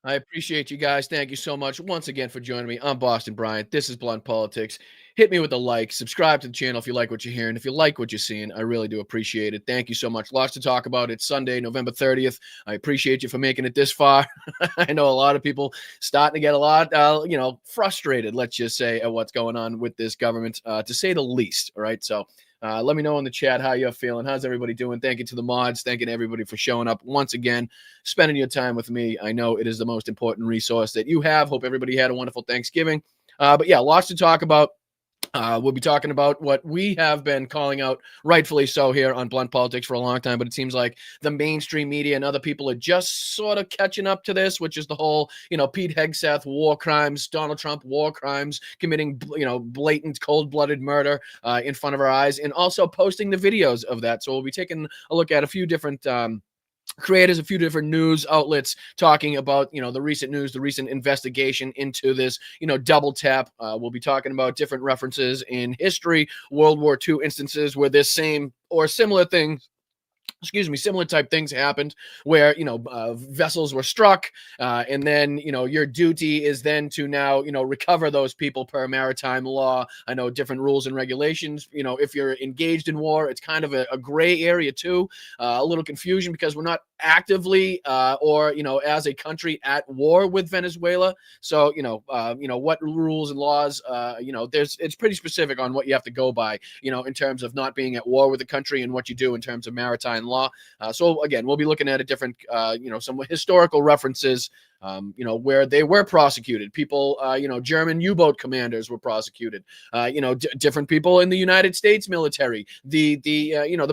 I appreciate you guys. Thank you so much once again for joining me. I'm Boston Bryant. This is Blunt Politics. Hit me with a like, subscribe to the channel if you like what you're hearing. If you like what you're seeing, I really do appreciate it. Thank you so much. Lots to talk about. It's Sunday, November 30th. I appreciate you for making it this far. I know a lot of people starting to get a lot, frustrated, let's just say, at what's going on with this government, to say the least. All right. So, let me know in the chat how you're feeling. How's everybody doing? Thank you to the mods. Thanking everybody for showing up once again, spending your time with me. I know it is the most important resource that you have. Hope everybody had a wonderful Thanksgiving. But yeah, lots to talk about. We'll be talking about what we have been calling out, rightfully so, here on Blunt Politics for a long time. But it seems like the mainstream media and other people are just sort of catching up to this, which is the whole, Pete Hegseth war crimes, Donald Trump war crimes, committing, blatant, cold-blooded murder in front of our eyes, and also posting the videos of that. So we'll be taking a look at a few different creators, a few different news outlets talking about, the recent news, the recent investigation into this, double tap. We'll be talking about different references in history, World War II instances where this same or similar thing, similar type things happened where, vessels were struck. And then, your duty is then to now, recover those people per maritime law. I know different rules and regulations. If you're engaged in war, it's kind of a gray area too. A little confusion because we're not actively or, as a country at war with Venezuela. So, what rules and laws, it's pretty specific on what you have to go by, in terms of not being at war with the country and what you do in terms of maritime law. So again, we'll be looking at a different, some historical references, where they were prosecuted. People, German U-boat commanders were prosecuted. Different people in the United States military, the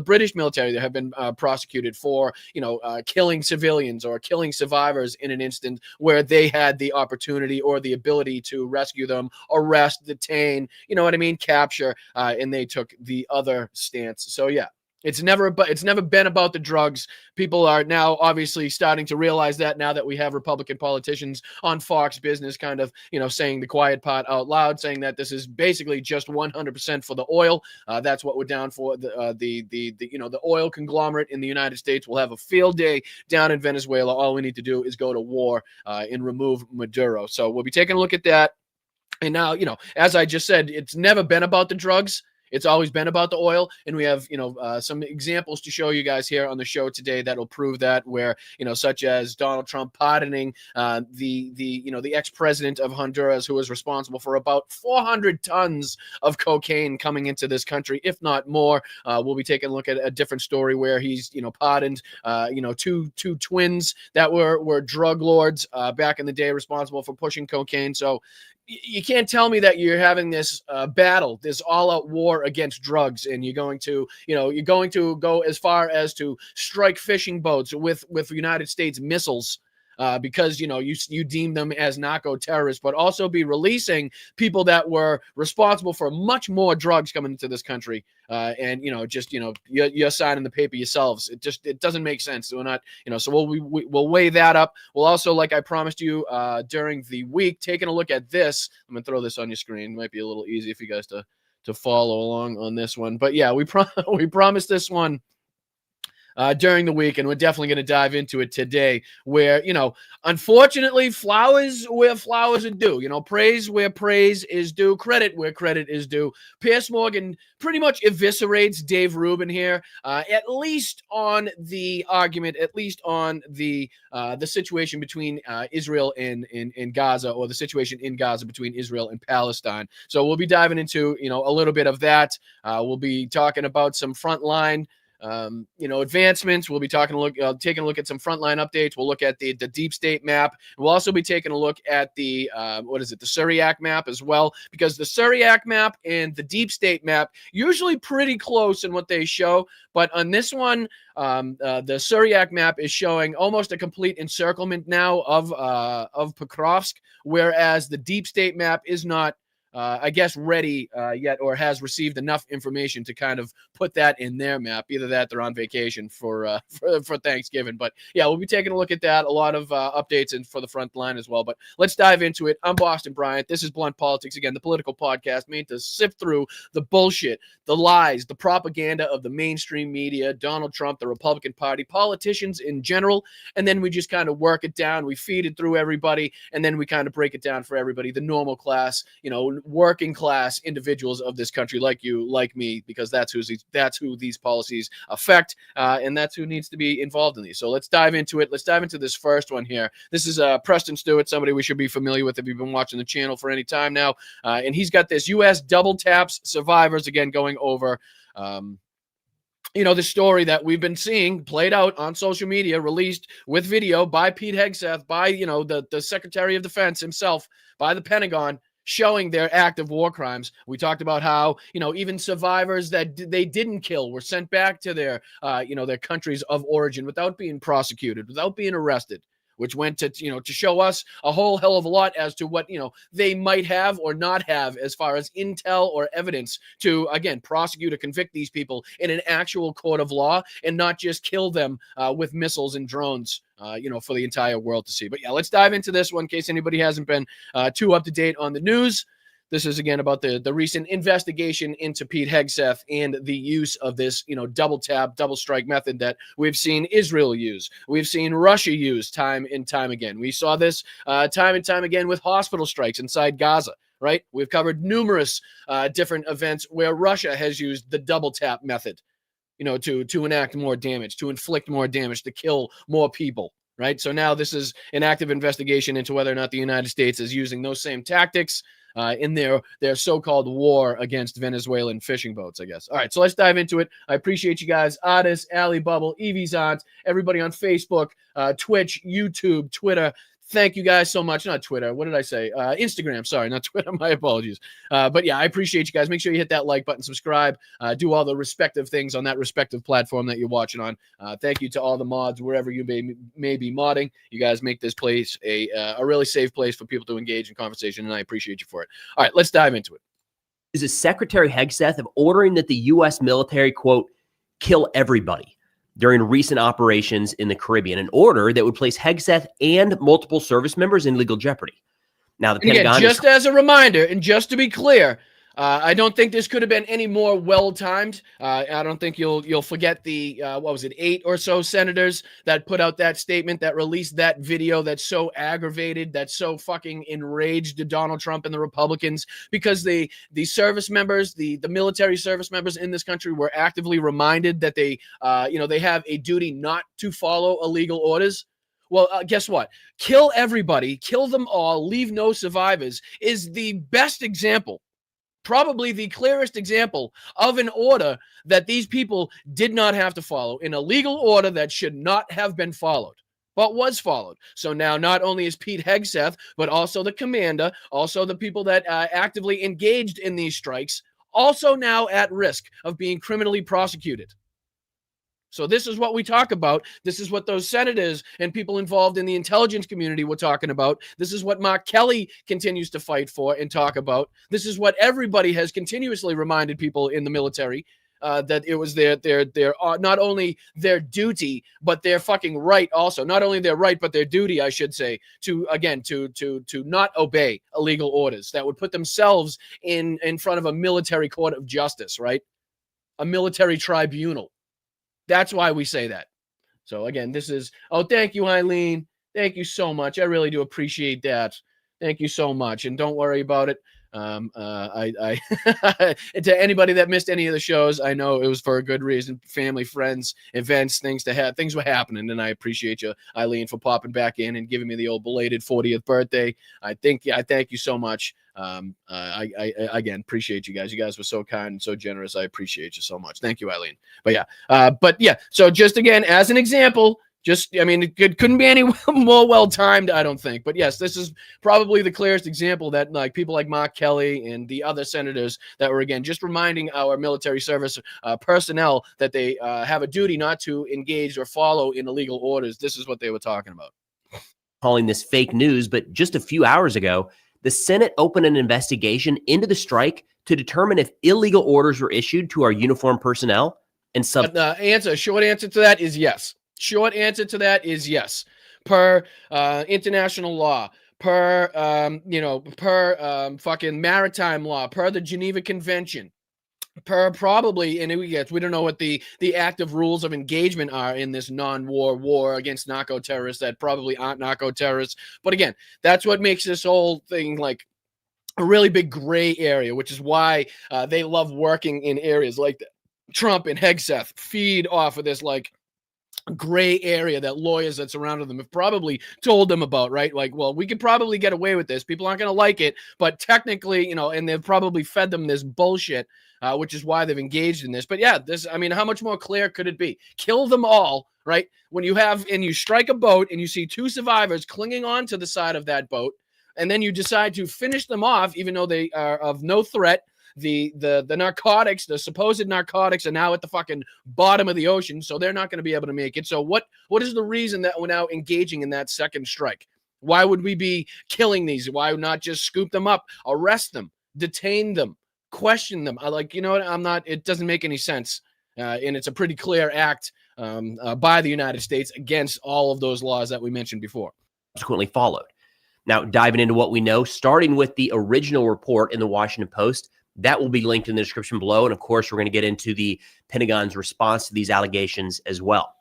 British military that have been prosecuted for, killing civilians or killing survivors in an instant where they had the opportunity or the ability to rescue them, arrest, detain, capture, and they took the other stance. So yeah. It's never been about the drugs. People are now obviously starting to realize that now that we have Republican politicians on Fox Business kind of, saying the quiet part out loud, saying that this is basically just 100% for the oil. That's what we're down for. The oil conglomerate in the United States will have a field day down in Venezuela. All we need to do is go to war and remove Maduro. So we'll be taking a look at that. And now, as I just said, it's never been about the drugs. It's always been about the oil, and we have, some examples to show you guys here on the show today that will prove that, where, such as Donald Trump pardoning the ex-president of Honduras, who was responsible for about 400 tons of cocaine coming into this country, if not more. We'll be taking a look at a different story where he's, pardoned, two twins that were drug lords back in the day, responsible for pushing cocaine. So you can't tell me that you're having this battle, this all-out war against drugs, and you're going to go as far as to strike fishing boats with United States missiles. Because you deem them as narco terrorists, but also be releasing people that were responsible for much more drugs coming into this country, and you're signing the paper yourselves. It doesn't make sense. We're not, so we'll weigh that up. We'll also, like I promised you during the week, taking a look at this. I'm gonna throw this on your screen. It might be a little easy for you guys to follow along on this one. But yeah, we promised this one during the week, and we're definitely going to dive into it today, where, unfortunately, flowers where flowers are due, praise where praise is due, credit where credit is due. Piers Morgan pretty much eviscerates Dave Rubin here, at least on the argument, at least on the situation between Israel and Gaza, or the situation in Gaza between Israel and Palestine. So we'll be diving into, a little bit of that. We'll be talking about some frontline advancements. We'll be taking a look at some frontline updates. We'll look at the deep state map. We'll also be taking a look at the the Syriac map as well, because the Syriac map and the deep state map usually pretty close in what they show, but on this one, the Syriac map is showing almost a complete encirclement now of Pokrovsk, whereas the deep state map is not I guess, ready yet, or has received enough information to kind of put that in their map. Either that, they're on vacation for Thanksgiving. But yeah, we'll be taking a look at that. A lot of updates and for the front line as well. But let's dive into it. I'm Boston Bryant. This is Blunt Politics, again, the political podcast made to sift through the bullshit, the lies, the propaganda of the mainstream media, Donald Trump, the Republican Party, politicians in general, and then we just kind of work it down. We feed it through everybody, and then we kind of break it down for everybody, the normal class, working class individuals of this country, like you, like me, because that's who these policies affect, and that's who needs to be involved in these. So let's dive into it. Let's dive into this first one here. This is Preston Stewart, somebody we should be familiar with if you've been watching the channel for any time now, and he's got this U.S. double taps survivors, again, going over the story that we've been seeing played out on social media, released with video by Pete Hegseth, by, the Secretary of Defense himself, by the Pentagon, showing their active war crimes. We talked about how, even survivors that they didn't kill were sent back to their countries of origin without being prosecuted, without being arrested, which went to show us a whole hell of a lot as to what, they might have or not have as far as intel or evidence to, again, prosecute or convict these people in an actual court of law and not just kill them with missiles and drones, for the entire world to see. But yeah, let's dive into this one in case anybody hasn't been too up to date on the news. This is, again, about the recent investigation into Pete Hegseth and the use of this, double tap, double strike method that we've seen Israel use. We've seen Russia use time and time again. We saw this time and time again with hospital strikes inside Gaza, right? We've covered numerous different events where Russia has used the double tap method, to enact more damage, to inflict more damage, to kill more people. Right. So now this is an active investigation into whether or not the United States is using those same tactics in their so-called war against Venezuelan fishing boats, I guess. All right, so let's dive into it. I appreciate you guys. Otis, Ali Bubble, Evie's Aunt, everybody on Facebook, Twitch, YouTube, Twitter. Thank you guys so much. Not Twitter. What did I say? Instagram. Sorry, not Twitter. My apologies. But yeah, I appreciate you guys. Make sure you hit that like button, subscribe, do all the respective things on that respective platform that you're watching on. Thank you to all the mods, wherever you may be modding. You guys make this place a really safe place for people to engage in conversation, and I appreciate you for it. All right, let's dive into it. Is Secretary Hegseth of ordering that the U.S. military, quote, kill everybody during recent operations in the Caribbean, an order that would place Hegseth and multiple service members in legal jeopardy. Now, the Pentagon, just as a reminder, and just to be clear, I don't think this could have been any more well-timed. I don't think you'll forget the, 8 or so senators that put out that statement, that released that video that's so aggravated, that's so fucking enraged Donald Trump and the Republicans, because the service members, the military service members in this country were actively reminded that they have a duty not to follow illegal orders. Well, guess what? Kill everybody, kill them all, leave no survivors is the best example, probably the clearest example of an order that these people did not have to follow, an illegal order that should not have been followed, but was followed. So now not only is Pete Hegseth, but also the commander, also the people that actively engaged in these strikes, also now at risk of being criminally prosecuted. So this is what we talk about. This is what those senators and people involved in the intelligence community were talking about. This is what Mark Kelly continues to fight for and talk about. This is what everybody has continuously reminded people in the military, that it was their not only their duty, but their fucking right also. Not only their right, but their duty, I should say, to not obey illegal orders that would put themselves in front of a military court of justice, right? A military tribunal. That's why we say that. So again, this is, thank you, Eileen. Thank you so much. I really do appreciate that. Thank you so much. And don't worry about it. To anybody that missed any of the shows, I know it was for a good reason. Family, friends, events, things were happening. And I appreciate you, Eileen, for popping back in and giving me the old belated 40th birthday. I thank you so much. I again appreciate you guys. You guys were so kind and so generous. I appreciate you so much. Thank you, Eileen. But yeah. So just again, as an example, it couldn't be any more well-timed, I don't think. But yes, this is probably the clearest example that people like Mark Kelly and the other senators that were, again, just reminding our military service personnel that they have a duty not to engage or follow in illegal orders. This is what they were talking about. Calling this fake news, but just a few hours ago, the Senate opened an investigation into the strike to determine if illegal orders were issued to our uniformed personnel and short answer to that is yes. Short answer to that is yes. Per international law, per fucking maritime law, per the Geneva Convention, per probably, and we don't know what the active rules of engagement are in this non-war war against narco terrorists that probably aren't narco terrorists. But again, that's what makes this whole thing like a really big gray area, which is why they love working in areas like that. Trump and Hegseth feed off of this like gray area that lawyers that surrounded them have probably told them about, right? Like, well, we could probably get away with this. People aren't going to like it, but technically, and they've probably fed them this bullshit, which is why they've engaged in this. But yeah, how much more clear could it be? Kill them all, right? When you strike a boat and you see 2 survivors clinging on to the side of that boat, and then you decide to finish them off, even though they are of no threat. The narcotics, the supposed narcotics, are now at the fucking bottom of the ocean, so they're not going to be able to make it. So what is the reason that we're now engaging in that second strike? Why would we be killing these? Why not just scoop them up, arrest them, detain them, question them? It doesn't make any sense. And it's a pretty clear act by the United States against all of those laws that we mentioned before. Subsequently followed. Now, diving into what we know, starting with the original report in the Washington Post, that will be linked in the description below. And of course, we're going to get into the Pentagon's response to these allegations as well.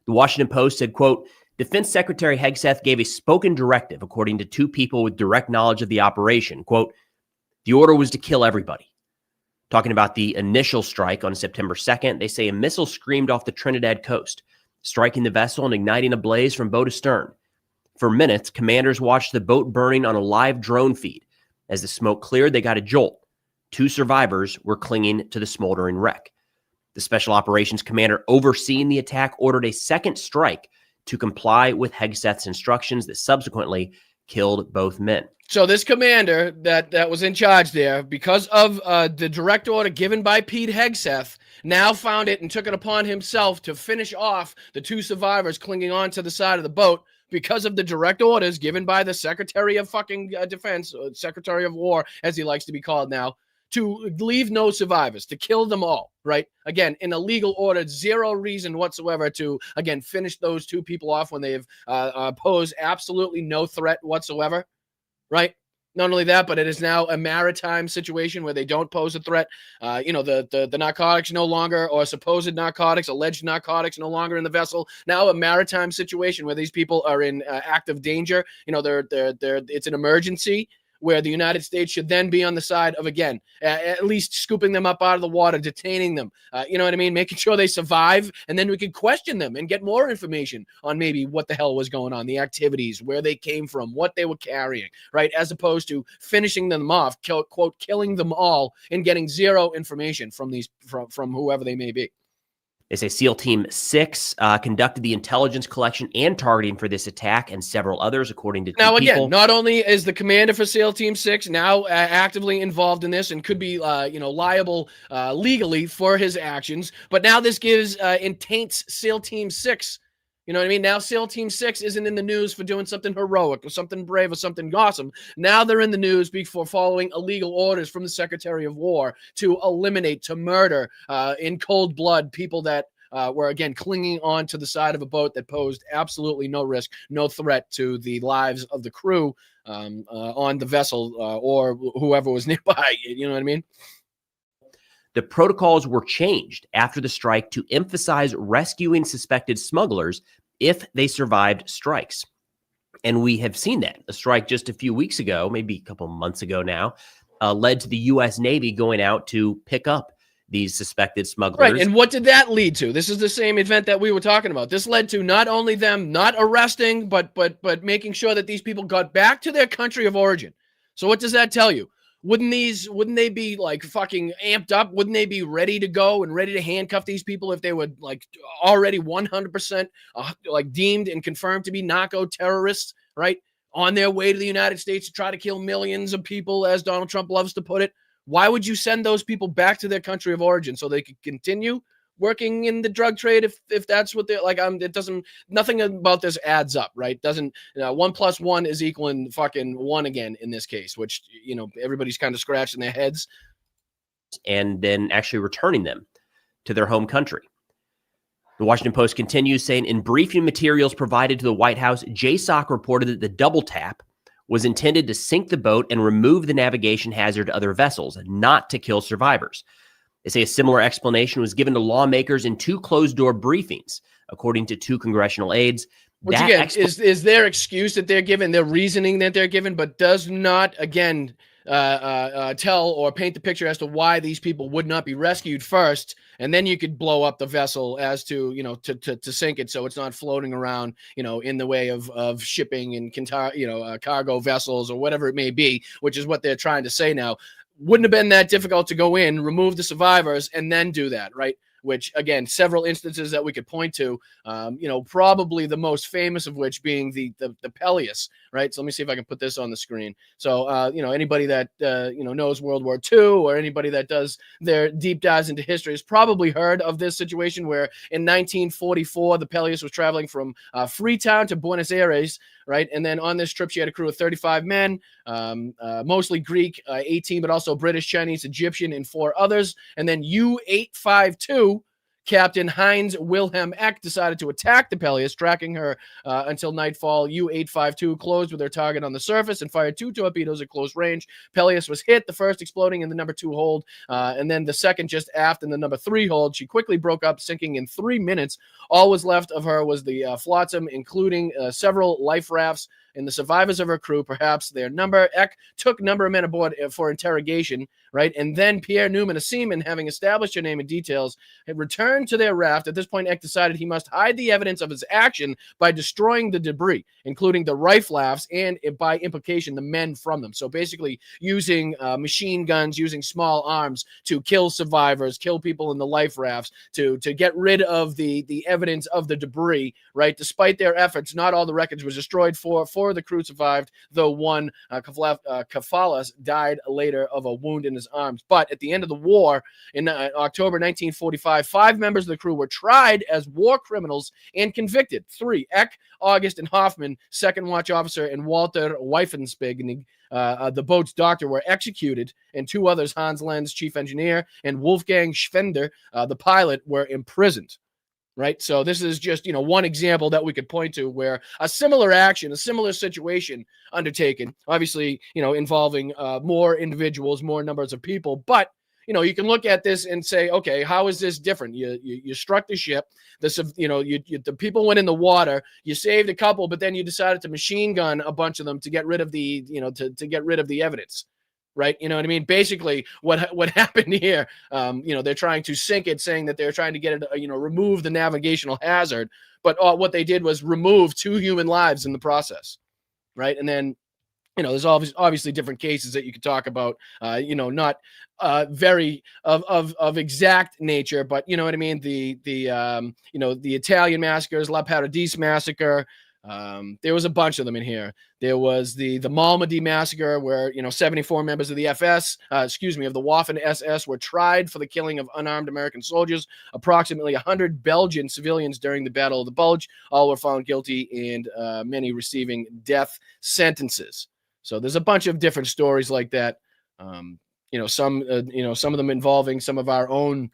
The Washington Post said, quote, Defense Secretary Hegseth gave a spoken directive, according to 2 people with direct knowledge of the operation. Quote, the order was to kill everybody. Talking about the initial strike on September 2nd, they say a missile screamed off the Trinidad coast, striking the vessel and igniting a blaze from bow to stern. For minutes, commanders watched the boat burning on a live drone feed. As the smoke cleared, they got a jolt. 2 survivors were clinging to the smoldering wreck. The Special Operations Commander overseeing the attack ordered a second strike to comply with Hegseth's instructions that subsequently killed both men. So this commander that was in charge there, because of the direct order given by Pete Hegseth, now found it and took it upon himself to finish off the 2 survivors clinging on to the side of the boat, because of the direct orders given by the Secretary of fucking Defense, Secretary of War, as he likes to be called now, to leave no survivors, to kill them all, right? Again, in a legal order, 0 reason whatsoever to, again, finish those 2 people off when they've posed absolutely no threat whatsoever, right? Not only that, but it is now a maritime situation where they don't pose a threat. The narcotics no longer, or supposed narcotics, alleged narcotics no longer in the vessel. Now a maritime situation where these people are in active danger. It's an emergency where the United States should then be on the side of, again, at least scooping them up out of the water, detaining them, you know what I mean? Making sure they survive, and then we can question them and get more information on maybe what the hell was going on, the activities, where they came from, what they were carrying, right? As opposed to finishing them off, quote, killing them all and getting 0 information from whoever they may be. They say SEAL Team 6 conducted the intelligence collection and targeting for this attack and several others, according to 2 people. Now, again, not only is the commander for SEAL Team 6 now actively involved in this and could be, liable legally for his actions, but now this gives and taints SEAL Team 6. You know what I mean? Now SEAL Team 6 isn't in the news for doing something heroic or something brave or something awesome. Now they're in the news for following illegal orders from the Secretary of War to eliminate, to murder in cold blood people that were, again, clinging on to the side of a boat that posed absolutely no risk, no threat to the lives of the crew on the vessel or whoever was nearby. You know what I mean? The protocols were changed after the strike to emphasize rescuing suspected smugglers if they survived strikes. And we have seen that. A strike just a few weeks ago, maybe a couple months ago now, led to the U.S. Navy going out to pick up these suspected smugglers. Right, and what did that lead to? This is the same event that we were talking about. This led to not only them not arresting, but making sure that these people got back to their country of origin. So what does that tell you? Wouldn't they be like fucking amped up? Wouldn't they be ready to go and ready to handcuff these people if they were like already 100% like deemed and confirmed to be narco terrorists, right? On their way to the United States to try to kill millions of people, as Donald Trump loves to put it. Why would you send those people back to their country of origin so they could continue working in the drug trade if that's what they're like. It doesn't, nothing about this adds up, right? Doesn't 1 + 1 is equaling fucking 1 again in this case, which, you know, everybody's kind of scratching their heads. And then actually returning them to their home country. The Washington Post continues saying, in briefing materials provided to the White House, JSOC reported that the double tap was intended to sink the boat and remove the navigation hazard to other vessels, not to kill survivors. They say a similar explanation was given to lawmakers in 2 closed-door briefings, according to 2 congressional aides. Which again is their excuse that they're given, their reasoning that they're given, but does not, again, tell or paint the picture as to why these people would not be rescued first, and then you could blow up the vessel as to, you know, to sink it so it's not floating around, you know, in the way of shipping and cargo vessels or whatever it may be, which is what they're trying to say now. Wouldn't have been that difficult to go in, remove the survivors, and then do that, right? Which, again, several instances that we could point to, probably the most famous of which being the Peleus, right? So let me see if I can put this on the screen. So, anybody that, knows World War II, or anybody that does their deep dives into history has probably heard of this situation where in 1944, the Peleus was traveling from Freetown to Buenos Aires, right? And then on this trip, she had a crew of 35 men, mostly Greek, 18, but also British, Chinese, Egyptian, and 4 others. And then U-852, Captain Heinz Wilhelm Eck, decided to attack the Peleus, tracking her until nightfall. U-852 closed with her target on the surface and fired 2 torpedoes at close range. Peleus was hit, the first exploding in the number 2 hold, and then the second just aft in the number 3 hold. She quickly broke up, sinking in 3 minutes. All was left of her was the flotsam, including several life rafts and the survivors of her crew, perhaps their number. Eck took number of men aboard for interrogation, right? And then Pierre Newman, a seaman, having established her name and details, had returned to their raft. At this point, Eck decided he must hide the evidence of his action by destroying the debris, including the rifle rafts and, by implication, the men from them. So basically using machine guns, using small arms to kill survivors, kill people in the life rafts, to get rid of the evidence of the debris, right? Despite their efforts, not all the wreckage was destroyed. Four of the crew survived, though one, Kafalas, died later of a wound in his arms. But at the end of the war, in October 1945, 5 members of the crew were tried as war criminals and convicted. 3, Eck, August, and Hoffman, second watch officer, and Walter Weifenspignig, the boat's doctor, were executed, and 2 others, Hans Lenz, chief engineer, and Wolfgang Schwender, the pilot, were imprisoned. Right. So this is just, one example that we could point to where a similar action, a similar situation undertaken, obviously, involving more individuals, more numbers of people. But, you can look at this and say, OK, how is this different? You struck the ship. The people went in the water. You saved a couple, but then you decided to machine gun a bunch of them to get rid of the, to get rid of the evidence. Right. You know what I mean? Basically, what happened here, they're trying to sink it, saying that they're trying to get it, remove the navigational hazard. But what they did was remove 2 human lives in the process. Right. And then, there's obviously different cases that you could talk about, not very of exact nature, but you know what I mean? The Italian massacres, La Paradise massacre. There was a bunch of them in here. There was the Malmedy massacre where, 74 members of the of the Waffen SS were tried for the killing of unarmed American soldiers. Approximately 100 Belgian civilians during the Battle of the Bulge. All were found guilty, and many receiving death sentences. So there's a bunch of different stories like that. Some of them involving some of our own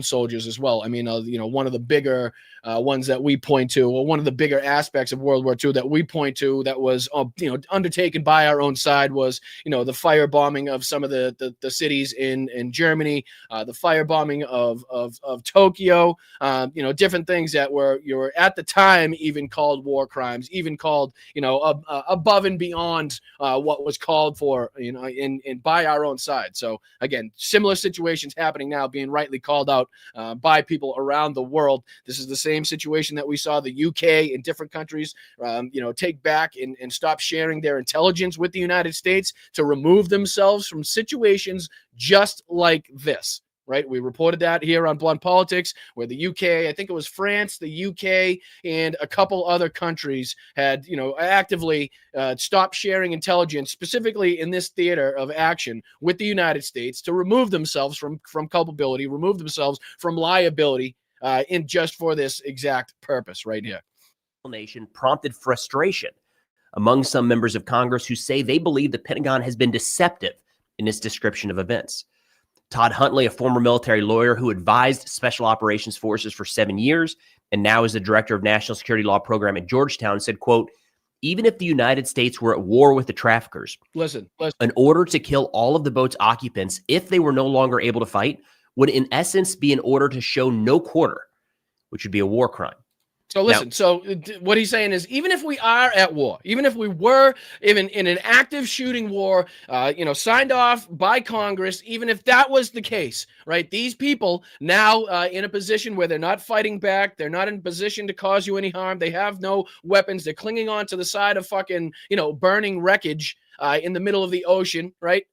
soldiers as well. I mean, one of the bigger ones that we point to, or one of the bigger aspects of World War II that we point to that was, undertaken by our own side was, the firebombing of some of the cities in Germany, the firebombing of Tokyo, different things that were at the time even called war crimes, even called, above and beyond what was called for, in by our own side. So again, similar situations happening now, being rightly called out by people around the world. This is the same situation that we saw the UK and different countries, take back and stop sharing their intelligence with the United States to remove themselves from situations just like this. right? We reported that here on Blunt Politics, where the UK, I think it was France, the UK, and a couple other countries had, actively stopped sharing intelligence, specifically in this theater of action with the United States, to remove themselves from culpability, remove themselves from liability, in just for this exact purpose right here. Nation prompted frustration among some members of Congress who say they believe the Pentagon has been deceptive in its description of events. Todd Huntley, a former military lawyer who advised Special Operations Forces for 7 years and now is the director of National Security Law Program at Georgetown, said, quote, even if the United States were at war with the traffickers, listen, an order to kill all of the boat's occupants if they were no longer able to fight would in essence be an order to show no quarter, which would be a war crime. So listen, what he's saying is, even if we are at war, even if we were even in an active shooting war, signed off by Congress, even if that was the case, right? These people now in a position where they're not fighting back, they're not in position to cause you any harm, they have no weapons, they're clinging on to the side of fucking, burning wreckage in the middle of the ocean, right?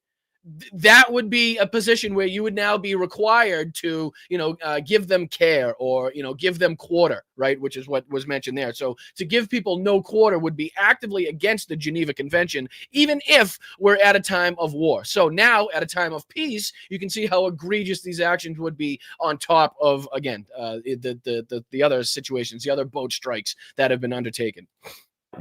That would be a position where you would now be required to, give them care or, give them quarter, right? Which is what was mentioned there. So to give people no quarter would be actively against the Geneva Convention, even if we're at a time of war. So now at a time of peace, you can see how egregious these actions would be on top of, again, the other situations, the other boat strikes that have been undertaken.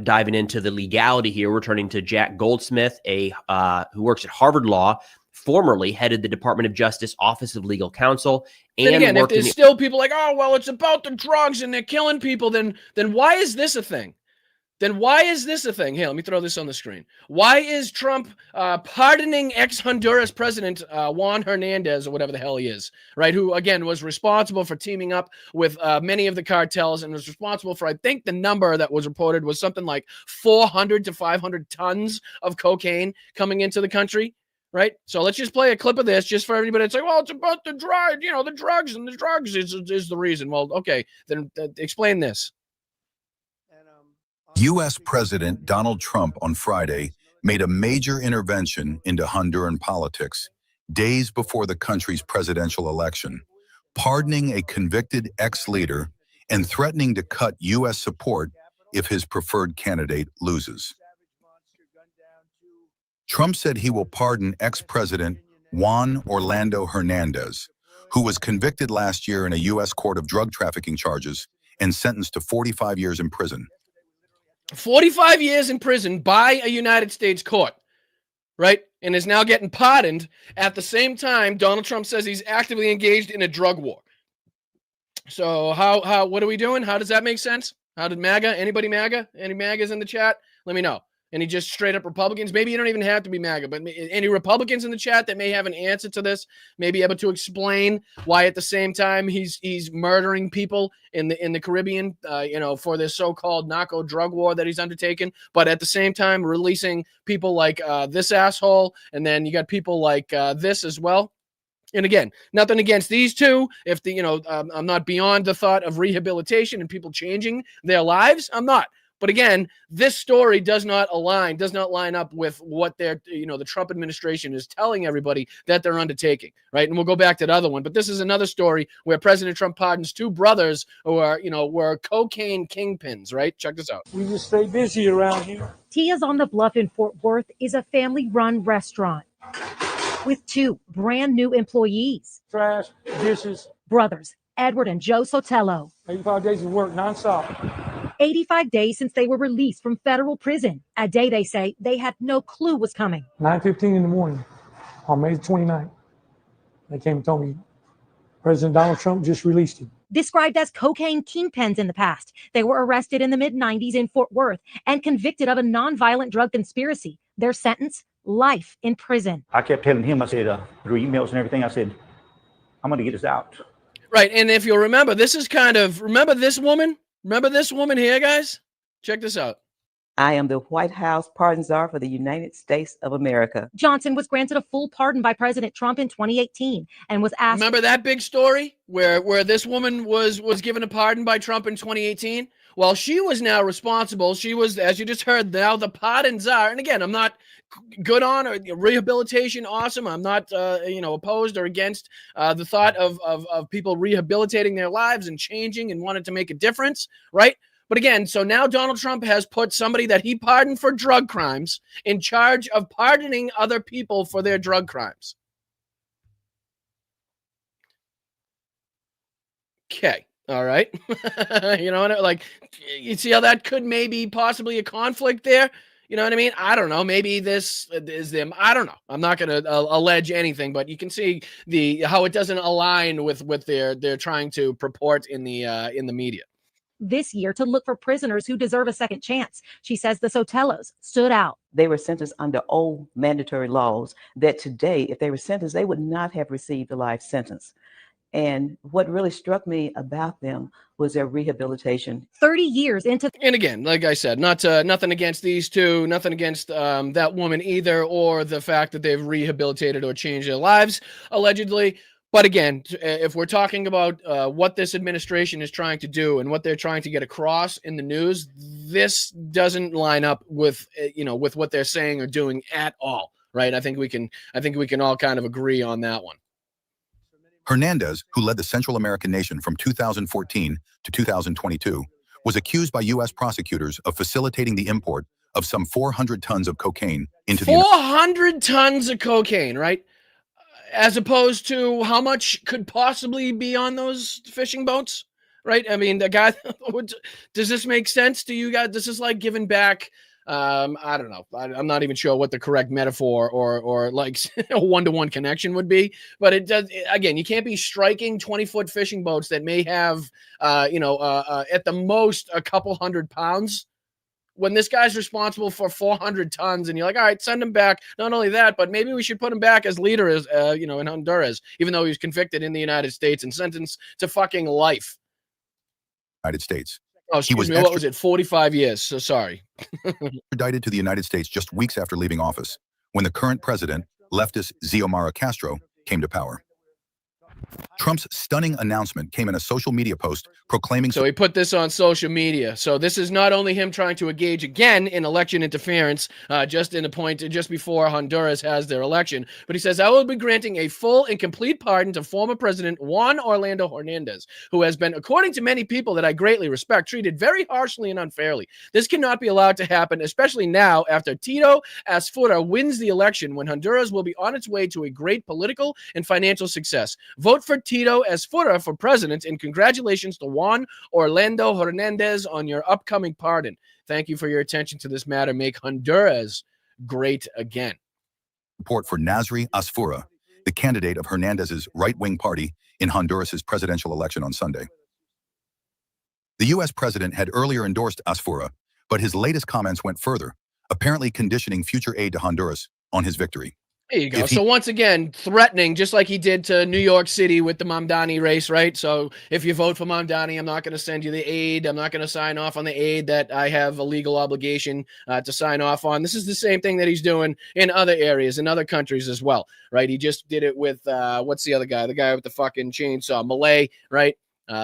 Diving into the legality here, we're turning to Jack Goldsmith, who works at Harvard Law, formerly headed the Department of Justice Office of Legal Counsel. And again, if there's still people like, oh, well, it's about the drugs and they're killing people, then why is this a thing? Then why is this a thing? Here, let me throw this on the screen. Why is Trump pardoning ex-Honduras president Juan Hernandez, or whatever the hell he is, right? Who, again, was responsible for teaming up with many of the cartels and was responsible for, I think the number that was reported was something like 400 to 500 tons of cocaine coming into the country, right? So let's just play a clip of this just for everybody to say, well, it's about the drug, the drugs, and the drugs is the reason. Well, okay, then explain this. U.S. President Donald Trump on Friday made a major intervention into Honduran politics days before the country's presidential election, pardoning a convicted ex-leader and threatening to cut U.S. support if his preferred candidate loses. Trump said he will pardon ex-president Juan Orlando Hernandez, who was convicted last year in a U.S. court of drug trafficking charges and sentenced to 45 years in prison. 45 years in prison by a United States court, right? And is now getting pardoned. At the same time, Donald Trump says he's actively engaged in a drug war. So what are we doing? How does that make sense? How did MAGA? Anybody MAGA? Any MAGAs in the chat? Let me know. Any just straight up Republicans? Maybe you don't even have to be MAGA, but any Republicans in the chat that may have an answer to this, may be able to explain why at the same time he's murdering people in the Caribbean, for this so-called narco drug war that he's undertaken, but at the same time releasing people like this asshole, and then you got people like this as well. And again, nothing against these two. If I'm not beyond the thought of rehabilitation and people changing their lives. I'm not. But again, this story does not line up with what the Trump administration is telling everybody that they're undertaking, right? And we'll go back to the other one. But this is another story where President Trump pardons two brothers who are, were cocaine kingpins, right? Check this out. We just stay busy around here. Tia's on the Bluff in Fort Worth is a family-run restaurant with two brand new employees. Trash, dishes. Brothers, Edward and Joe Sotelo. 85 days of work nonstop. 85 days since they were released from federal prison. A day they say they had no clue was coming. 9:15 in the morning on May 29th. They came and told me President Donald Trump just released him. Described as cocaine kingpins in the past, they were arrested in the mid-90s in Fort Worth and convicted of a nonviolent drug conspiracy. Their sentence, life in prison. I kept telling him, I said, through emails and everything, I said, I'm going to get this out. Right. And if you'll remember, this is remember this woman? Remember this woman here, guys? Check this out. I am the White House pardon czar for the United States of America. Johnson was granted a full pardon by President Trump in 2018 and was asked. Remember that big story where this woman was given a pardon by Trump in 2018? Well, she was now responsible. She was, as you just heard, now the pardon czar. And again, I'm not good on or rehabilitation. Awesome. I'm not, opposed or against the thought of people rehabilitating their lives and changing and wanting to make a difference, right? But again, so now Donald Trump has put somebody that he pardoned for drug crimes in charge of pardoning other people for their drug crimes. Okay. All right. You know, like, you see how that could maybe possibly a conflict there? You know what I mean? I don't know. Maybe this is them. I don't know. I'm not going to allege anything, but you can see how it doesn't align with what they're trying to purport in the media. This year to look for prisoners who deserve a second chance. She says the Sotelos stood out. They were sentenced under old mandatory laws that today, if they were sentenced, they would not have received a life sentence. And what really struck me about them was their rehabilitation. 30 years into. And again, like I said, nothing against these two, nothing against that woman either, or the fact that they've rehabilitated or changed their lives, allegedly. But again, if we're talking about what this administration is trying to do and what they're trying to get across in the news, this doesn't line up with with what they're saying or doing at all, right? I think we can all kind of agree on that one. Hernandez, who led the Central American nation from 2014 to 2022, was accused by U.S. prosecutors of facilitating the import of some 400 tons of cocaine into the 400 tons of cocaine, right? As opposed to how much could possibly be on those fishing boats, right? I mean, the guy, does this make sense to you guys? This is like giving back, I don't know. I'm not even sure what the correct metaphor or like a one-to-one connection would be, but it does. Again, you can't be striking 20-foot fishing boats that may have, at the most a couple hundred pounds. When this guy's responsible for 400 tons and you're like, all right, send him back. Not only that, but maybe we should put him back as leader as, in Honduras, even though he was convicted in the United States and sentenced to fucking life. United States. Oh, excuse me. What was it? 45 years. So sorry. Extradited to the United States just weeks after leaving office, when the current president, leftist Xiomara Castro, came to power. Trump's stunning announcement came in a social media post proclaiming. So he put this on social media. So this is not only him trying to engage again in election interference, just in a point just before Honduras has their election, but he says, I will be granting a full and complete pardon to former President Juan Orlando Hernandez, who has been, according to many people that I greatly respect, treated very harshly and unfairly. This cannot be allowed to happen, especially now after Tito Asfura wins the election, when Honduras will be on its way to a great political and financial success. Vote for Tito Asfura for president, and congratulations to Juan Orlando Hernandez on your upcoming pardon. Thank you for your attention to this matter. Make Honduras great again. Support for Nasri Asfura, the candidate of Hernandez's right-wing party in Honduras's presidential election on Sunday. The U.S. president had earlier endorsed Asfura, but his latest comments went further, apparently conditioning future aid to Honduras on his victory. There you go. So once again, threatening, just like he did to New York City with the Mamdani race, right? So if you vote for Mamdani, I'm not going to send you the aid. I'm not going to sign off on the aid that I have a legal obligation to sign off on. This is the same thing that he's doing in other areas, in other countries as well, right? He just did it with, what's the other guy? The guy with the fucking chainsaw, Malay, right?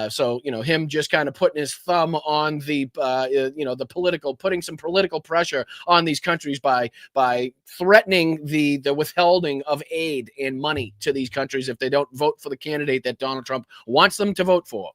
So, him just kind of putting his thumb on the, putting some political pressure on these countries by threatening the withholding of aid and money to these countries if they don't vote for the candidate that Donald Trump wants them to vote for.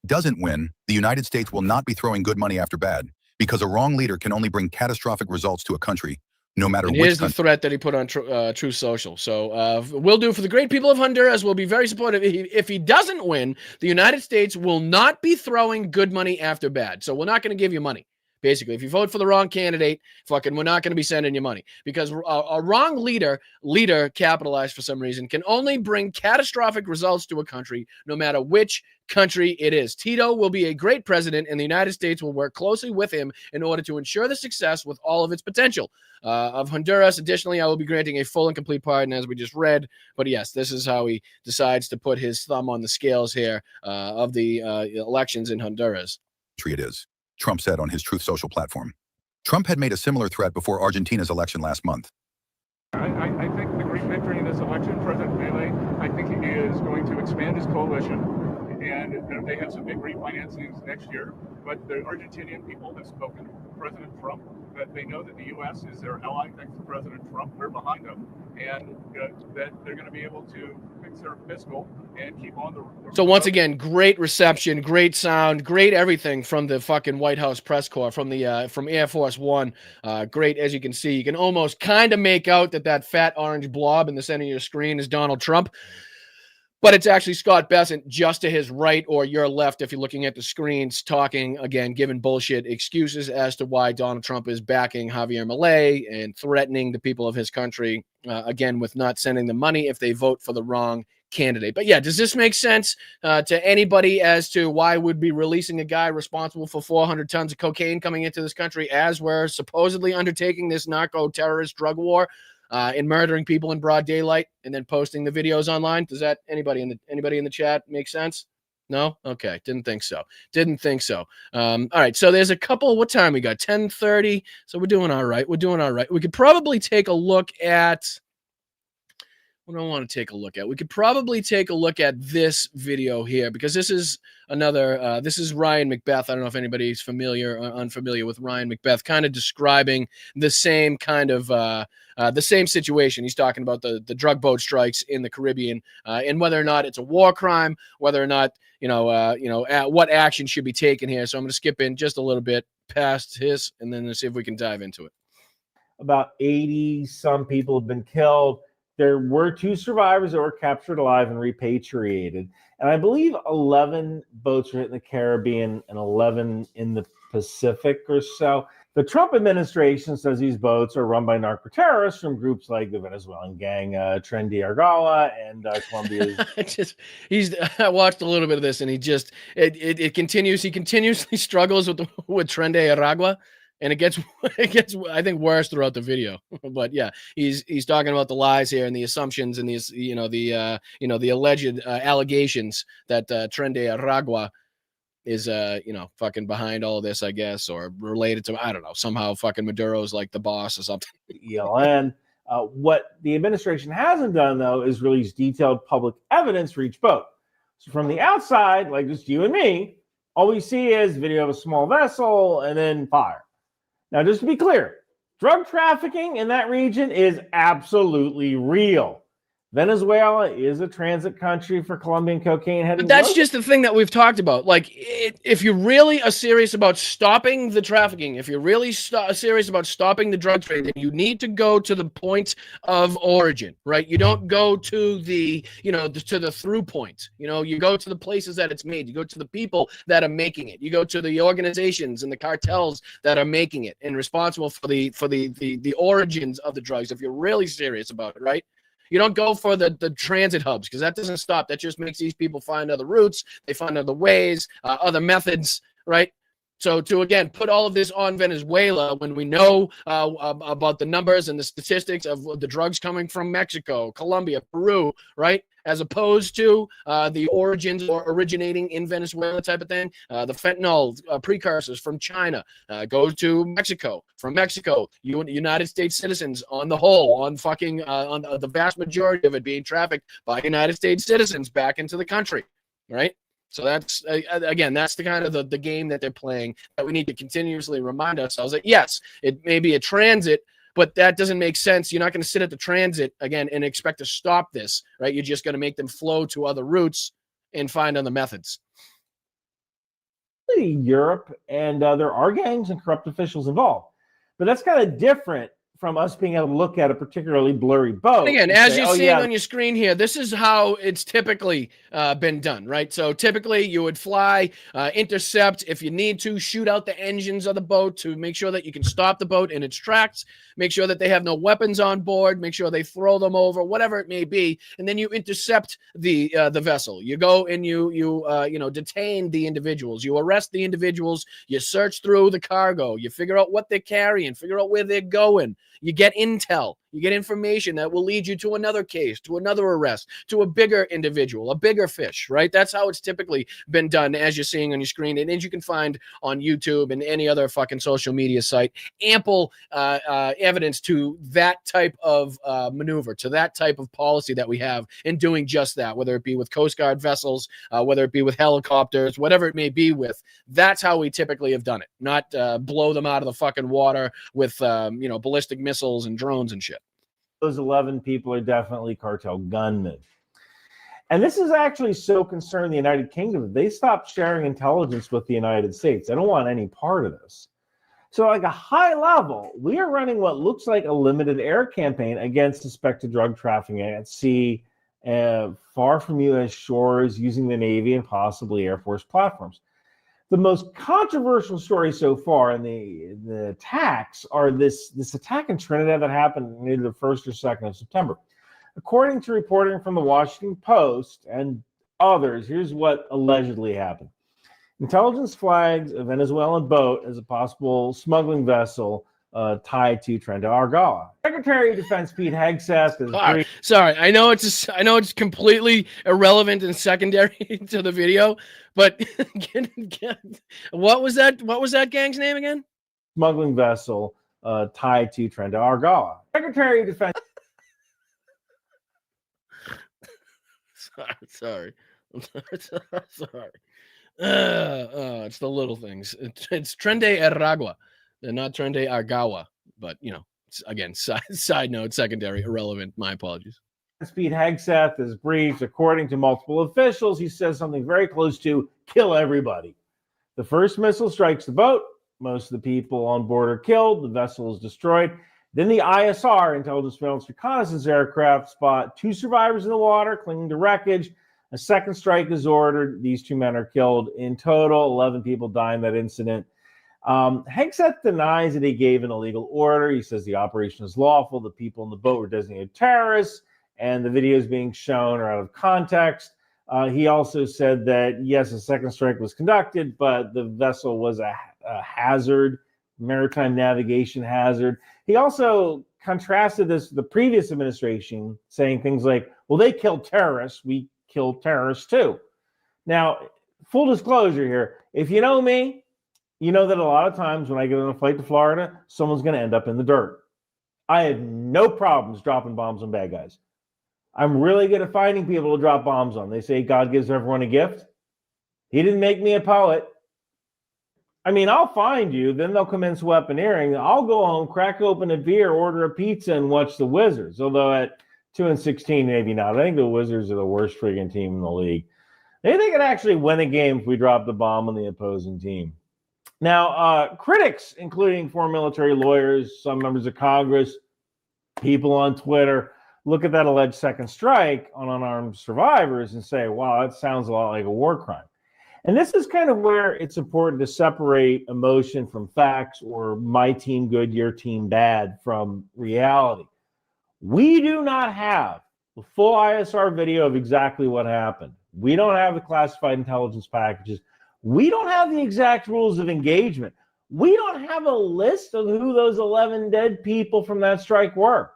Doesn't win, the United States will not be throwing good money after bad, because a wrong leader can only bring catastrophic results to a country, no matter which country. Here's the threat that he put on Truth Social. So we'll do for the great people of Honduras. We'll be very supportive. If he doesn't win, the United States will not be throwing good money after bad. So we're not going to give you money. Basically, if you vote for the wrong candidate, we're not going to be sending you money, because a wrong leader capitalized for some reason, can only bring catastrophic results to a country, no matter which country it is. Tito will be a great president, and the United States will work closely with him in order to ensure the success with all of its potential of Honduras. Additionally, I will be granting a full and complete pardon, as we just read. But yes, this is how he decides to put his thumb on the scales here of the elections in Honduras. It is, Trump said on his Truth Social platform. Trump had made a similar threat before Argentina's election last month. I think the great victory in this election, President Milei, I think he is going to expand his coalition, and they have some big refinancings next year. But the Argentinian people have spoken to President Trump that they know that the U.S. is their ally thanks to President Trump. We're behind them, and that they're going to be able to fix their fiscal and keep on the. So once again, great reception, great sound, great everything from the fucking White House press corps, from Air Force One. Great, as you can see, you can almost kind of make out that fat orange blob in the center of your screen is Donald Trump. But it's actually Scott Bessent just to his right or your left if you're looking at the screens, talking, again, giving bullshit excuses as to why Donald Trump is backing Javier Milei and threatening the people of his country, again, with not sending them money if they vote for the wrong candidate. But yeah, does this make sense to anybody as to why we'd be releasing a guy responsible for 400 tons of cocaine coming into this country as we're supposedly undertaking this narco-terrorist drug war? In murdering people in broad daylight and then posting the videos online? Does that anybody in the chat make sense? No? Okay. Didn't think so. All right. So there's a couple. What time we got? 10:30. So we're doing all right. We could probably take a look at. What do I want to take a look at? We could probably take a look at this video here because this is another. This is Ryan McBeth. I don't know if anybody's familiar or unfamiliar with Ryan McBeth, kind of describing the same kind of the same situation. He's talking about the drug boat strikes in the Caribbean and whether or not it's a war crime, whether or not what action should be taken here. So I'm going to skip in just a little bit past his, and then see if we can dive into it. About 80 some people have been killed. There were 2 survivors that were captured alive and repatriated. And I believe 11 boats were hit in the Caribbean and 11 in the Pacific or so. The Trump administration says these boats are run by narco-terrorists from groups like the Venezuelan gang Tren de Aragua and Colombia's. I watched a little bit of this, and it continues. He continuously struggles with Tren de Aragua. And it gets I think worse throughout the video. But yeah, he's talking about the lies here and the assumptions and these the alleged allegations that Tren de Aragua is fucking behind all of this, I guess, or related to, I don't know, somehow fucking Maduro's like the boss or something. ELN. What the administration hasn't done though is release detailed public evidence for each boat. So from the outside, like just you and me, all we see is video of a small vessel and then fire. Now, just to be clear, drug trafficking in that region is absolutely real. Venezuela is a transit country for Colombian cocaine heading. But that's just the thing that we've talked about. Like, if you really are serious about stopping the trafficking, if you're really serious about stopping the drug trade, then you need to go to the point of origin, right? You don't go to the, to the through point. You go to the places that it's made. You go to the people that are making it. You go to the organizations and the cartels that are making it and responsible for the origins of the drugs. If you're really serious about it, right? You don't go for the transit hubs because that doesn't stop. That just makes these people find other routes. They find other ways, other methods, right? So to, again, put all of this on Venezuela when we know about the numbers and the statistics of the drugs coming from Mexico, Colombia, Peru, right? As opposed to the origins or originating in Venezuela type of thing. The fentanyl precursors from China go to Mexico. From Mexico, United States citizens on the whole, on the vast majority of it being trafficked by United States citizens back into the country, right? So that's, again, that's the kind of the game that they're playing, that we need to continuously remind ourselves that, yes, it may be a transit, but that doesn't make sense. You're not going to sit at the transit, again, and expect to stop this, right? You're just going to make them flow to other routes and find other methods. Europe, and there are gangs and corrupt officials involved. But that's kind of different from us being able to look at a particularly blurry boat. Again, as you're seeing on your screen here, this is how it's typically been done, right? So typically you would fly, intercept, if you need to, shoot out the engines of the boat to make sure that you can stop the boat in its tracks, make sure that they have no weapons on board, make sure they throw them over, whatever it may be, and then you intercept the vessel. You go and you detain the individuals, you arrest the individuals, you search through the cargo, you figure out what they're carrying, figure out where they're going. You get intel. You get information that will lead you to another case, to another arrest, to a bigger individual, a bigger fish, right? That's how it's typically been done, as you're seeing on your screen, and as you can find on YouTube and any other fucking social media site. Ample evidence to that type of maneuver, to that type of policy that we have in doing just that, whether it be with Coast Guard vessels, whether it be with helicopters, whatever it may be with. That's how we typically have done it, not blow them out of the fucking water with, ballistic missiles and drones and shit. Those 11 people are definitely cartel gunmen. And this is actually so concerned the United Kingdom that they stopped sharing intelligence with the United States. They don't want any part of this. So, like a high level, we are running what looks like a limited air campaign against suspected drug trafficking at sea, far from U.S. shores, using the Navy and possibly Air Force platforms. The most controversial story so far in the attacks are this attack in Trinidad that happened near the 1st or 2nd of September. According to reporting from the Washington Post and others, here's what allegedly happened. Intelligence flags a Venezuelan boat as a possible smuggling vessel tied to Tren de Aragua. Secretary of Defense Pete Hegseth is sorry. I know it's completely irrelevant and secondary to the video, but what was that gang's name again? Smuggling vessel tied to Tren de Aragua. Secretary of Defense. Sorry. Sorry. It's the little things. It's Tren de Aragua. They're not Tren de Aragua, but again, side note, secondary, irrelevant. My apologies. Pete Hegseth is briefed. According to multiple officials, he says something very close to kill everybody. The first missile strikes the boat. Most of the people on board are killed. The vessel is destroyed. Then the ISR, Intelligence Surveillance Reconnaissance Aircraft, spot 2 survivors in the water clinging to wreckage. A second strike is ordered. These 2 men are killed. In total, 11 people die in that incident. Hegseth denies that he gave an illegal order. He says the operation is lawful. The people in the boat were designated terrorists, and the videos being shown are out of context. He also said that, yes, a second strike was conducted, but the vessel was a hazard, maritime navigation hazard. He also contrasted this with the previous administration, saying things like, well, they killed terrorists. We kill terrorists too. Now, full disclosure here, if you know me, you know that a lot of times when I get on a flight to Florida, someone's going to end up in the dirt. I have no problems dropping bombs on bad guys. I'm really good at finding people to drop bombs on. They say God gives everyone a gift. He didn't make me a poet. I mean, I'll find you, then they'll commence weaponeering. I'll go home, crack open a beer, order a pizza, and watch the Wizards. Although at 2-16, maybe not. I think the Wizards are the worst friggin' team in the league. Maybe they could actually win a game if we drop the bomb on the opposing team. Now, critics, including former military lawyers, some members of Congress, people on Twitter, look at that alleged second strike on unarmed survivors and say, wow, that sounds a lot like a war crime. And this is kind of where it's important to separate emotion from facts, or my team good, your team bad, from reality. We do not have the full ISR video of exactly what happened. We don't have the classified intelligence packages. We don't have the exact rules of engagement. We don't have a list of who those 11 dead people from that strike were.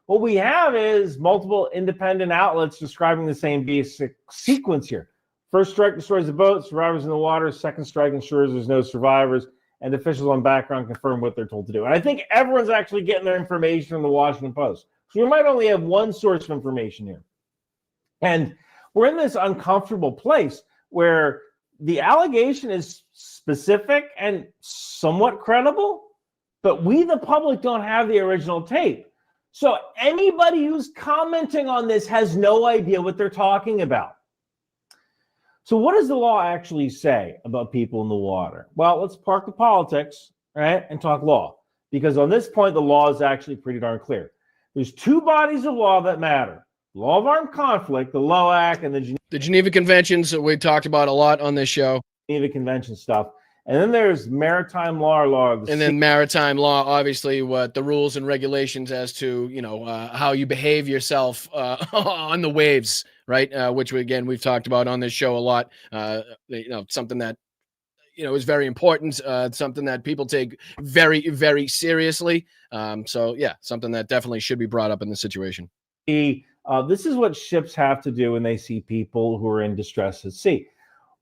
What we have is multiple independent outlets describing the same basic sequence here. First strike destroys the boat, survivors in the water. Second strike ensures there's no survivors, and officials on background confirm what they're told to do. And I think everyone's actually getting their information from the Washington Post. So we might only have one source of information here. And we're in this uncomfortable place where the allegation is specific and somewhat credible, but we, the public, don't have the original tape. So anybody who's commenting on this has no idea what they're talking about. So what does the law actually say about people in the water? Well, let's park the politics, right, and talk law. Because on this point, the law is actually pretty darn clear. There's 2 bodies of law that matter. The law of armed conflict, the LOAC, and the Geneva Conventions that we talked about a lot on this show. Geneva Convention stuff. And then there's maritime law or law of the sea. And then maritime law, obviously, what the rules and regulations as to, how you behave yourself on the waves, right? Which, again, we've talked about on this show a lot. Something that is very important. Something that people take very, very seriously. So yeah, something that definitely should be brought up in this situation. This is what ships have to do when they see people who are in distress at sea.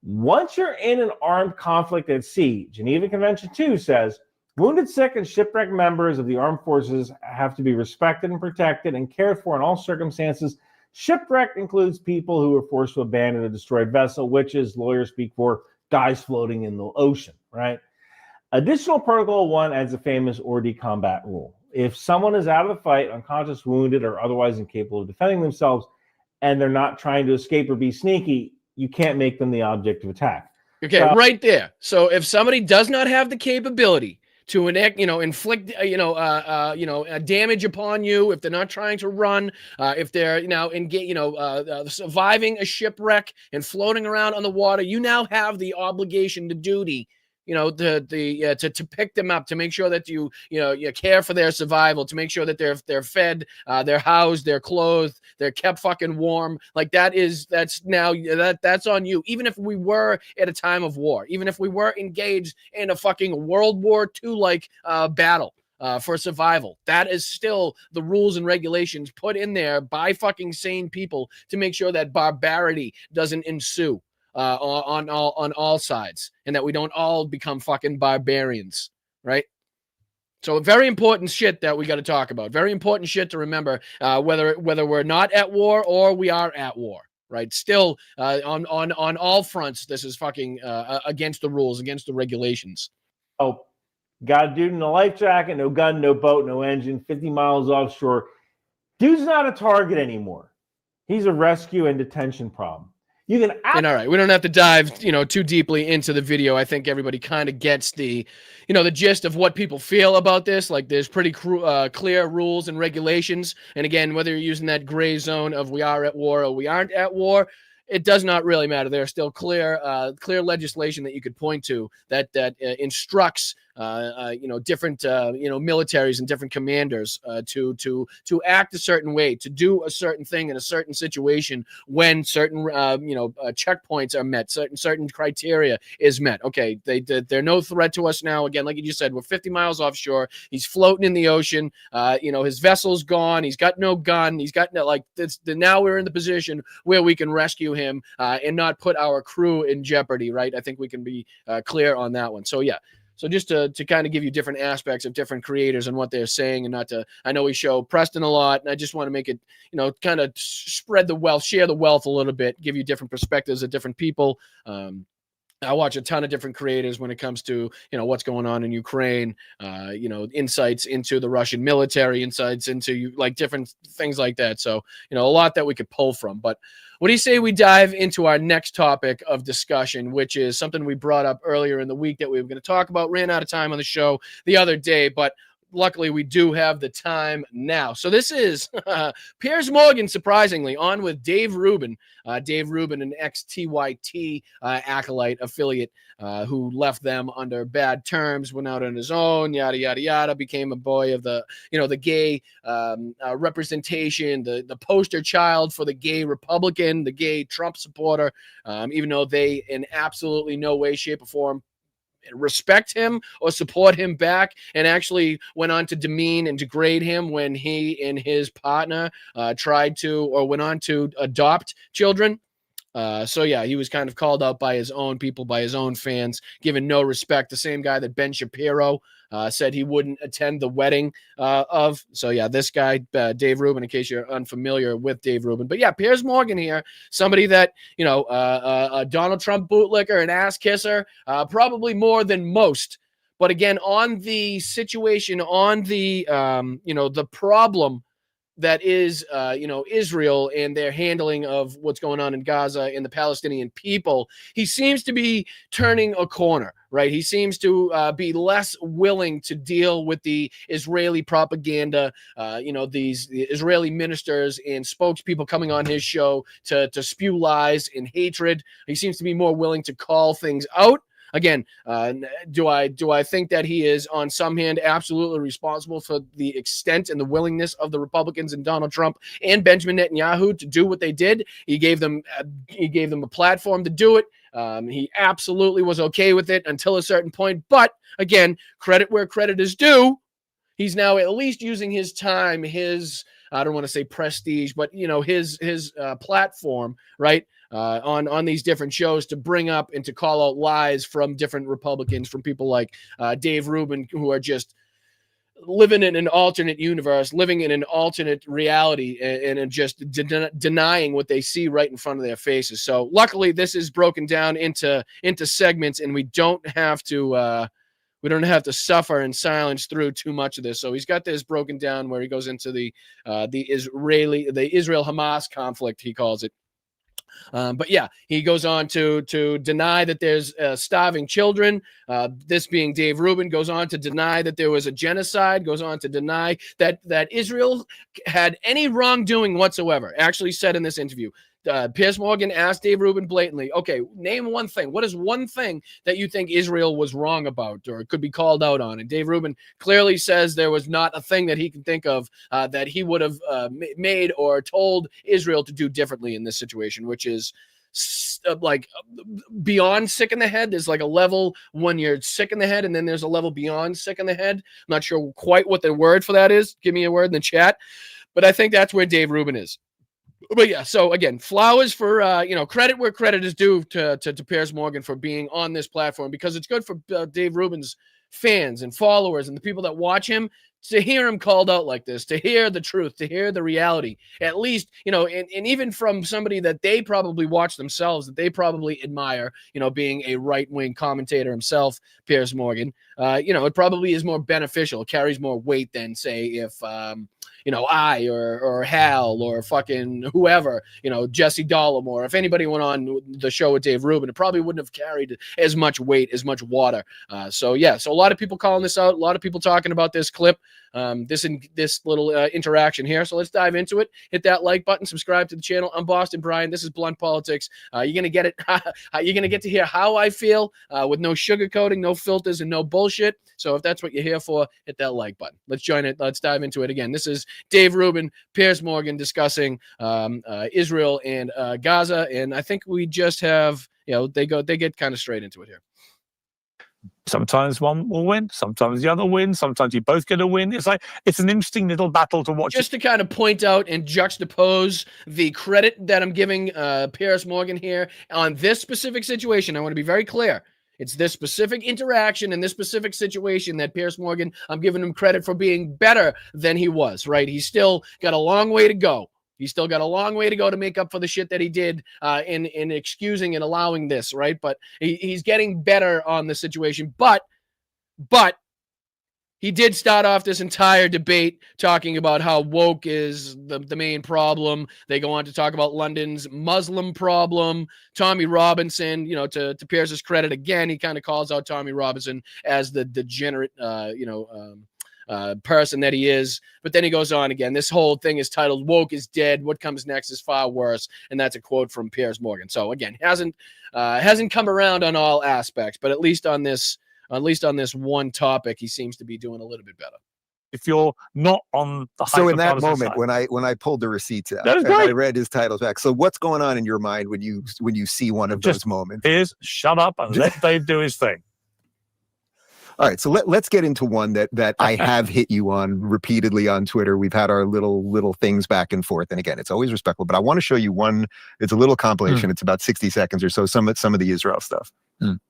Once you're in an armed conflict at sea, Geneva Convention 2 says wounded, sick, and shipwrecked members of the armed forces have to be respected and protected and cared for in all circumstances. Shipwreck includes people who were forced to abandon a destroyed vessel, which is lawyers speak for guys floating in the ocean, right? Additional Protocol 1 adds a famous hors de combat rule. If someone is out of the fight, unconscious, wounded, or otherwise incapable of defending themselves, and they're not trying to escape or be sneaky, you can't make them the object of attack. Okay, right there. So if somebody does not have the capability to inflict damage upon you, if they're not trying to run, if they're surviving a shipwreck and floating around on the water, you now have the obligation, the duty, to pick them up, to make sure that you care for their survival, to make sure that they're fed, they're housed, they're clothed, they're kept fucking warm. Like that's on you. Even if we were at a time of war, even if we were engaged in a fucking World War II like battle for survival, that is still the rules and regulations put in there by fucking sane people to make sure that barbarity doesn't ensue on all sides, and that we don't all become fucking barbarians, right? So very important shit that we got to talk about. Very important shit to remember, whether we're not at war or we are at war, right? Still, on all fronts, this is fucking against the rules, against the regulations. Oh, got a dude in a life jacket, no gun, no boat, no engine, 50 miles offshore. Dude's not a target anymore. He's a rescue and detention problem. And all right, we don't have to dive, too deeply into the video. I think everybody kind of gets the gist of what people feel about this. Like, there's pretty clear rules and regulations. And again, whether you're using that gray zone of we are at war or we aren't at war, it does not really matter. There's still clear legislation that you could point to that instructs different militaries and different commanders to act a certain way, to do a certain thing in a certain situation when certain checkpoints are met, certain criteria is met. Okay, they're no threat to us now. Again, like you just said, we're 50 miles offshore. He's floating in the ocean. His vessel's gone. He's got no gun. He's got now we're in the position where we can rescue him and not put our crew in jeopardy. Right? I think we can be clear on that one. So yeah. So just to kind of give you different aspects of different creators and what they're saying, and I know we show Preston a lot, and I just want to make it, kind of spread the wealth, share the wealth a little bit, give you different perspectives of different people. I watch a ton of different creators when it comes to, what's going on in Ukraine, insights into the Russian military, insights into like different things like that. So, a lot that we could pull from. But what do you say we dive into our next topic of discussion, which is something we brought up earlier in the week that we were going to talk about, ran out of time on the show the other day, but luckily we do have the time now. So this is Piers Morgan, surprisingly, on with Dave Rubin. Dave Rubin, an ex-TYT acolyte affiliate who left them under bad terms, went out on his own, yada, yada, yada, became a boy of the, the gay representation, the poster child for the gay Republican, the gay Trump supporter, even though they in absolutely no way, shape, or form respect him or support him back, and actually went on to demean and degrade him when he and his partner tried to or went on to adopt children. So yeah, he was kind of called out by his own people, by his own fans, given no respect. The same guy that Ben Shapiro said he wouldn't attend the wedding of. So yeah, this guy, Dave Rubin, in case you're unfamiliar with Dave Rubin. But yeah, Piers Morgan here, somebody that, a Donald Trump bootlicker, an ass kisser, probably more than most. But again, on the situation, on the, the problem that is, Israel and their handling of what's going on in Gaza and the Palestinian people, he seems to be turning a corner, right? He seems to be less willing to deal with the Israeli propaganda, the Israeli ministers and spokespeople coming on his show to spew lies and hatred. He seems to be more willing to call things out. Again, do I think that he is on some hand absolutely responsible for the extent and the willingness of the Republicans and Donald Trump and Benjamin Netanyahu to do what they did? He gave them a platform to do it. He absolutely was okay with it until a certain point. But again, credit where credit is due. He's now at least using his time, his, I don't want to say prestige, but his platform, right, on these different shows to bring up and to call out lies from different Republicans, from people like Dave Rubin, who are just living in an alternate universe, living in an alternate reality, and just denying what they see right in front of their faces. So luckily, this is broken down into segments, and we don't have to suffer in silence through too much of this. So he's got this broken down where he goes into the Israel-Hamas conflict, he calls it. But yeah, he goes on to deny that there's starving children. This being Dave Rubin, goes on to deny that there was a genocide, goes on to deny that Israel had any wrongdoing whatsoever. Actually said in this interview, Piers Morgan asked Dave Rubin blatantly, okay, name one thing. What is one thing that you think Israel was wrong about or could be called out on? And Dave Rubin clearly says there was not a thing that he can think of that he would have made or told Israel to do differently in this situation, which is like beyond sick in the head. There's like a level when you're sick in the head, and then there's a level beyond sick in the head. I'm not sure quite what the word for that is. Give me a word in the chat. But I think that's where Dave Rubin is. But yeah, so again, flowers for credit where credit is due to Piers Morgan for being on this platform, because it's good for Dave Rubin's fans and followers and the people that watch him to hear him called out like this, to hear the truth, to hear the reality. At least, and even from somebody that they probably watch themselves, that they probably admire, being a right-wing commentator himself, Piers Morgan, it probably is more beneficial, carries more weight than, say, if I or Hal or fucking whoever, Jesse Dollemore, if anybody went on the show with Dave Rubin, it probably wouldn't have carried as much weight, as much water. So a lot of people calling this out, a lot of people talking about this clip, this little interaction here. So let's dive into it. Hit that like button, subscribe to the channel. I'm Boston Brian. This is Blunt Politics. You're gonna get it. You're gonna get to hear how I feel with no sugarcoating, no filters, and no bullshit. So if that's what you're here for, hit that like button. Let's join it. Let's dive into it again. This is Dave Rubin, Piers Morgan discussing Israel and Gaza, and I think we just have they get kind of straight into it here. Sometimes one will win, sometimes the other wins, sometimes you both get a win. It's an interesting little battle to watch. Just to kind of point out and juxtapose the credit that I'm giving Piers Morgan here on this specific situation, I want to be very clear. It's this specific interaction and this specific situation that Piers Morgan, I'm giving him credit for being better than he was, right? He's still got a long way to go. He's still got a long way to go to make up for the shit that he did in excusing and allowing this, right? But he's getting better on the situation. But he did start off this entire debate talking about how woke is the main problem. They go on to talk about London's Muslim problem. Tommy Robinson, to Pierce's credit, again, he kind of calls out Tommy Robinson as the degenerate, person that he is. But then he goes on again. This whole thing is titled "Woke is Dead. What Comes Next is Far Worse," and that's a quote from Piers Morgan. So again, hasn't come around on all aspects, but at least on this one topic, he seems to be doing a little bit better. If you're not on the so in that moment side. when I pulled the receipts out and I read his titles back, so what's going on in your mind when you see one of those moments? Is shut up and let Dave do his thing. All right, so let's get into one that I have hit you on repeatedly on Twitter. We've had our little things back and forth, and again, it's always respectful. But I want to show you one. It's a little compilation. It's about 60 seconds or so. Some of the Israel stuff.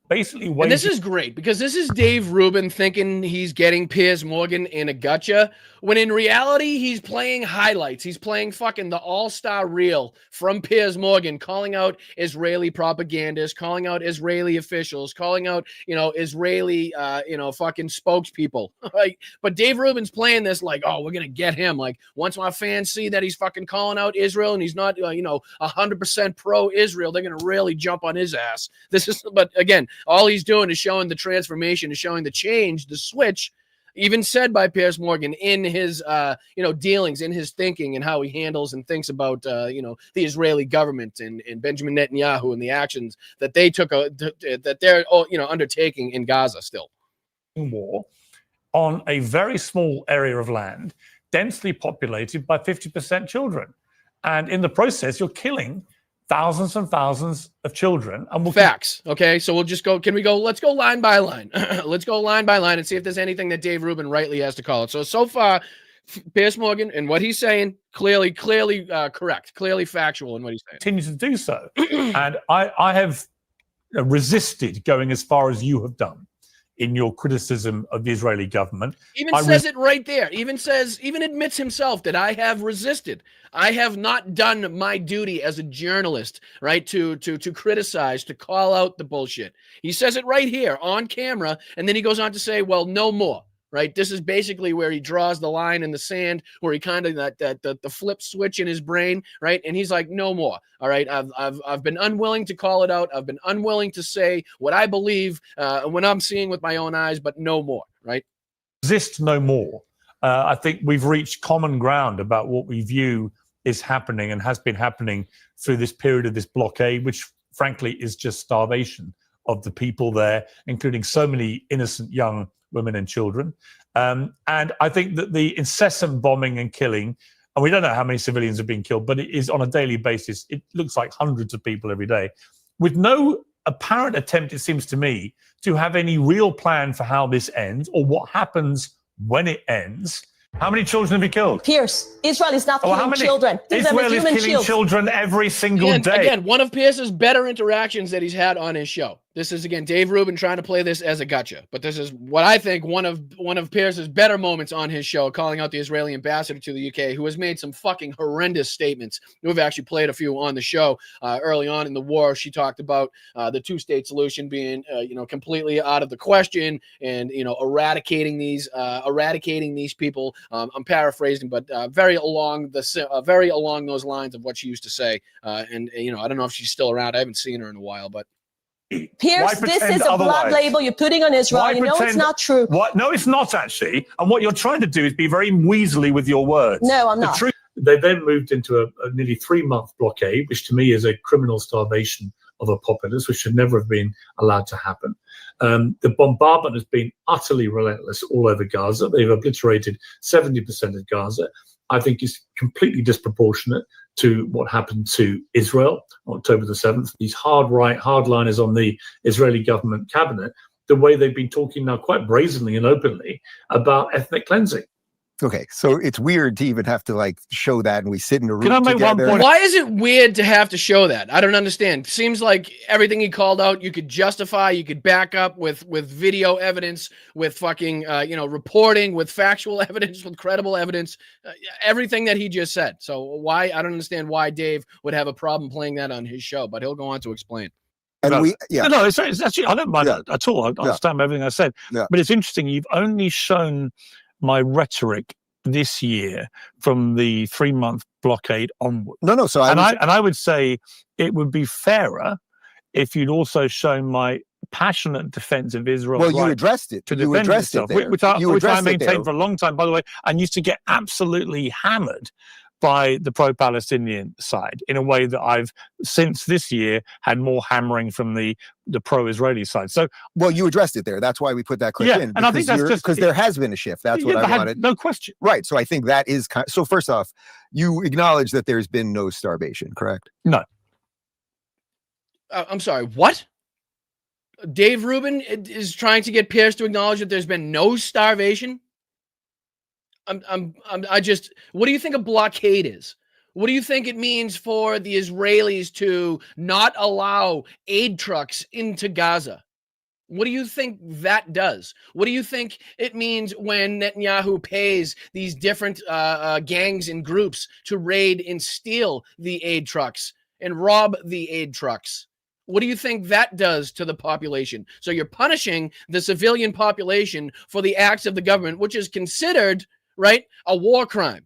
Basically, and this is great because this is Dave Rubin thinking he's getting Piers Morgan in a gotcha, when in reality he's playing highlights. He's playing fucking the all-star reel from Piers Morgan, calling out Israeli propagandists, calling out Israeli officials, calling out Israeli fucking spokespeople. Right? But Dave Rubin's playing this like, oh, we're gonna get him. Like once my fans see that he's fucking calling out Israel and he's not 100% pro-Israel, they're gonna really jump on his ass. But again, all he's doing is showing the transformation, is showing the change, the switch, even said by Piers Morgan in his, dealings, in his thinking and how he handles and thinks about, the Israeli government and Benjamin Netanyahu and the actions that they took, that they're, undertaking in Gaza still. War on a very small area of land, densely populated by 50% children. And in the process, you're killing thousands and thousands of children. And we'll Facts. Okay, so we'll just go. Can we go? Let's go line by line. Let's go line by line and see if there's anything that Dave Rubin rightly has to call it. So far, Piers Morgan and what he's saying clearly correct, clearly factual in what he's saying. continue to do so. And I have resisted going as far as you have done in your criticism of the Israeli government. Even says it right there. Even admits himself that I have resisted. I have not done my duty as a journalist, right? To criticize, to call out the bullshit. He says it right here on camera, and then he goes on to say, "Well, no more." Right. This is basically where he draws the line in the sand, where he kind of the flip switch in his brain. Right. And he's like, no more. All right. I've been unwilling to call it out. I've been unwilling to say what I believe when I'm seeing with my own eyes, but no more. Right. Resist no more. I think we've reached common ground about what we view is happening and has been happening through this period of this blockade, which frankly is just starvation of the people there, including so many innocent young women and children. And I think that the incessant bombing and killing, and we don't know how many civilians have been killed, but it is on a daily basis. It looks like hundreds of people every day, with no apparent attempt, it seems to me, to have any real plan for how this ends or what happens when it ends. How many children have you killed? Pierce, Israel is not killing children. Israel is killing children every single day. Again, one of Pierce's better interactions that he's had on his show. This is, again, Dave Rubin trying to play this as a gotcha. But this is what I think one of Pierce's better moments on his show, calling out the Israeli ambassador to the UK, who has made some fucking horrendous statements. We've actually played a few on the show early on in the war. She talked about the two-state solution being, completely out of the question, and eradicating these people. I'm paraphrasing, but very along those lines of what she used to say. I don't know if she's still around. I haven't seen her in a while, but. Pierce, this is a blood label you're putting on Israel. It's not true. What? No, it's not actually. And what you're trying to do is be very weaselly with your words. No, I'm not. They then moved into a nearly 3-month blockade, which to me is a criminal starvation of a populace, which should never have been allowed to happen. The bombardment has been utterly relentless all over Gaza. They've obliterated 70% of Gaza. I think is completely disproportionate to what happened to Israel on October the 7th. These hardliners on the Israeli government cabinet, the way they've been talking now quite brazenly and openly about ethnic cleansing. Okay, so it's weird to even have to show that, and we sit in a room Can I make together. 1 point? Why is it weird to have to show that? I don't understand. Seems like everything he called out, you could justify, you could back up with video evidence, with fucking reporting, with factual evidence, with credible evidence, everything that he just said. So why? I don't understand why Dave would have a problem playing that on his show, but he'll go on to explain. And No, it's actually, I don't mind that at all. I understand everything I said. Yeah. But it's interesting. You've only shown my rhetoric this year from the 3-month blockade onward. No. So I would say it would be fairer if you'd also shown my passionate defense of Israel. Well, you addressed it. To You defend addressed itself, it there. which I addressed it maintained there. for a long time, by the way, and used to get absolutely hammered by the pro-Palestinian side in a way that I've since this year had more hammering from the pro-Israeli side. So, well, you addressed it there. That's why we put that clip in. And I think that's just because there has been a shift. That's what I wanted. No question. Right. So I think that is so. First off, you acknowledge that there's been no starvation, correct? No. I'm sorry. What? Dave Rubin is trying to get Pierce to acknowledge that there's been no starvation. What do you think a blockade is? What do you think it means for the Israelis to not allow aid trucks into Gaza? What do you think that does? What do you think it means when Netanyahu pays these different gangs and groups to raid and steal the aid trucks and rob the aid trucks? What do you think that does to the population? So you're punishing the civilian population for the acts of the government, which is considered, right, a war crime.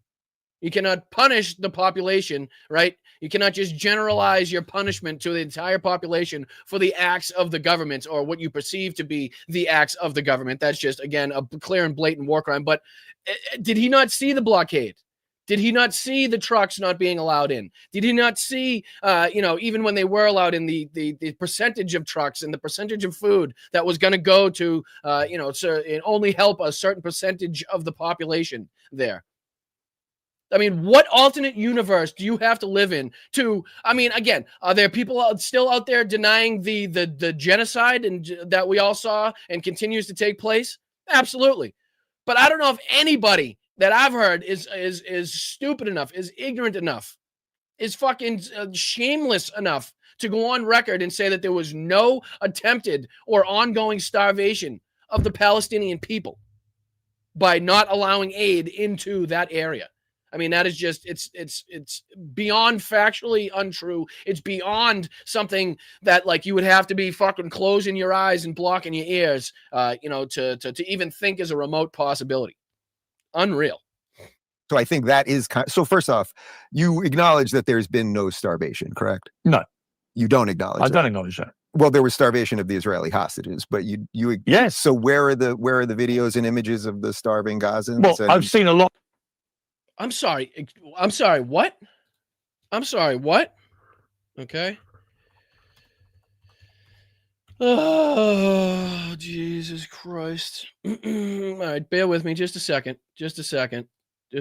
You cannot punish the population, right? You cannot just generalize your punishment to the entire population for the acts of the government or what you perceive to be the acts of the government. That's just, again, a clear and blatant war crime. But did he not see the blockade? Did he not see the trucks not being allowed in? Did he not see, even when they were allowed in, the percentage of trucks and the percentage of food that was going to go to, and only help a certain percentage of the population there? I mean, what alternate universe do you have to live in to, I mean, again, are there people still out there denying the genocide and that we all saw and continues to take place? Absolutely. But I don't know if anybody that I've heard is stupid enough, is ignorant enough, is fucking shameless enough to go on record and say that there was no attempted or ongoing starvation of the Palestinian people by not allowing aid into that area. I mean, that is just, it's beyond factually untrue. It's beyond something that, like, you would have to be fucking closing your eyes and blocking your ears, to even think is a remote possibility. Unreal. So I think that is so. First off, you acknowledge that there's been no starvation, correct? No, you don't acknowledge. I don't acknowledge that. Well, there was starvation of the Israeli hostages, but you yes. So where are the videos and images of the starving Gazans? Well, I've seen a lot. I'm sorry. What? I'm sorry. What? Okay. Oh, Jesus Christ. All right, bear with me just a second. Just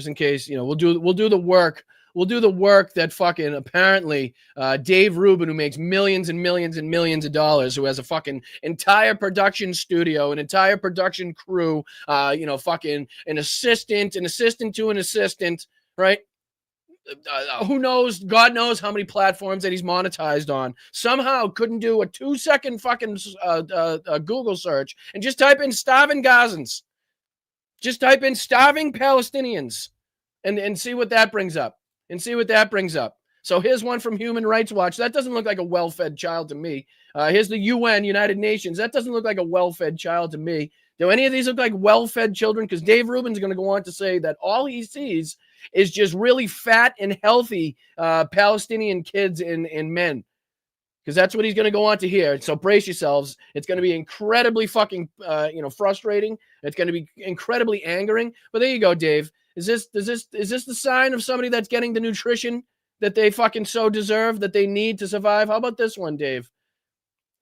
in case, we'll do the work. We'll do the work that fucking apparently Dave Rubin, who makes millions and millions and millions of dollars, who has a fucking entire production studio, an entire production crew, fucking an assistant to an assistant, right? Who knows? God knows how many platforms that he's monetized on. Somehow couldn't do a 2-second fucking Google search and just type in starving Gazans. Just type in starving Palestinians and see what that brings up. So here's one from Human Rights Watch. That doesn't look like a well-fed child to me. Here's the UN, United Nations. That doesn't look like a well-fed child to me. Do any of these look like well-fed children? Because Dave Rubin's going to go on to say that all he sees is just really fat and healthy Palestinian kids and men. Because that's what he's going to go on to hear. So brace yourselves. It's going to be incredibly fucking, frustrating. It's going to be incredibly angering. But there you go, Dave. Is this the sign of somebody that's getting the nutrition that they fucking so deserve, that they need to survive? How about this one, Dave?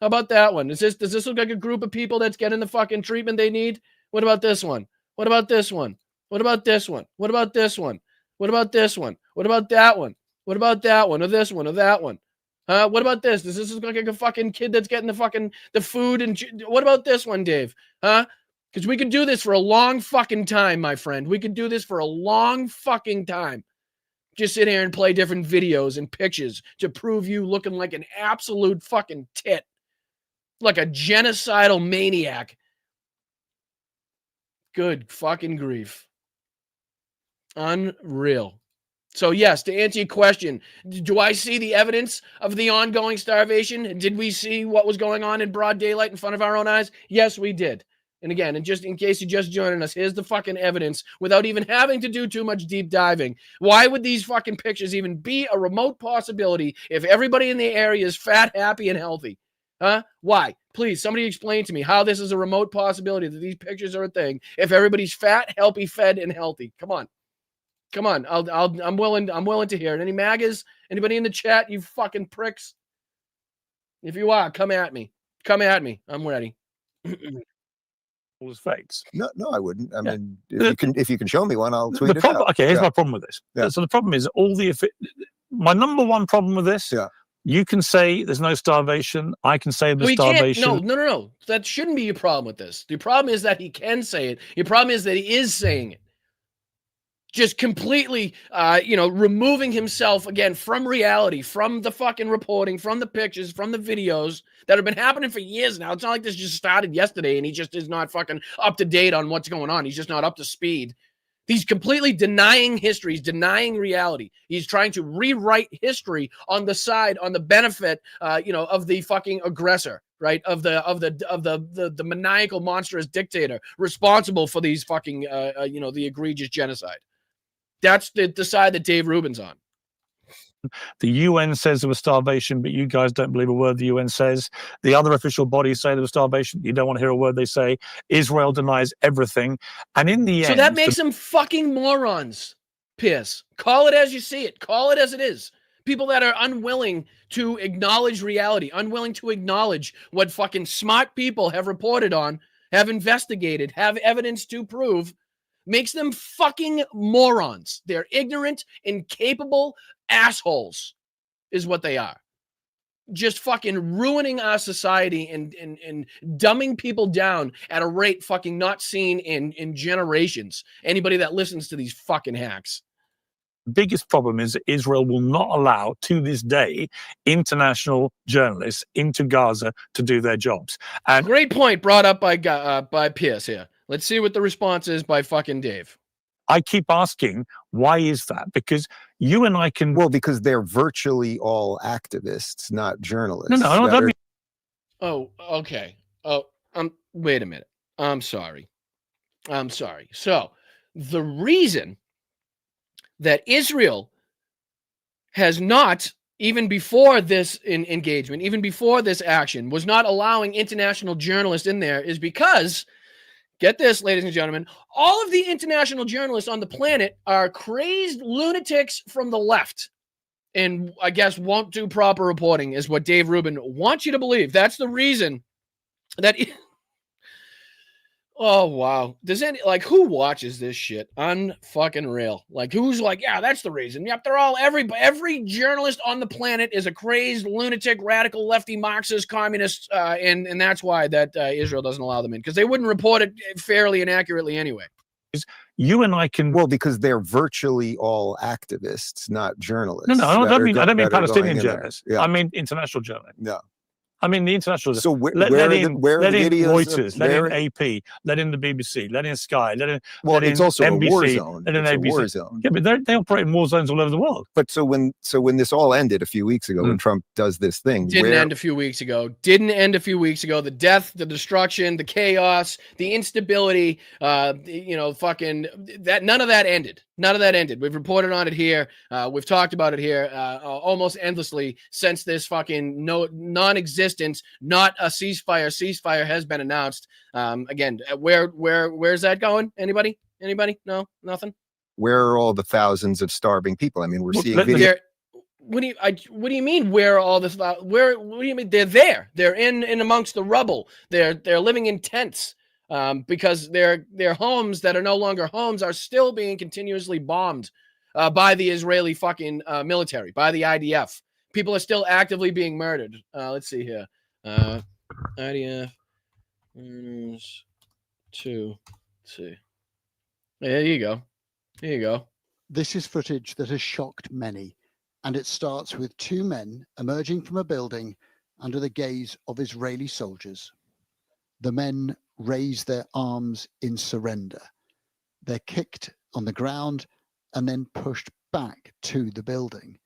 How about that one? Does this look like a group of people that's getting the fucking treatment they need? What about this one? What about this one? What about this one? What about this one? What about this one? What about that one? What about that one? Or this one? Or that one? What about this? Does this look like a fucking kid that's getting the food? And what about this one, Dave? Because we could do this for a long fucking time, my friend. We could do this for a long fucking time. Just sit here and play different videos and pictures to prove you looking like an absolute fucking tit. Like a genocidal maniac. Good fucking grief. Unreal. So yes, to answer your question, do I see the evidence of the ongoing starvation? Did we see what was going on in broad daylight in front of our own eyes? Yes, we did. And again, and just in case you're just joining us, here's the fucking evidence without even having to do too much deep diving. Why would these fucking pictures even be a remote possibility if everybody in the area is fat, happy, and healthy? Why? Please, somebody explain to me how this is a remote possibility that these pictures are a thing if everybody's fat, healthy, fed, and healthy. Come on. I'm willing to hear it. Any MAGAs? Anybody in the chat? You fucking pricks. If you are, come at me. I'm ready. All his fakes. No, I wouldn't. I mean, if you can show me one, I'll tweet it out. Okay, here's my problem with this. Yeah. So the problem is my number one problem with this. Yeah. You can say there's no starvation. I can say there's starvation. No. That shouldn't be your problem with this. The problem is that he can say it. Your problem is that he is saying it. Just completely, removing himself again from reality, from the fucking reporting, from the pictures, from the videos that have been happening for years now. It's not like this just started yesterday and he just is not fucking up to date on what's going on. He's just not up to speed. He's completely denying history. He's denying reality. He's trying to rewrite history on the benefit, of the fucking aggressor, right? Of the maniacal, monstrous dictator responsible for these fucking, the egregious genocide. That's the side that Dave Rubin's on. The UN says there was starvation, but you guys don't believe a word the UN says. The other official bodies say there was starvation. You don't want to hear a word they say. Israel denies everything. And in the end... So that makes them fucking morons, Pierce. Call it as you see it. Call it as it is. People that are unwilling to acknowledge reality, unwilling to acknowledge what fucking smart people have reported on, have investigated, have evidence to prove, Makes them fucking morons. They're ignorant, incapable assholes is what they are. Just fucking ruining our society and dumbing people down at a rate fucking not seen in generations. Anybody that listens to these fucking hacks. Biggest problem is that Israel will not allow, to this day, international journalists into Gaza to do their jobs. And great point brought up by Pierce here. Let's see what the response is by fucking Dave. I keep asking, why is that? Because you and I can... Well, because they're virtually all activists, not journalists. No, I don't mean... Oh, okay. Oh, wait a minute. I'm sorry. So, the reason that Israel has not, even before this engagement, even before this action, was not allowing international journalists in there is because, get this, ladies and gentlemen, all of the international journalists on the planet are crazed lunatics from the left. And I guess won't do proper reporting is what Dave Rubin wants you to believe. That's the reason that... Oh, wow. Does who watches this shit? Unfucking real. Like, who's like, yeah, that's the reason. Yep, they're all, every journalist on the planet is a crazed, lunatic, radical, lefty, Marxist, communist, and that's why that Israel doesn't allow them in, because they wouldn't report it fairly and accurately anyway. You and I can... Well, because they're virtually all activists, not journalists. No, I don't mean Palestinian journalists. Yeah. I mean international journalists. No. I mean, the international... So let in Reuters, let in AP, let in the BBC, let in Sky, let in it's also NBC, a war zone. Let in it's ABC. A war zone. Yeah, but they operate in war zones all over the world. But so when this all ended a few weeks ago, when Trump does this thing... Didn't end a few weeks ago. The death, the destruction, the chaos, the instability, fucking... none of that ended. None of that ended. We've reported on it here. We've talked about it here almost endlessly since this fucking non-existence, not a ceasefire. Ceasefire has been announced. Again, where's that going? Anybody? No, nothing. Where are all the thousands of starving people? I mean, we're seeing videos. What do you mean? Where are all this? What do you mean? They're there. They're in amongst the rubble. They're living in tents. Because their homes that are no longer homes are still being continuously bombed by the Israeli fucking military, by the IDF. People are still actively being murdered. Let's see here. IDF. Let's see. There you go. This is footage that has shocked many, and it starts with two men emerging from a building under the gaze of Israeli soldiers. The men raise their arms in surrender. They're kicked on the ground and then pushed back to the building.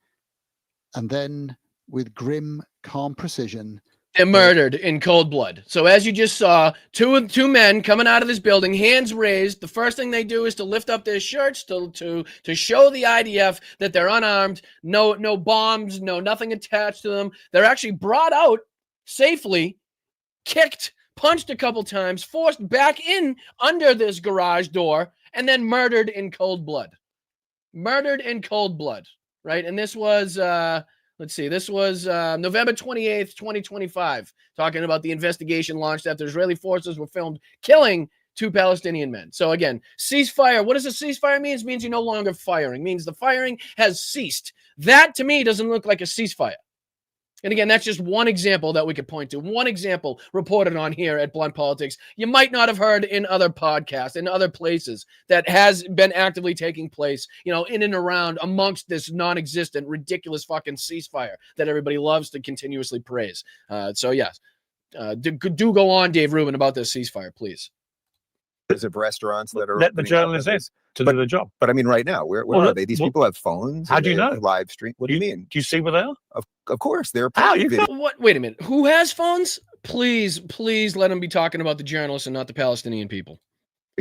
And then, with grim, calm precision, they're murdered in cold blood. So as you just saw, two men coming out of this building, hands raised. The first thing they do is to lift up their shirts to show the IDF that they're unarmed, no bombs, nothing attached to them. They're actually brought out safely, kicked, punched a couple times, forced back in under this garage door, and then murdered in cold blood. Right? And this was, this was November 28th, 2025, talking about the investigation launched after Israeli forces were filmed killing two Palestinian men. So again, ceasefire. What does a ceasefire mean? It means you're no longer firing. It means the firing has ceased. That, to me, doesn't look like a ceasefire. And again, that's just one example that we could point to. One example reported on here at Blunt Politics. You might not have heard in other podcasts, in other places, that has been actively taking place, in and around amongst this non-existent, ridiculous fucking ceasefire that everybody loves to continuously praise. So yes, do go on, Dave Rubin, about this ceasefire, please. Of restaurants that are let the journalists in to do the job. But I mean, right now, where are they? These people have phones. How do you know? Live stream. What do you mean? Do you see where they are? Of course, they're. What? Wait a minute. Who has phones? Please let them be talking about the journalists and not the Palestinian people.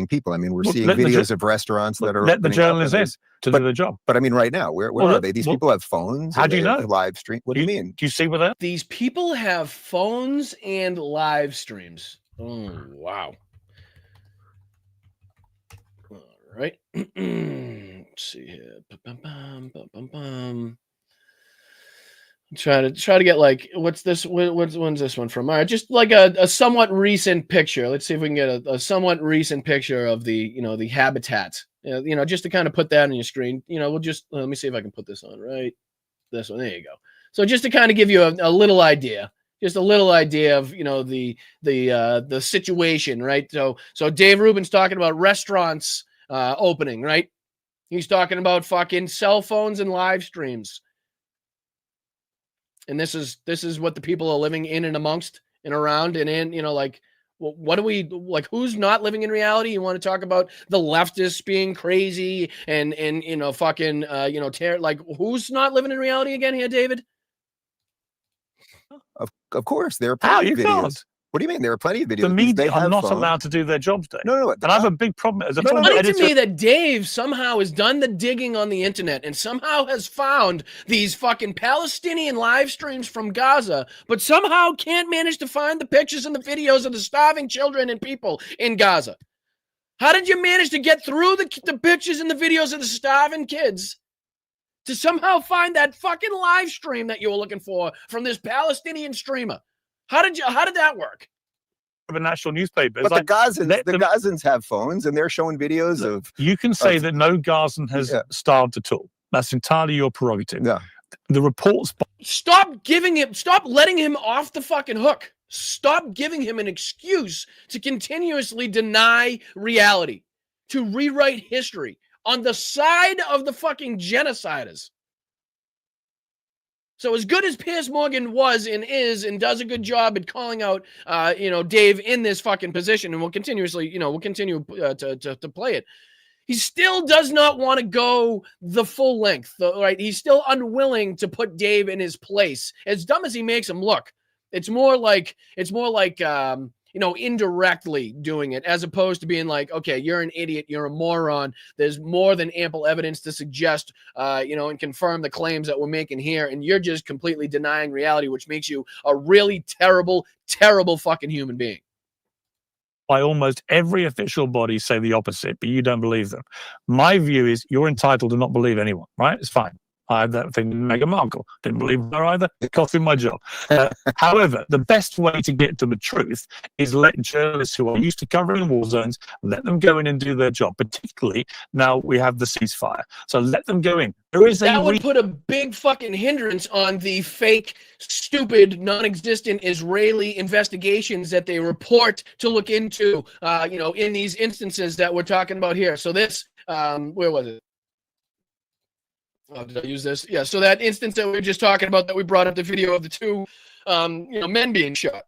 People. I mean, we're seeing videos of restaurants that are. Let the journalists in to do the job. But I mean, right now, where are they? These people have phones. How do you know? Live stream. What do you mean? Do you see where they are? These people have phones and live streams. Oh, wow. Right. Let's see here. Try to get like, what's this? When's this one from? All right, just like a somewhat recent picture. Let's see if we can get a somewhat recent picture of the the habitat. Just to kind of put that on your screen. We'll just let me see if I can put this on right. This one, there you go. So just to kind of give you a little idea, just a little idea of the situation, right? So Dave Rubin's talking about restaurants opening, right? He's talking about fucking cell phones and live streams. And this is what the people are living in and amongst and around and in, like, what do we, like, who's not living in reality? You want to talk about the leftists being crazy and fucking, like, who's not living in reality again here, David? Of course, there are plenty of videos. What do you mean? There are plenty of videos. The media are not allowed to do their jobs, Dave. No. And I have a big problem. As a It's funny to me that Dave somehow has done the digging on the internet and somehow has found these fucking Palestinian live streams from Gaza, but somehow can't manage to find the pictures and the videos of the starving children and people in Gaza. How did you manage to get through the pictures and the videos of the starving kids to somehow find that fucking live stream that you were looking for from this Palestinian streamer? How did that work? The national newspapers. But the Gazans have phones, and they're showing videos of. You can say that no Gazan has starved at all. That's entirely your prerogative. Yeah. The reports. Stop letting him off the fucking hook. Stop giving him an excuse to continuously deny reality, to rewrite history on the side of the fucking genociders. So as good as Piers Morgan was and is and does a good job at calling out, Dave in this fucking position, and we'll continue to play it. He still does not want to go the full length, right? He's still unwilling to put Dave in his place. As dumb as he makes him look, it's more like indirectly doing it, as opposed to being like, okay, you're an idiot, you're a moron. There's more than ample evidence to suggest, and confirm the claims that we're making here, and you're just completely denying reality, which makes you a really terrible, terrible fucking human being. By almost every official body say the opposite, but you don't believe them. My view is you're entitled to not believe anyone, right? It's fine. I had that thing with Meghan Markle. Didn't believe her either. It cost me my job. However, the best way to get to the truth is let journalists who are used to covering war zones, let them go in and do their job, particularly now we have the ceasefire. So let them go in. That would put a big fucking hindrance on the fake, stupid, non-existent Israeli investigations that they report to look into, in these instances that we're talking about here. So this, where was it? Oh, did I use this? Yeah, so that instance that we were just talking about, that we brought up the video of the two, men being shot.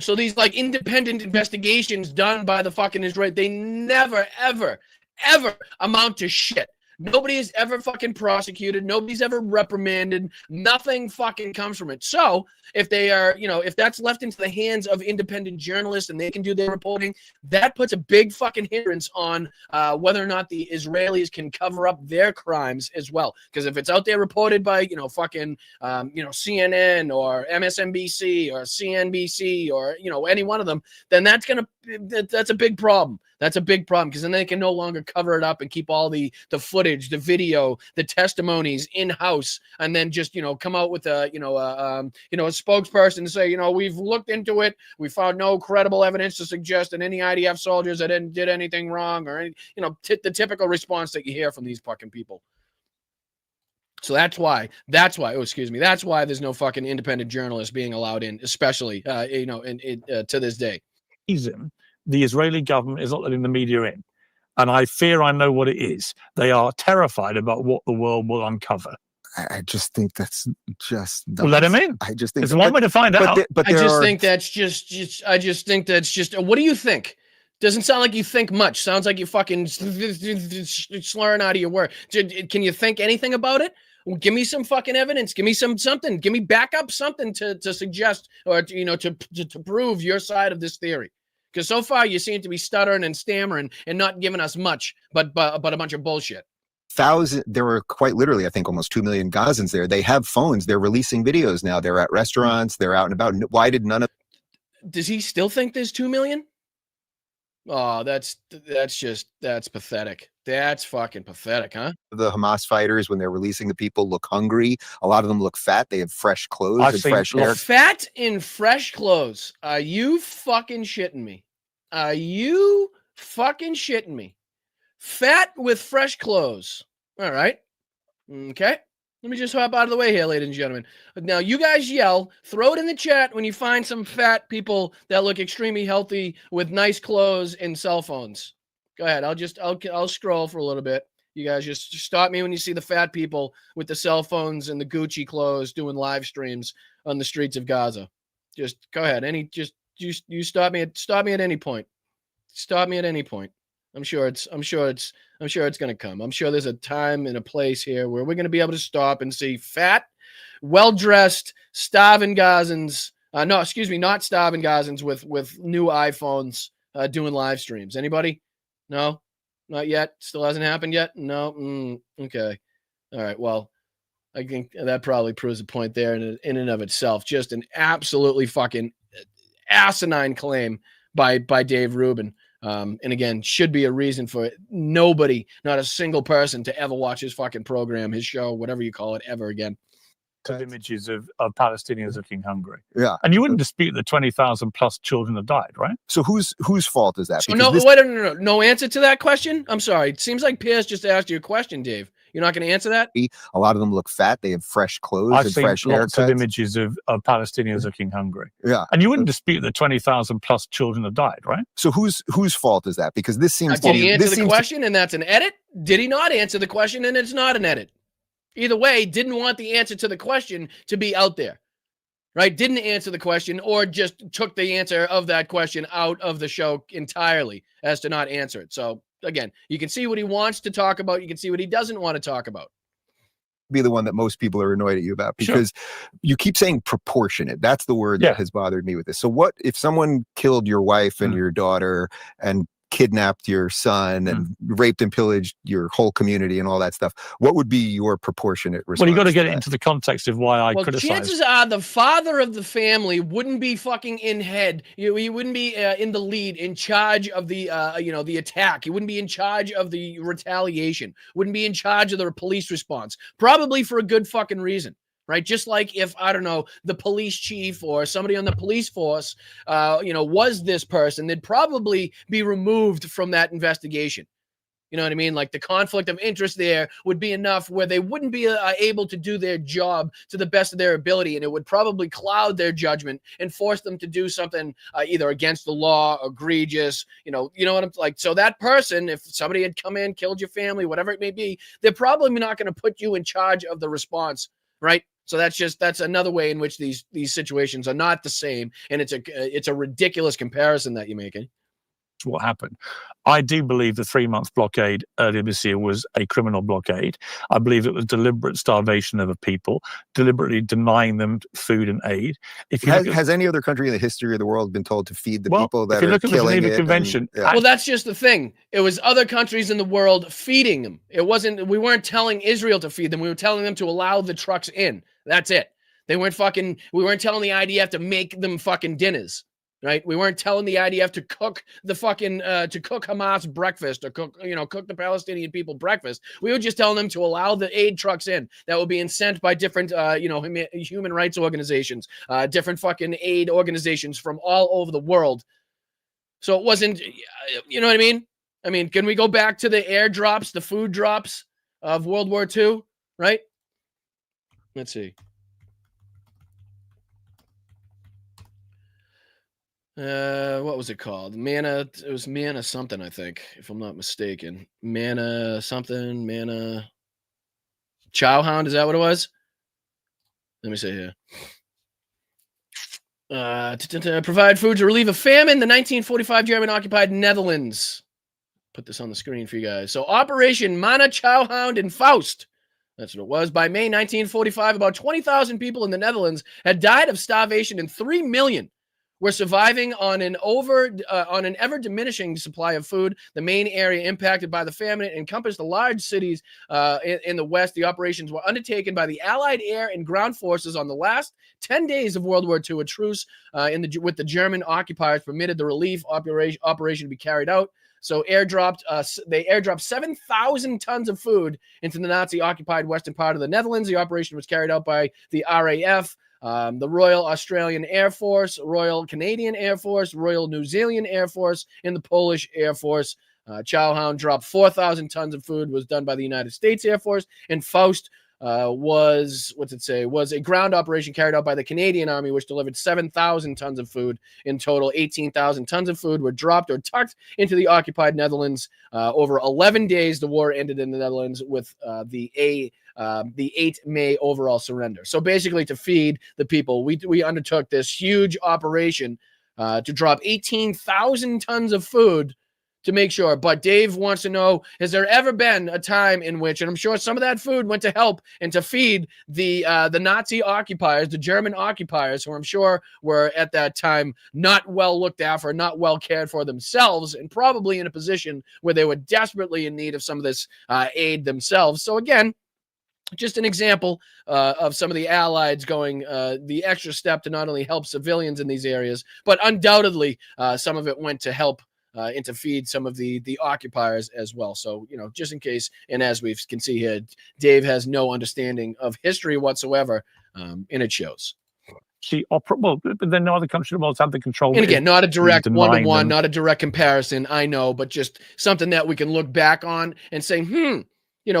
So these like independent investigations done by the fucking Israel, they never, ever, ever amount to shit. Nobody is ever fucking prosecuted. Nobody's ever reprimanded. Nothing fucking comes from it. So if they are, if that's left into the hands of independent journalists and they can do their reporting, that puts a big fucking hindrance on whether or not the Israelis can cover up their crimes as well. Because if it's out there reported by, CNN or MSNBC or CNBC or, any one of them, then that's a big problem. That's a big problem, because then they can no longer cover it up and keep all the footage, the video, the testimonies in-house, and then just, come out with a spokesperson to say, we've looked into it. We found no credible evidence to suggest that any IDF soldiers that did anything wrong, or the typical response that you hear from these fucking people. So that's why there's no fucking independent journalists being allowed in, especially, to this day. The Israeli government is not letting the media in. And I fear I know what it is. They are terrified about what the world will uncover. I just think that's just... Well, let him in. I just think... It's one way to find out. But I just think that's just... What do you think? Doesn't sound like you think much. Sounds like you fucking slurring out of your word. Can you think anything about it? Well, give me some fucking evidence. Give me something. Give me backup something to suggest, or to prove your side of this theory. Because so far you seem to be stuttering and stammering and not giving us much, but a bunch of bullshit. There were quite literally, I think, almost 2 million Gazans there. They have phones. They're releasing videos now. They're at restaurants. They're out and about. Why did none of... Does he still think there's 2 million? Oh, that's pathetic. That's fucking pathetic, huh? The Hamas fighters, when they're releasing the people, look hungry. A lot of them look fat. They have fresh clothes I've and seen fresh hair. Fat in fresh clothes. Are you fucking shitting me? Are you fucking shitting me? Fat with fresh clothes. All right. Okay. Let me just hop out of the way here, ladies and gentlemen. Now, you guys yell, throw it in the chat when you find some fat people that look extremely healthy with nice clothes and cell phones. Go ahead. I'll scroll for a little bit. You guys just stop me when you see the fat people with the cell phones and the Gucci clothes doing live streams on the streets of Gaza. Just go ahead. You stop me at any point. Stop me at any point. I'm sure it's going to come. I'm sure there's a time and a place here where we're going to be able to stop and see fat, well-dressed, starving Gazans. Not starving Gazans with new iPhones doing live streams. Anybody? No, not yet. Still hasn't happened yet. No. Okay. All right. Well, I think that probably proves a point there in and of itself. Just an absolutely fucking asinine claim by Dave Rubin. And again, should be a reason for nobody, not a single person, to ever watch his fucking program, his show, whatever you call it, ever again. Of images of Palestinians looking hungry. Yeah. And you wouldn't dispute that 20,000 plus children have died, right? So whose fault is that? So no answer to that question? I'm sorry. It seems like Pierce just asked you a question, Dave. You're not going to answer that? A lot of them look fat. They have fresh clothes I've and seen fresh lots haircuts. of images of Palestinians looking hungry. Yeah. And you wouldn't dispute that 20,000 plus children have died, right? So whose fault is that? Because this seems did he answer the question and that's an edit? Did he not answer the question and it's not an edit? Either way, didn't want the answer to the question to be out there, right? Didn't answer the question or just took the answer of that question out of the show entirely as to not answer it. So again, you can see what he wants to talk about. You can see what he doesn't want to talk about. Be the one that most people are annoyed at you about because you keep saying proportionate. That's the word that has bothered me with this. So what if someone killed your wife and your daughter and kidnapped your son and raped and pillaged your whole community and all that stuff? What would be your proportionate response? Well, you got to get it into the context of why I criticize. Chances are the father of the family wouldn't be fucking in head. He wouldn't be in the lead, in charge of the the attack. He wouldn't be in charge of the retaliation. Wouldn't be in charge of the police response. Probably for a good fucking reason. Right, just like if I don't know the police chief or somebody on the police force, was this person, they'd probably be removed from that investigation. You know what I mean? Like the conflict of interest there would be enough where they wouldn't be able to do their job to the best of their ability, and it would probably cloud their judgment and force them to do something either against the law, egregious. You know what I'm like. So that person, if somebody had come in, killed your family, whatever it may be, they're probably not going to put you in charge of the response, right? So that's another way in which these situations are not the same, and it's a ridiculous comparison that you're making. What happened? I do believe the 3-month blockade earlier this year was a criminal blockade. I believe it was deliberate starvation of a people, deliberately denying them food and aid. If you has any other country in the history of the world been told to feed the people that are killing it? Convention. Well, that's just the thing. It was other countries in the world feeding them. We weren't telling Israel to feed them. We were telling them to allow the trucks in. That's it. We weren't telling the IDF to make them fucking dinners. Right? We weren't telling the IDF to cook the fucking to cook Hamas breakfast or cook the Palestinian people breakfast. We were just telling them to allow the aid trucks in that were being sent by different human rights organizations, different fucking aid organizations from all over the world. So it wasn't, you know what I mean? I mean, can we go back to the airdrops, the food drops of World War II? Right? Let's see. What was it called? Manna. It was Manna something, I think, if I'm not mistaken. Manna something. Manna. Chowhound. Is that what it was? Let me see here. Provide food to relieve a famine. The 1945 German-occupied Netherlands. Put this on the screen for you guys. So Operation Manna, Chowhound, and Faust. That's what it was. By May 1945, about 20,000 people in the Netherlands had died of starvation, and 3 million We're surviving on an ever diminishing supply of food. The main area impacted by the famine encompassed the large cities in the West. The operations were undertaken by the Allied air and ground forces on the last 10 days of World War II. A truce with the German occupiers permitted the relief operation to be carried out. So they airdropped 7,000 tons of food into the Nazi-occupied western part of the Netherlands. The operation was carried out by the RAF, the Royal Australian Air Force, Royal Canadian Air Force, Royal New Zealand Air Force, and the Polish Air Force. Chowhound dropped 4,000 tons of food, was done by the United States Air Force, and Faust was a ground operation carried out by the Canadian Army, which delivered 7,000 tons of food. In total, 18,000 tons of food were dropped or tucked into the occupied Netherlands. Over 11 days, the war ended in the Netherlands with the 8 May overall surrender. So basically, to feed the people, we undertook this huge operation to drop 18,000 tons of food to make sure. But Dave wants to know, has there ever been a time in which, and I'm sure some of that food went to help and to feed the Nazi occupiers, the German occupiers, who I'm sure were at that time not well looked after, not well cared for themselves, and probably in a position where they were desperately in need of some of this aid themselves. So again, just an example of some of the Allies going the extra step to not only help civilians in these areas, but undoubtedly some of it went to help and to feed some of the occupiers as well. So, just in case, and as we can see here, Dave has no understanding of history whatsoever, and it shows. But then no other country in the world have the control. And again, not a direct one-to-one, not a direct comparison, I know, but just something that we can look back on and say,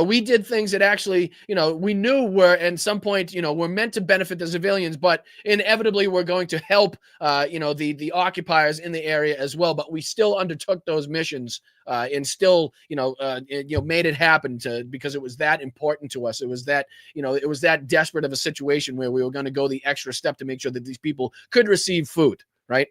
we did things that actually, we knew were at some point, were meant to benefit the civilians, but inevitably we're going to help, the occupiers in the area as well. But we still undertook those missions and still, made it happen because it was that important to us. It was that, it was that desperate of a situation where we were going to go the extra step to make sure that these people could receive food, right?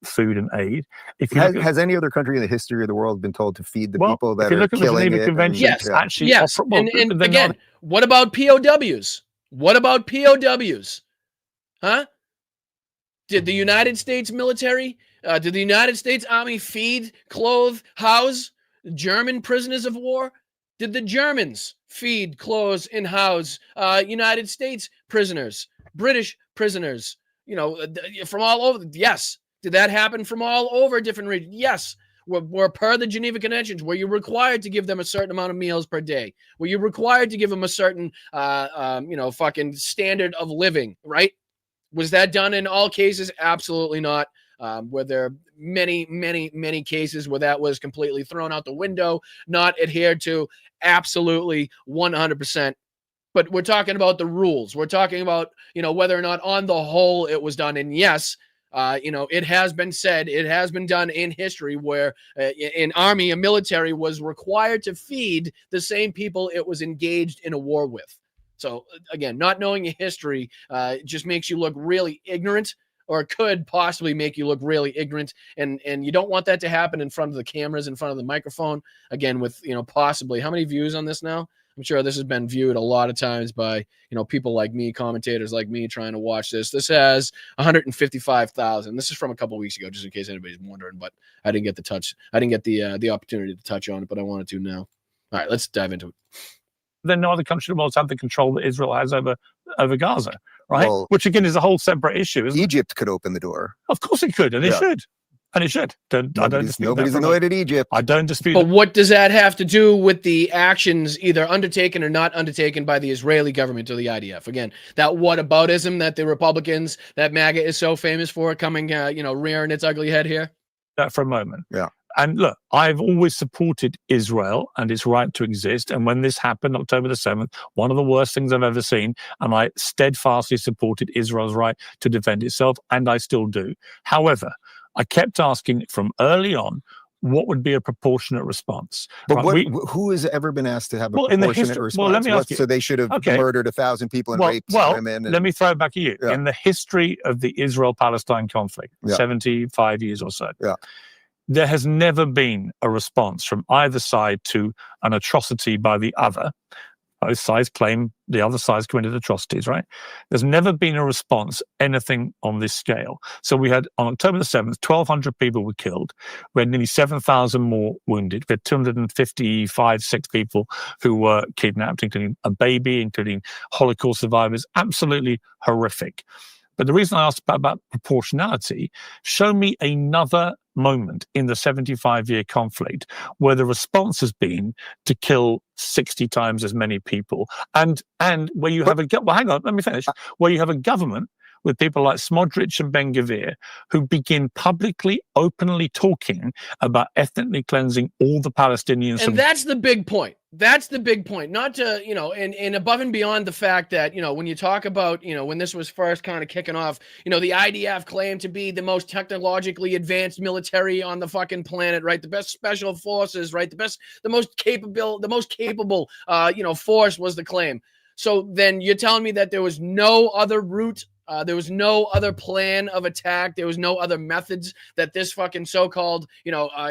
Food and aid. Has any other country in the history of the world been told to feed the people that are killing it? Yes, actually. Yes. And again, what about POWs? What about POWs? Huh? Did the United States military, did the United States Army feed, clothe, house German prisoners of war? Did the Germans feed, clothe, and house United States prisoners, British prisoners, from all over? Yes. Did that happen from all over different regions? Yes. Were per the Geneva Conventions, were you required to give them a certain amount of meals per day? Were you required to give them a certain, fucking standard of living, right? Was that done in all cases? Absolutely not. Were there many, many, many cases where that was completely thrown out the window, not adhered to? Absolutely, 100%. But we're talking about the rules. We're talking about, whether or not on the whole it was done. And yes, it has been said, it has been done in history where an army, a military was required to feed the same people it was engaged in a war with. So again, not knowing your history just makes you look really ignorant, or could possibly make you look really ignorant. And you don't want that to happen in front of the cameras, in front of the microphone. Again, with, possibly how many views on this now? I'm sure this has been viewed a lot of times by, people like me, commentators like me trying to watch this. This has 155,000. This is from a couple of weeks ago, just in case anybody's wondering, but I didn't get the touch. I didn't get the opportunity to touch on it, but I wanted to now. All right, let's dive into it. Then no other country in the world have the control that Israel has over Gaza, right? Well, which again is a whole separate issue. Egypt could open the door. Of course it could, and it should. And it should. Nobody's annoyed at Egypt. I don't dispute. But what does that have to do with the actions either undertaken or not undertaken by the Israeli government or the IDF? Again, that whataboutism that the Republicans, that MAGA is so famous for, coming, rearing its ugly head here. That for a moment. Yeah. And look, I've always supported Israel and its right to exist. And when this happened, October the 7th, one of the worst things I've ever seen, and I steadfastly supported Israel's right to defend itself, and I still do. However, I kept asking from early on, what would be a proportionate response? But who has ever been asked to have a proportionate response? Well, let me ask you. So they should have murdered 1,000 people and raped women. Let me throw it back at you. Yeah. In the history of the Israel-Palestine conflict, 75 years or so, there has never been a response from either side to an atrocity by the other Both sides claim the other side's committed atrocities, right? There's never been a response, anything on this scale. So we had, on October the 7th, 1,200 people were killed. We had nearly 7,000 more wounded. We had 255, 6 people who were kidnapped, including a baby, including Holocaust survivors. Absolutely horrific. But the reason I asked about proportionality, show me another moment in the 75-year conflict where the response has been to kill 60 times as many people, and where you have well, hang on, let me finish. Where you have a government with people like Smotrich and Ben-Gvir who begin publicly, openly talking about ethnically cleansing all the Palestinians. And that's the big point. That's the big point. Not to, and above and beyond the fact that, when you talk about, when this was first kind of kicking off, the IDF claimed to be the most technologically advanced military on the fucking planet, right? The best special forces, right? The most capable, force was the claim. So then you're telling me that there was no other route, there was no other plan of attack, there was no other methods that this fucking so-called,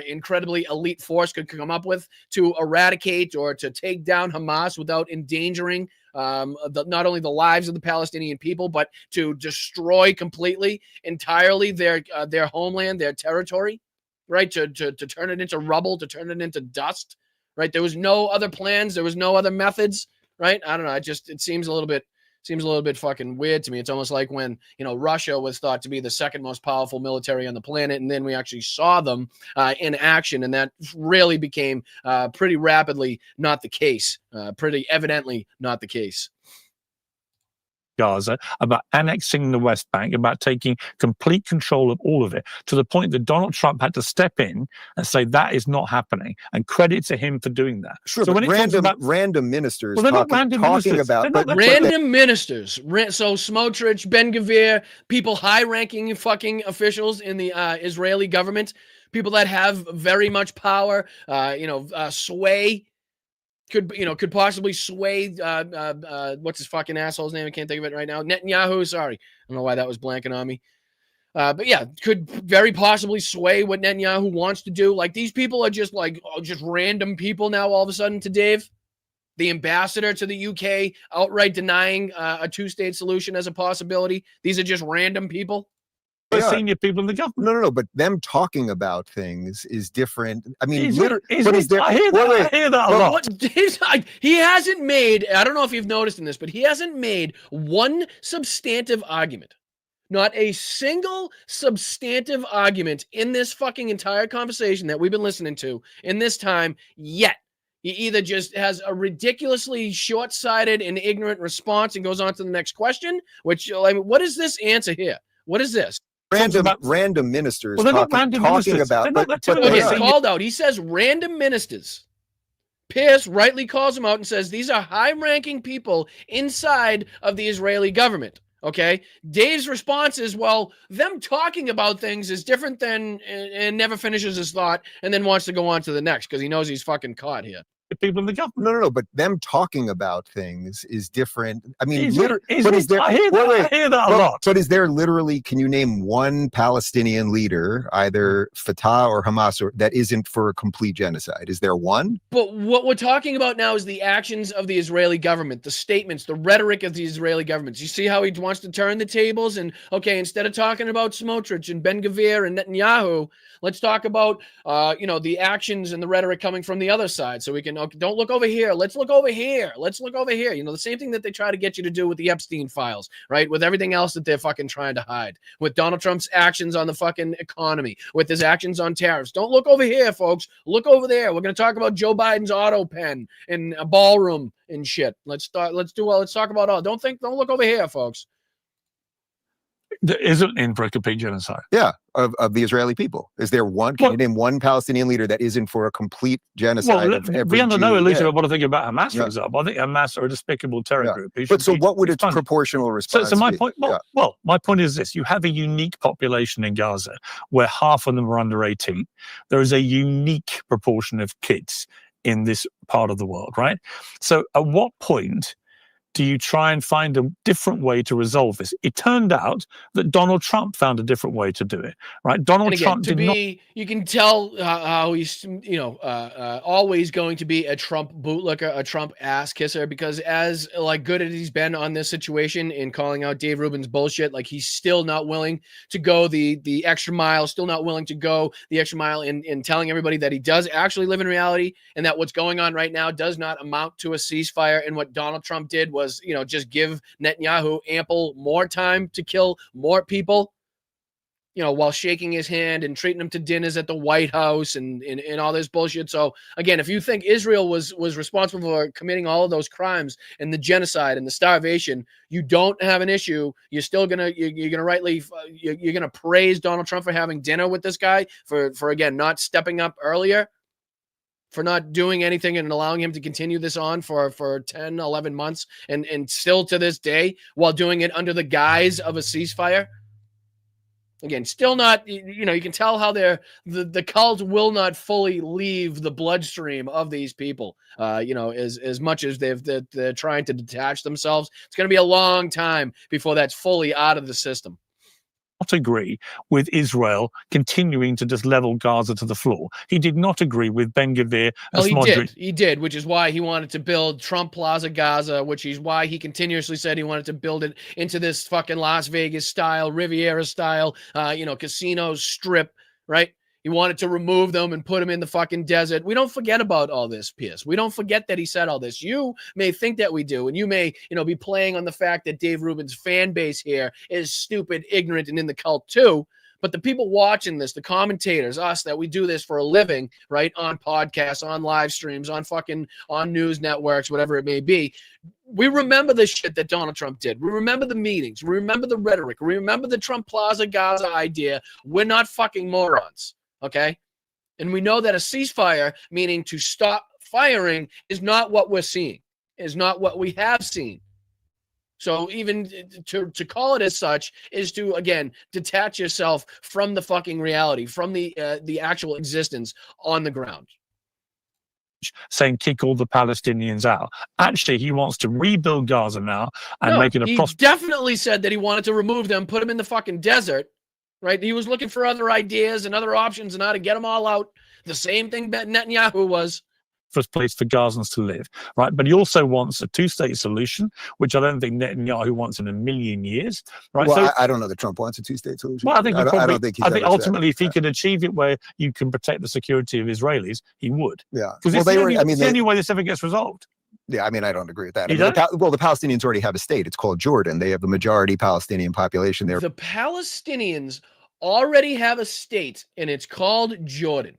incredibly elite force could come up with to eradicate or to take down Hamas without endangering not only the lives of the Palestinian people, but to destroy completely, entirely their homeland, their territory, right? To turn it into rubble, to turn it into dust, right? There was no other plans, there was no other methods. Right? I don't know. It seems a little bit fucking weird to me. It's almost like when, Russia was thought to be the second most powerful military on the planet. And then we actually saw them in action. And that really became pretty rapidly not the case, pretty evidently not the case. Gaza, about annexing the West Bank, about taking complete control of all of it, to the point that Donald Trump had to step in and say that is not happening, and credit to him for doing that. Sure, so but random ministers well, they're not random ministers. Random ministers. So Smotrich, Ben-Gvir, people high-ranking fucking officials in the Israeli government, people that have very much power, sway. Could possibly sway, what's his fucking asshole's name? I can't think of it right now. Netanyahu, sorry. I don't know why that was blanking on me. But yeah, could very possibly sway what Netanyahu wants to do. Like, these people are just just random people now all of a sudden to Dave. The ambassador to the UK outright denying a two-state solution as a possibility. These are just random people. Senior people in the government. No. But them talking about things is different. I mean, I hear that a lot. He hasn't made, I don't know if you've noticed in this, but he hasn't made one substantive argument. Not a single substantive argument in this fucking entire conversation that we've been listening to in this time yet. He either just has a ridiculously short-sighted and ignorant response and goes on to the next question, which, what is this answer here? What is this? Random ministers talking about. It's called out. He says random ministers. Pierce rightly calls him out and says these are high-ranking people inside of the Israeli government. Okay. Dave's response is, well, them talking about things is different than, and never finishes his thought and then wants to go on to the next because he knows he's fucking caught here. People in the government. No. But them talking about things is different. I mean, I hear that a lot. But is there literally? Can you name one Palestinian leader, either Fatah or Hamas, that isn't for a complete genocide? Is there one? But what we're talking about now is the actions of the Israeli government, the statements, the rhetoric of the Israeli government. You see how he wants to turn the tables and, okay, instead of talking about Smotrich and Ben-Gvir and Netanyahu, let's talk about, the actions and the rhetoric coming from the other side. So we can, don't look over here. Let's look over here. Let's look over here. The same thing that they try to get you to do with the Epstein files, right? With everything else that they're fucking trying to hide, with Donald Trump's actions on the fucking economy, with his actions on tariffs. Don't look over here, folks. Look over there. We're going to talk about Joe Biden's auto pen in a ballroom and shit. Let's talk about all. Don't look over here, folks. There isn't in for a complete genocide. Yeah, of the Israeli people. Is there one? Can you name one Palestinian leader that isn't for a complete genocide of every we under Jew? no illusion of what I think about Hamas, for example. I think Hamas are a despicable terror group. But so what would its proportional response so my be? point, my point is this. You have a unique population in Gaza where half of them are under 18. There is a unique proportion of kids in this part of the world, right? So at what point do you try and find a different way to resolve this? It turned out that Donald Trump found a different way to do it, right? Donald Trump did not. You can tell how he's, always going to be a Trump bootlicker, a Trump ass kisser, because as like good as he's been on this situation in calling out Dave Rubin's bullshit, like he's still not willing to go the extra mile, still not willing to go the extra mile in telling everybody that he does actually live in reality and that what's going on right now does not amount to a ceasefire. And what Donald Trump did was, just give Netanyahu ample more time to kill more people, while shaking his hand and treating him to dinners at the White House and all this bullshit. So again, if you think Israel was responsible for committing all of those crimes and the genocide and the starvation, you don't have an issue. You're still gonna you're gonna praise Donald Trump for having dinner with this guy for again not stepping up earlier, for not doing anything and allowing him to continue this on for 10, 11 months and still to this day while doing it under the guise of a ceasefire. Again, still not, you can tell how the cult will not fully leave the bloodstream of these people, as much as they're trying to detach themselves. It's going to be a long time before that's fully out of the system. Not agree with Israel continuing to just level Gaza to the floor. He did not agree with Ben-Gvir and Smotrich. He did, which is why he wanted to build Trump Plaza Gaza, which is why he continuously said he wanted to build it into this fucking Las Vegas style, Riviera style, casino strip, right? He wanted to remove them and put them in the fucking desert. We don't forget about all this, Pierce. We don't forget that he said all this. You may think that we do, and you may, be playing on the fact that Dave Rubin's fan base here is stupid, ignorant, and in the cult too. But the people watching this, the commentators, us, that we do this for a living, right, on podcasts, on live streams, on news networks, whatever it may be, we remember the shit that Donald Trump did. We remember the meetings. We remember the rhetoric. We remember the Trump Plaza Gaza idea. We're not fucking morons. Okay. And we know that a ceasefire, meaning to stop firing, is not what we're seeing, is not what we have seen. So even to call it as such is to, again, detach yourself from the fucking reality, from the actual existence on the ground. Saying kick all the Palestinians out. Actually, he wants to rebuild Gaza now and make it a He definitely said that he wanted to remove them, put them in the fucking desert. Right, he was looking for other ideas and other options and how to get them all out. The same thing Netanyahu was. First place for Gazans to live, right? But he also wants a two-state solution, which I don't think Netanyahu wants in a million years, right? Well, so, I don't know that Trump wants a two-state solution. Well, I think I think ultimately, if he could achieve it where you can protect the security of Israelis, he would. Yeah, because it's the only way this ever gets resolved. Yeah, I don't agree with that. Well, the Palestinians already have a state. It's called Jordan. They have the majority Palestinian population there. The Palestinians already have a state, and it's called Jordan.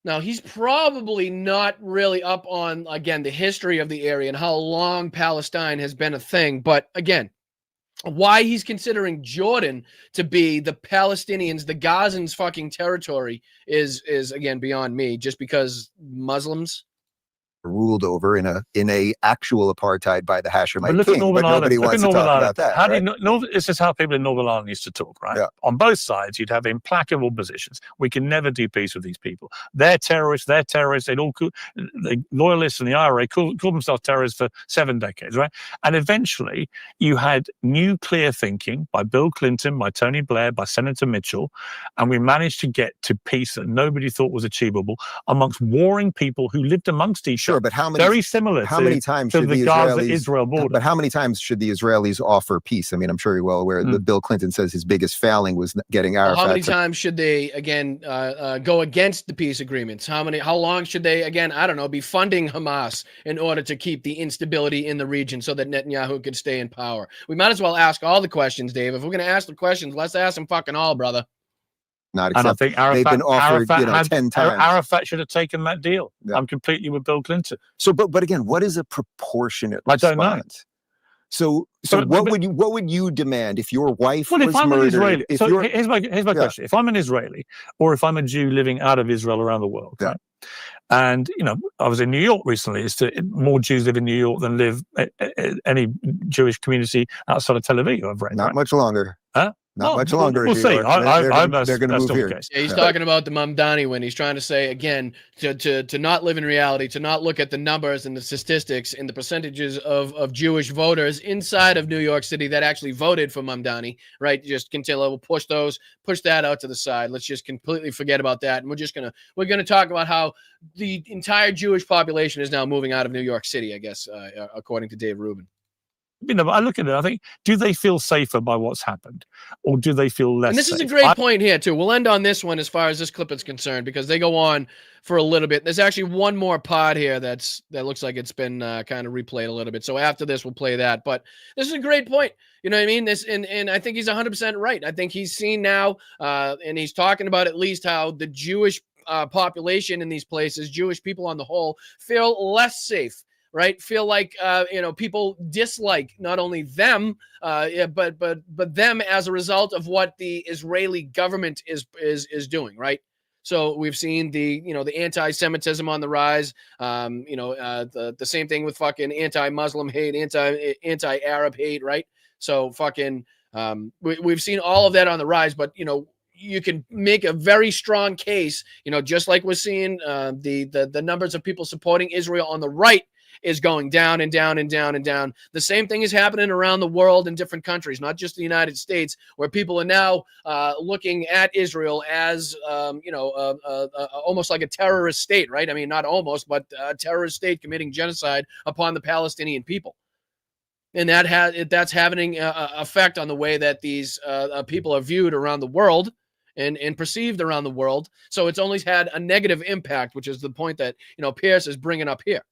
Now, he's probably not really up on, again, the history of the area and how long Palestine has been a thing. But again, why he's considering Jordan to be the Palestinians, the Gazans' fucking territory is again beyond me. Just because Muslims ruled over in a actual apartheid by the Hashemite look king, at Northern but Ireland. nobody wants to talk about that. How right? do you, this is how people in Northern Ireland used to talk, right? Yeah. On both sides, you'd have implacable positions. We can never do peace with these people. They're terrorists. They'd all the loyalists and the IRA call themselves terrorists for 7 decades, right? And eventually, you had new clear thinking by Bill Clinton, by Tony Blair, by Senator Mitchell, and we managed to get to peace that nobody thought was achievable amongst warring people who lived amongst each other. Sure, but how many? Very similar. How many times to should the the Gaza-Israel border? But how many times should the Israelis offer peace? I'm sure you're well aware that Bill Clinton says his biggest failing was getting Arafat. How many times should they again go against the peace agreements? How long should they again? I don't know. Be funding Hamas in order to keep the instability in the region so that Netanyahu could stay in power? We might as well ask all the questions, Dave. If we're going to ask the questions, let's ask them fucking all, brother. Not and I think Arafat, they've been offered 10 times. Arafat should have taken that deal. Yeah. I'm completely with Bill Clinton. So, but again, what is a proportionate response? I don't know. So what would you demand if your wife was if I'm murdered? An Israeli, so here's my question: if I'm an Israeli, or if I'm a Jew living out of Israel around the world, right? And I was in New York recently. More Jews live in New York than live any Jewish community outside of Tel Aviv. I've read not much longer. Huh? Not much longer. We'll see. They're going to move here. Yeah, he's talking about the Mamdani win. He's trying to say, again, to not live in reality, to not look at the numbers and the statistics and the percentages of Jewish voters inside of New York City that actually voted for Mamdani, right? Just continue, we'll push that out to the side. Let's just completely forget about that. And we're gonna talk about how the entire Jewish population is now moving out of New York City, I guess, according to Dave Rubin. I look at it, I think, do they feel safer by what's happened, or do they feel less And this safe? is a great point here, too. We'll end on this one as far as this clip is concerned, because they go on for a little bit. There's actually one more pod here that looks like it's been kind of replayed a little bit. So after this, we'll play that. But this is a great point. You know what I mean? And I think he's 100% right. I think he's seen now, and he's talking about at least how the Jewish population in these places, Jewish people on the whole, feel less safe. Right, feel like people dislike not only them, but them as a result of what the Israeli government is doing. Right, so we've seen the anti-Semitism on the rise. The same thing with fucking anti-Muslim hate, anti-Arab hate. Right, so fucking we've seen all of that on the rise. But you can make a very strong case. Just like we're seeing the numbers of people supporting Israel on the right is going down and down and down and down. The same thing is happening around the world in different countries, not just the United States, where people are now looking at Israel as, almost like a terrorist state, right? I mean, not almost, but a terrorist state committing genocide upon the Palestinian people. And that's having an effect on the way that these people are viewed around the world and perceived around the world. So it's only had a negative impact, which is the point that, Pierce is bringing up here.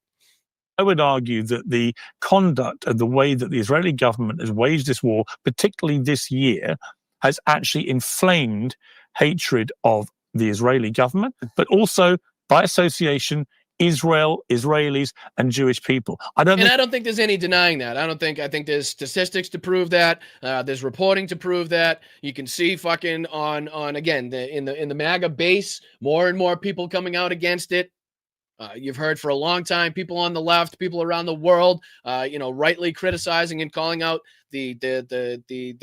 I would argue that the conduct and the way that the Israeli government has waged this war, particularly this year, has actually inflamed hatred of the Israeli government, but also, by association, Israel, Israelis, and Jewish people. I don't think there's any denying that. I think there's statistics to prove that. There's reporting to prove that. You can see fucking on again in the MAGA base, more and more people coming out against it. You've heard for a long time people on the left, people around the world, rightly criticizing and calling out the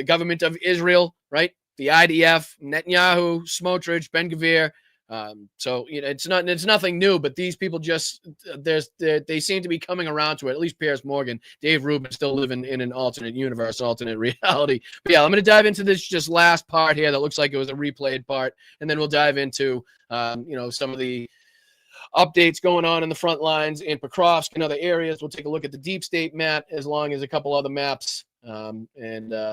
government of Israel, right? The IDF, Netanyahu, Smotrich, Ben-Gvir. So it's nothing new, but these people they seem to be coming around to it. At least Piers Morgan, Dave Rubin still living in an alternate universe, alternate reality. But yeah, I'm going to dive into this just last part here that looks like it was a replayed part, and then we'll dive into some of the updates going on in the front lines in Pokrovsk and other areas. We'll take a look at the deep state map as long as a couple other maps. And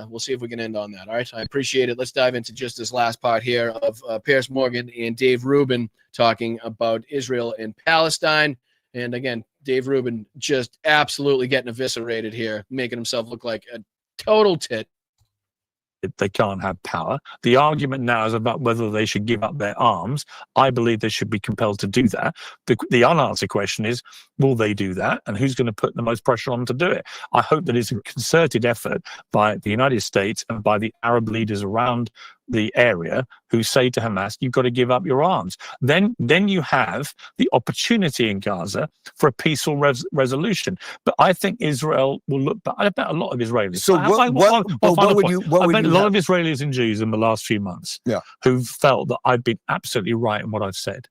we'll see if we can end on that. All right. I appreciate it. Let's dive into just this last part here of Piers Morgan and Dave Rubin talking about Israel and Palestine. And again, Dave Rubin just absolutely getting eviscerated here, making himself look like a total tit. They can't have power. The argument now is about whether they should give up their arms. I believe they should be compelled to do that. The unanswered question is, will they do that? And who's going to put the most pressure on them to do it? I hope that it's a concerted effort by the United States and by the Arab leaders around the area who say to Hamas, you've got to give up your arms. Then you have the opportunity in Gaza for a peaceful resolution. But I think Israel will look back. I bet a lot of Israelis. So a lot of Israelis and Jews in the last few months who felt that I've been absolutely right in what I've said.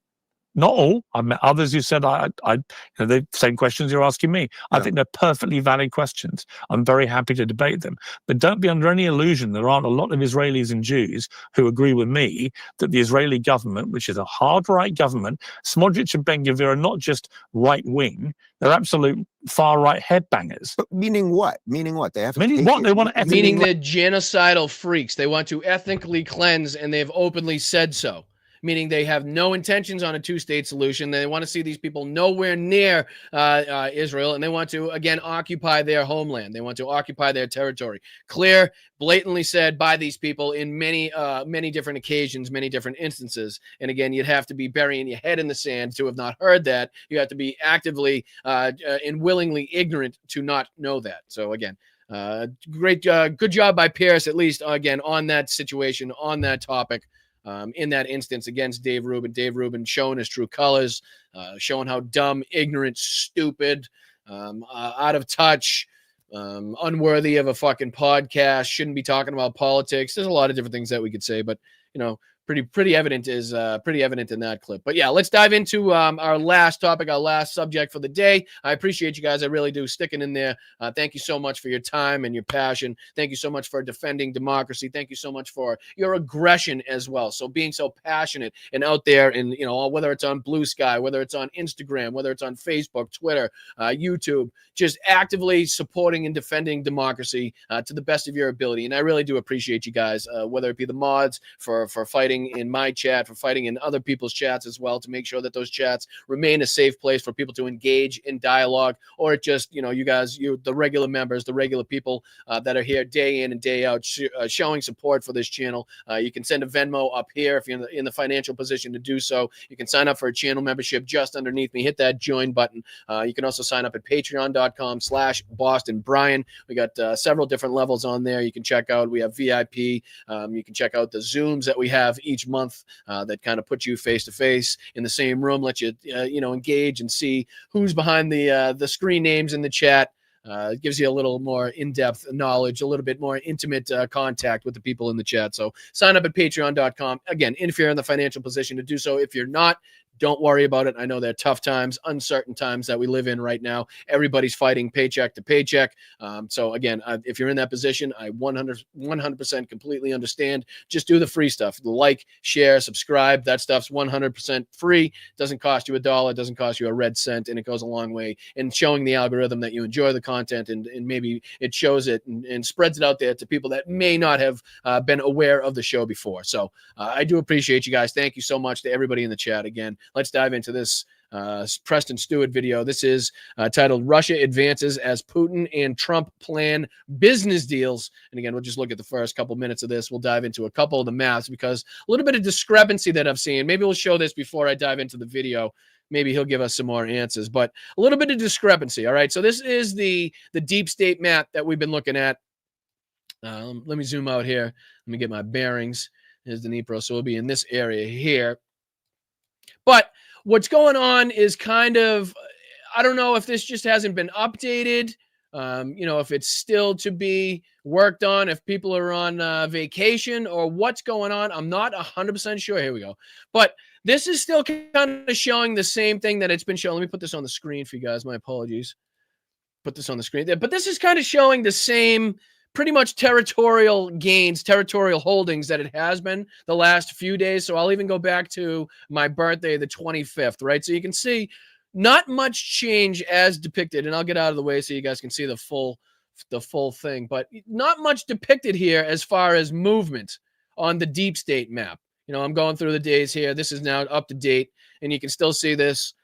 Not all. I've met others who said, the same questions you're asking me. I think they're perfectly valid questions. I'm very happy to debate them. But don't be under any illusion there aren't a lot of Israelis and Jews who agree with me that the Israeli government, which is a hard right government, Smotrich and Ben-Gvir are not just right-wing, they're absolute far-right headbangers. But meaning what? Meaning what? They have meaning what? They want to meaning they're genocidal freaks. They want to ethnically cleanse, and they've openly said so. Meaning they have no intentions on a two-state solution. They want to see these people nowhere near Israel, and they want to, again, occupy their homeland. They want to occupy their territory. Clear, blatantly said by these people in many different occasions, many different instances. And again, you'd have to be burying your head in the sand to have not heard that. You have to be actively and willingly ignorant to not know that. So again, good job by Pierce, at least, again, on that situation, on that topic. In that instance against Dave Rubin. Dave Rubin showing his true colors, showing how dumb, ignorant, stupid, out of touch, unworthy of a fucking podcast, shouldn't be talking about politics. There's a lot of different things that we could say, but pretty evident is pretty evident in that clip. But yeah, let's dive into our last topic, our last subject for the day. I appreciate you guys. I really do, sticking in there. Thank you so much for your time and your passion. Thank you so much for defending democracy. Thank you so much for your aggression as well. So being so passionate and out there, and whether it's on Blue Sky, whether it's on Instagram, whether it's on Facebook, Twitter, YouTube, just actively supporting and defending democracy to the best of your ability. And I really do appreciate you guys, whether it be the mods for fighting in my chat, for fighting in other people's chats as well, to make sure that those chats remain a safe place for people to engage in dialogue, or just, you guys, the regular members, the regular people that are here day in and day out, showing support for this channel. You can send a Venmo up here if you're in the financial position to do so. You can sign up for a channel membership just underneath me. Hit that join button. You can also sign up at patreon.com/BostonBrian. We got several different levels on there. You can check out. We have VIP. You can check out the Zooms that we have each month that kind of put you face to face in the same room, let you engage and see who's behind the screen names in the chat. It gives you a little more in-depth knowledge, a little bit more intimate contact with the people in the chat. So sign up at patreon.com. Again, if you're in the financial position to do so. If you're not, don't worry about it. I know they're tough times, uncertain times that we live in right now. Everybody's fighting paycheck to paycheck. So again, if you're in that position, I 100% completely understand. Just do the free stuff. Like, share, subscribe. That stuff's 100% free. Doesn't cost you $1. Doesn't cost you a red cent, and it goes a long way in showing the algorithm that you enjoy the content, and maybe it shows it and spreads it out there to people that may not have been aware of the show before. So I do appreciate you guys. Thank you so much to everybody in the chat. Again, let's dive into this Preston Stewart video. This is titled "Russia Advances as Putin and Trump Plan Business Deals." And again, we'll just look at the first couple minutes of this. We'll dive into a couple of the maps, because a little bit of discrepancy that I've seen. Maybe we'll show this before I dive into the video. Maybe he'll give us some more answers, but a little bit of discrepancy. All right. So this is the deep state map that we've been looking at. Let me zoom out here. Let me get my bearings. Here's the Dnipro. So we'll be in this area here. But what's going on is kind of, I don't know if this just hasn't been updated, if it's still to be worked on, if people are on vacation, or what's going on. I'm not 100% sure. Here we go. But this is still kind of showing the same thing that it's been showing. Let me put this on the screen for you guys. My apologies. Put this on the screen there. But this is kind of showing the same pretty much territorial gains, territorial holdings that it has been the last few days. So I'll even go back to my birthday, the 25th, right? So you can see not much change as depicted, and I'll get out of the way so you guys can see the full thing, but not much depicted here as far as movement on the deep state map. I'm going through the days here. This is now up to date, and you can still see this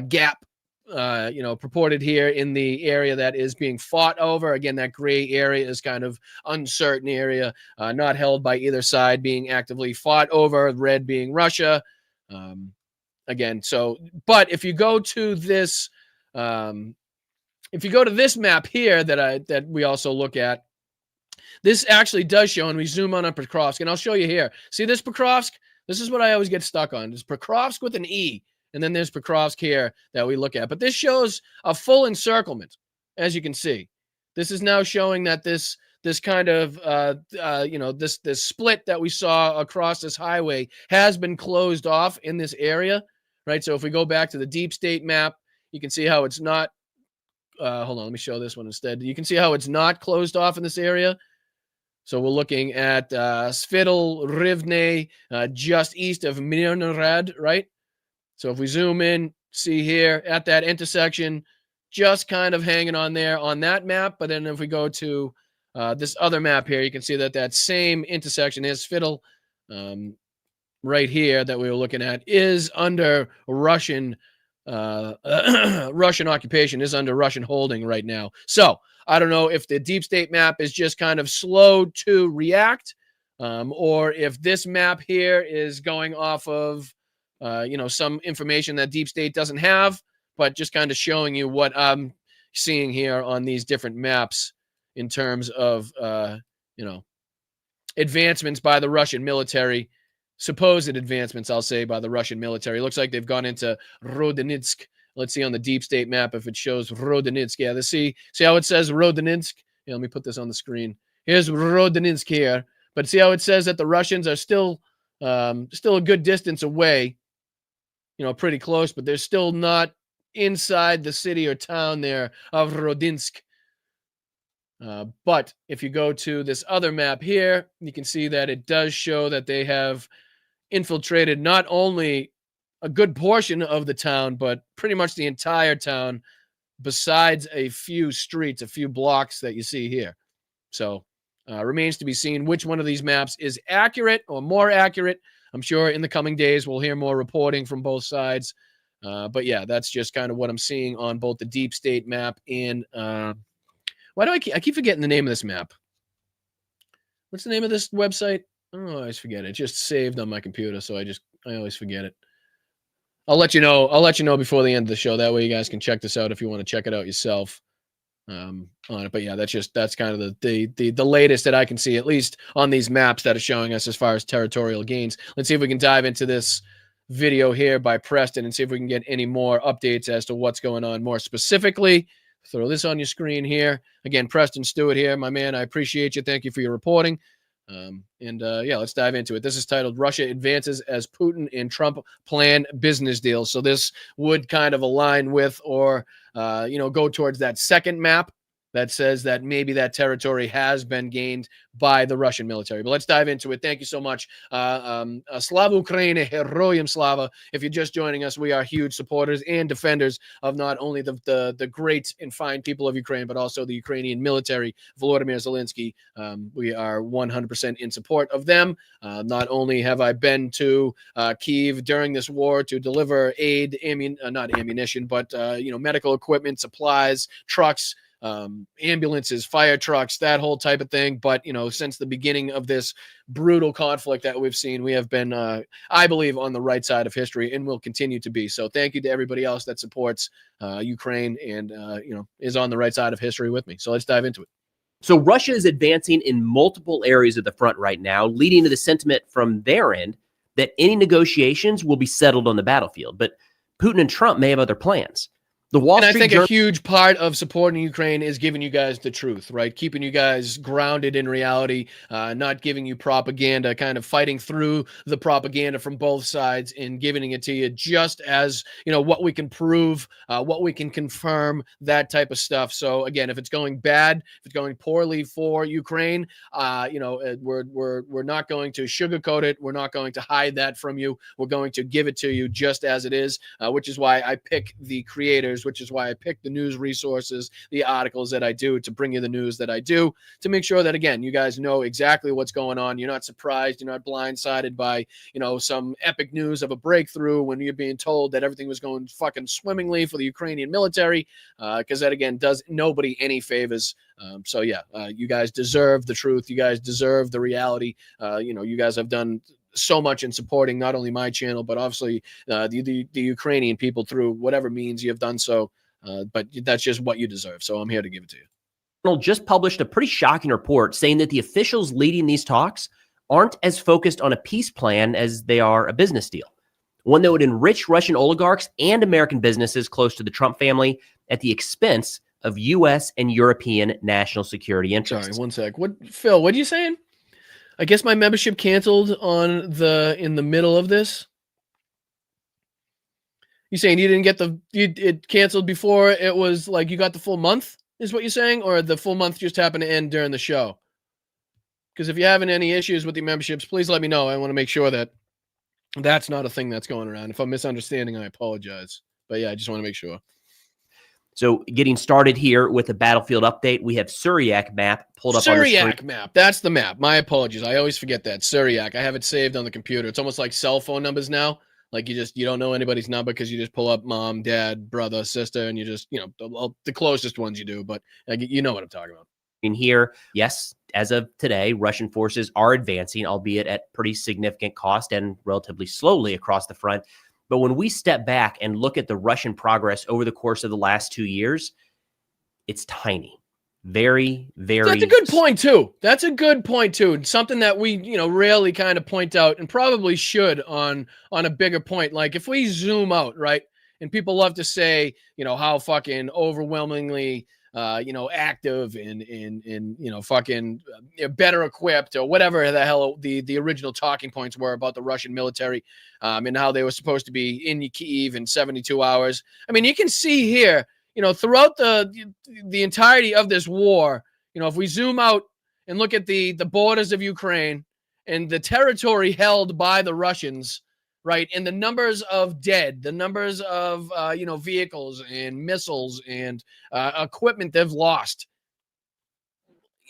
gap purported here in the area that is being fought over. Again, that gray area is kind of uncertain area, not held by either side, being actively fought over, red being Russia. Again, so, but if you go to this, map here that we also look at, this actually does show, and we zoom on Pokrovsk, and I'll show you here. See this Pokrovsk? This is what I always get stuck on. It's Pokrovsk with an E. And then there's Pokrovsk here that we look at. But this shows a full encirclement, as you can see. This is now showing that this kind of, this split that we saw across this highway has been closed off in this area, right? So if we go back to the deep state map, you can see how it's not, hold on, let me show this one instead. You can see how it's not closed off in this area. So we're looking at Svitl, Rivne, just east of Mirnorad, right? So if we zoom in, see here at that intersection, just kind of hanging on there on that map. But then if we go to this other map here, you can see that same intersection is Svitl right here that we were looking at is under Russian occupation, is under Russian holding right now. So I don't know if the deep state map is just kind of slow to react, or if this map here is going off of some information that deep state doesn't have, but just kind of showing you what I'm seeing here on these different maps in terms of, advancements by the Russian military, supposed advancements, I'll say, by the Russian military. It looks like they've gone into Rodinitsk Let's see on the deep state map if it shows Rodinsk. Yeah, see how it says Rodinsk? Yeah, let me put this on the screen. Here's Rodinsk here. But see how it says that the Russians are still a good distance away, pretty close, but they're still not inside the city or town there of Rodinsk. But if you go to this other map here, you can see that it does show that they have infiltrated not only a good portion of the town, but pretty much the entire town, besides a few streets, a few blocks that you see here. So remains to be seen which one of these maps is accurate or more accurate. I'm sure in the coming days we'll hear more reporting from both sides. But yeah, that's just kind of what I'm seeing on both the deep state map and why do I keep forgetting the name of this map? What's the name of this website? Oh, I always forget it. It's just saved on my computer, so I always forget it. I'll let you know before the end of the show. That way you guys can check this out if you want to check it out yourself on it. But yeah, that's kind of the latest that I can see, at least on these maps that are showing us as far as territorial gains. Let's see if we can dive into this video here by Preston and see if we can get any more updates as to what's going on more specifically. Throw this on your screen here. Again, Preston Stewart here, my man. I appreciate you. Thank you for your reporting. Yeah, let's dive into it. This is titled Russia Advances as Putin and Trump Plan Business Deals. So this would kind of align with or, go towards that second map that says that maybe that territory has been gained by the Russian military. But let's dive into it. Thank you so much. Slava Ukraini, Heroyam Slava. If you're just joining us, we are huge supporters and defenders of not only the great and fine people of Ukraine, but also the Ukrainian military, Volodymyr Zelensky. We are 100% in support of them. Not only have I been to Kyiv during this war to deliver aid, not ammunition, but medical equipment, supplies, trucks, ambulances, fire trucks, that whole type of thing. But, since the beginning of this brutal conflict that we've seen, we have been, I believe, on the right side of history and will continue to be. So thank you to everybody else that supports Ukraine and, is on the right side of history with me. So let's dive into it. So Russia is advancing in multiple areas of the front right now, leading to the sentiment from their end that any negotiations will be settled on the battlefield. But Putin and Trump may have other plans. The Wall Street I think a huge part of supporting Ukraine is giving you guys the truth, right? Keeping you guys grounded in reality, not giving you propaganda, kind of fighting through the propaganda from both sides and giving it to you just as, what we can prove, what we can confirm, that type of stuff. So again, if it's going bad, if it's going poorly for Ukraine, we're not going to sugarcoat it. We're not going to hide that from you. We're going to give it to you just as it is, which is why I pick the creators, which is why I pick the news resources, the articles that I do to bring you the news that I do, to make sure that, again, you guys know exactly what's going on. You're not surprised. You're not blindsided by, some epic news of a breakthrough when you're being told that everything was going fucking swimmingly for the Ukrainian military, because that, again, does nobody any favors. You guys deserve the truth. You guys deserve the reality. You guys have done so much in supporting not only my channel, but obviously the Ukrainian people through whatever means you have done so. But that's just what you deserve. So I'm here to give it to you. Just published a pretty shocking report saying that the officials leading these talks aren't as focused on a peace plan as they are a business deal, one that would enrich Russian oligarchs and American businesses close to the Trump family at the expense of U.S. and European national security interests. Sorry, one sec. Phil, what are you saying? I guess my membership canceled in the middle of this. You saying you didn't get it canceled before it was like you got the full month is what you're saying, or the full month just happened to end during the show? Because if you're having any issues with the memberships, please let me know. I want to make sure that that's not a thing that's going around. If I'm misunderstanding, I apologize. But yeah, I just want to make sure. So getting started here with a battlefield update, we have Syriac map pulled up on the screen. Syriac map. That's the map. My apologies. I always forget that. Syriac. I have it saved on the computer. It's almost like cell phone numbers now. Like you don't know anybody's number because you just pull up mom, dad, brother, sister, and you just, the closest ones you do. But you know what I'm talking about. In here, yes, as of today, Russian forces are advancing, albeit at pretty significant cost and relatively slowly across the front. But when we step back and look at the Russian progress over the course of the last 2 years, it's tiny. Very, very. That's a good point, too. That's a good point, too. Something that we, rarely kind of point out and probably should on a bigger point. Like if we zoom out, right, And people love to say, how fucking overwhelmingly, active and fucking better equipped or whatever the hell the original talking points were about the Russian military, and how they were supposed to be in Kyiv in 72 hours. I mean, you can see here, throughout the entirety of this war, if we zoom out and look at the borders of Ukraine and the territory held by the Russians, right, and the numbers of dead, the numbers of vehicles and missiles and equipment they've lost.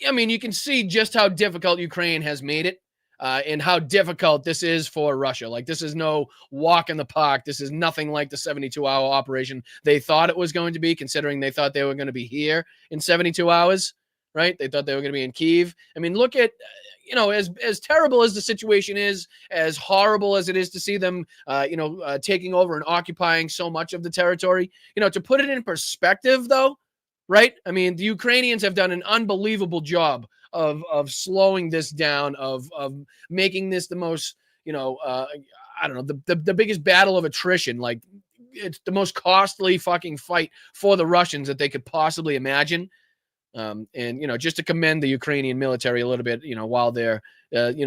I mean, you can see just how difficult Ukraine has made it, and how difficult this is for Russia. Like, this is no walk in the park. This is nothing like the 72-hour operation they thought it was going to be, considering they thought they were going to be here in 72 hours, right? They thought they were going to be in Kyiv. I mean, look at, as terrible as the situation is, as horrible as it is to see them, taking over and occupying so much of the territory, to put it in perspective, though, right? I mean, the Ukrainians have done an unbelievable job of slowing this down, of making this the most, I don't know, the biggest battle of attrition. Like, it's the most costly fucking fight for the Russians that they could possibly imagine. And just to commend the Ukrainian military a little bit, while they're,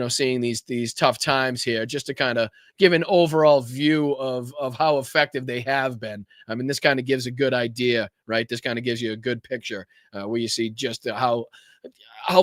seeing these tough times here, just to kind of give an overall view of how effective they have been. I mean, this kind of gives a good idea, right? This kind of gives you a good picture, where you see just how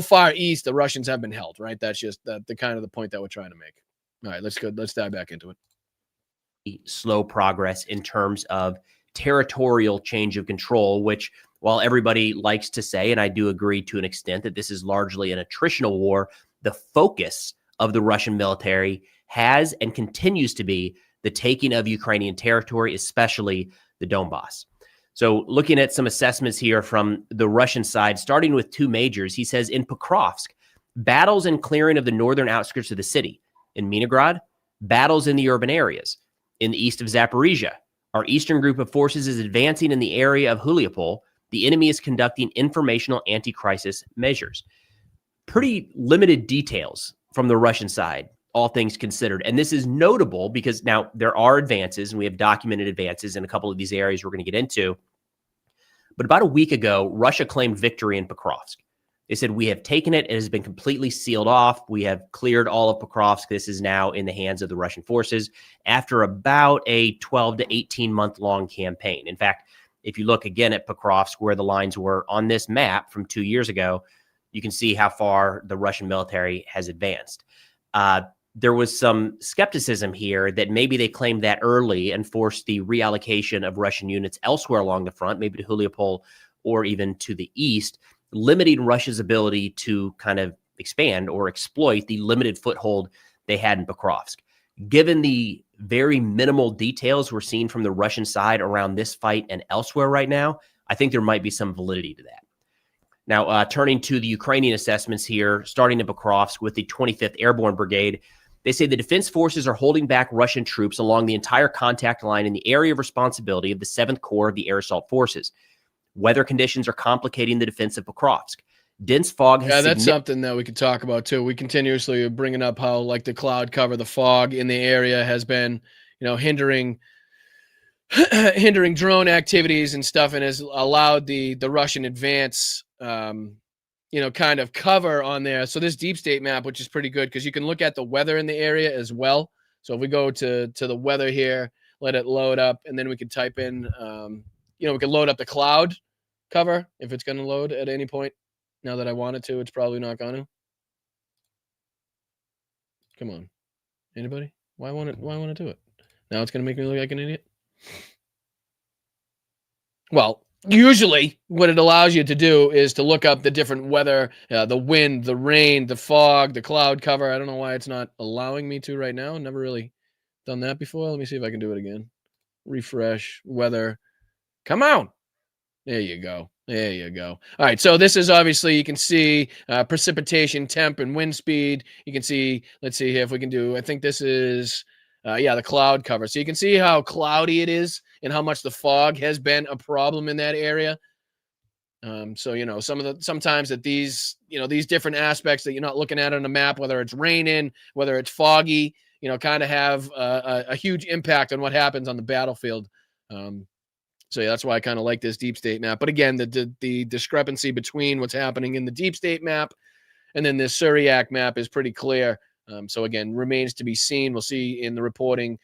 far east the Russians have been held, right? That's just the kind of the point that we're trying to make. All right, let's dive back into it. Slow progress in terms of territorial change of control, which, while everybody likes to say, and I do agree to an extent, that this is largely an attritional war, the focus of the Russian military has and continues to be the taking of Ukrainian territory, especially the Donbass. So looking at some assessments here from the Russian side, starting with two majors, he says in Pokrovsk, battles and clearing of the northern outskirts of the city. In Minograd, battles in the urban areas. In the east of Zaporizhia, our eastern group of forces is advancing in the area of Huliopol. The enemy is conducting informational anti-crisis measures. Pretty limited details from the Russian side, all things considered. And this is notable because now there are advances, and we have documented advances in a couple of these areas we're going to get into. But about a week ago, Russia claimed victory in Pokrovsk. They said, we have taken it. It has been completely sealed off. We have cleared all of Pokrovsk. This is now in the hands of the Russian forces after about a 12 to 18 month long campaign. In fact, if you look again at Pokrovsk, where the lines were on this map from 2 years ago, you can see how far the Russian military has advanced. There was some skepticism here that maybe they claimed that early and forced the reallocation of Russian units elsewhere along the front, maybe to Huliopol or even to the east, limiting Russia's ability to kind of expand or exploit the limited foothold they had in Pokrovsk. Given the very minimal details we're seeing from the Russian side around this fight and elsewhere right now, I think there might be some validity to that. Now, turning to the Ukrainian assessments here, starting in Pokrovsk with the 25th Airborne Brigade, they say the defense forces are holding back Russian troops along the entire contact line in the area of responsibility of the 7th Corps of the Air Assault Forces. Weather conditions are complicating the defense of Pokrovsk. Dense fog has that's something that we could talk about too. We continuously are bringing up how, like, the cloud cover, the fog in the area has been, hindering drone activities and stuff, and has allowed the Russian advance, kind of cover on there. So this deep state map, which is pretty good because you can look at the weather in the area as well. So if we go to the weather here, let it load up, and then we could type in, we could load up the cloud cover if it's going to load at any point. Now that I want it to, it's probably not going to. Come on. Anybody? Why won't it do it? Now it's going to make me look like an idiot? Well, usually what it allows you to do is to look up the different weather, the wind, the rain, the fog, the cloud cover. I don't know why it's not allowing me to right now. Never really done that before. Let me see if I can do it again. Refresh, weather. Come on. There you go. There you go. All right. So this is obviously, you can see precipitation, temp, and wind speed. You can see, let's see here if we can do, I think this is, the cloud cover. So you can see how cloudy it is and how much the fog has been a problem in that area. So, sometimes that these different aspects that you're not looking at on a map, whether it's raining, whether it's foggy, kind of have a huge impact on what happens on the battlefield. So yeah, that's why I kind of like this deep state map. But again, the discrepancy between what's happening in the deep state map and then this Syriac map is pretty clear. So again, remains to be seen. We'll see in the reporting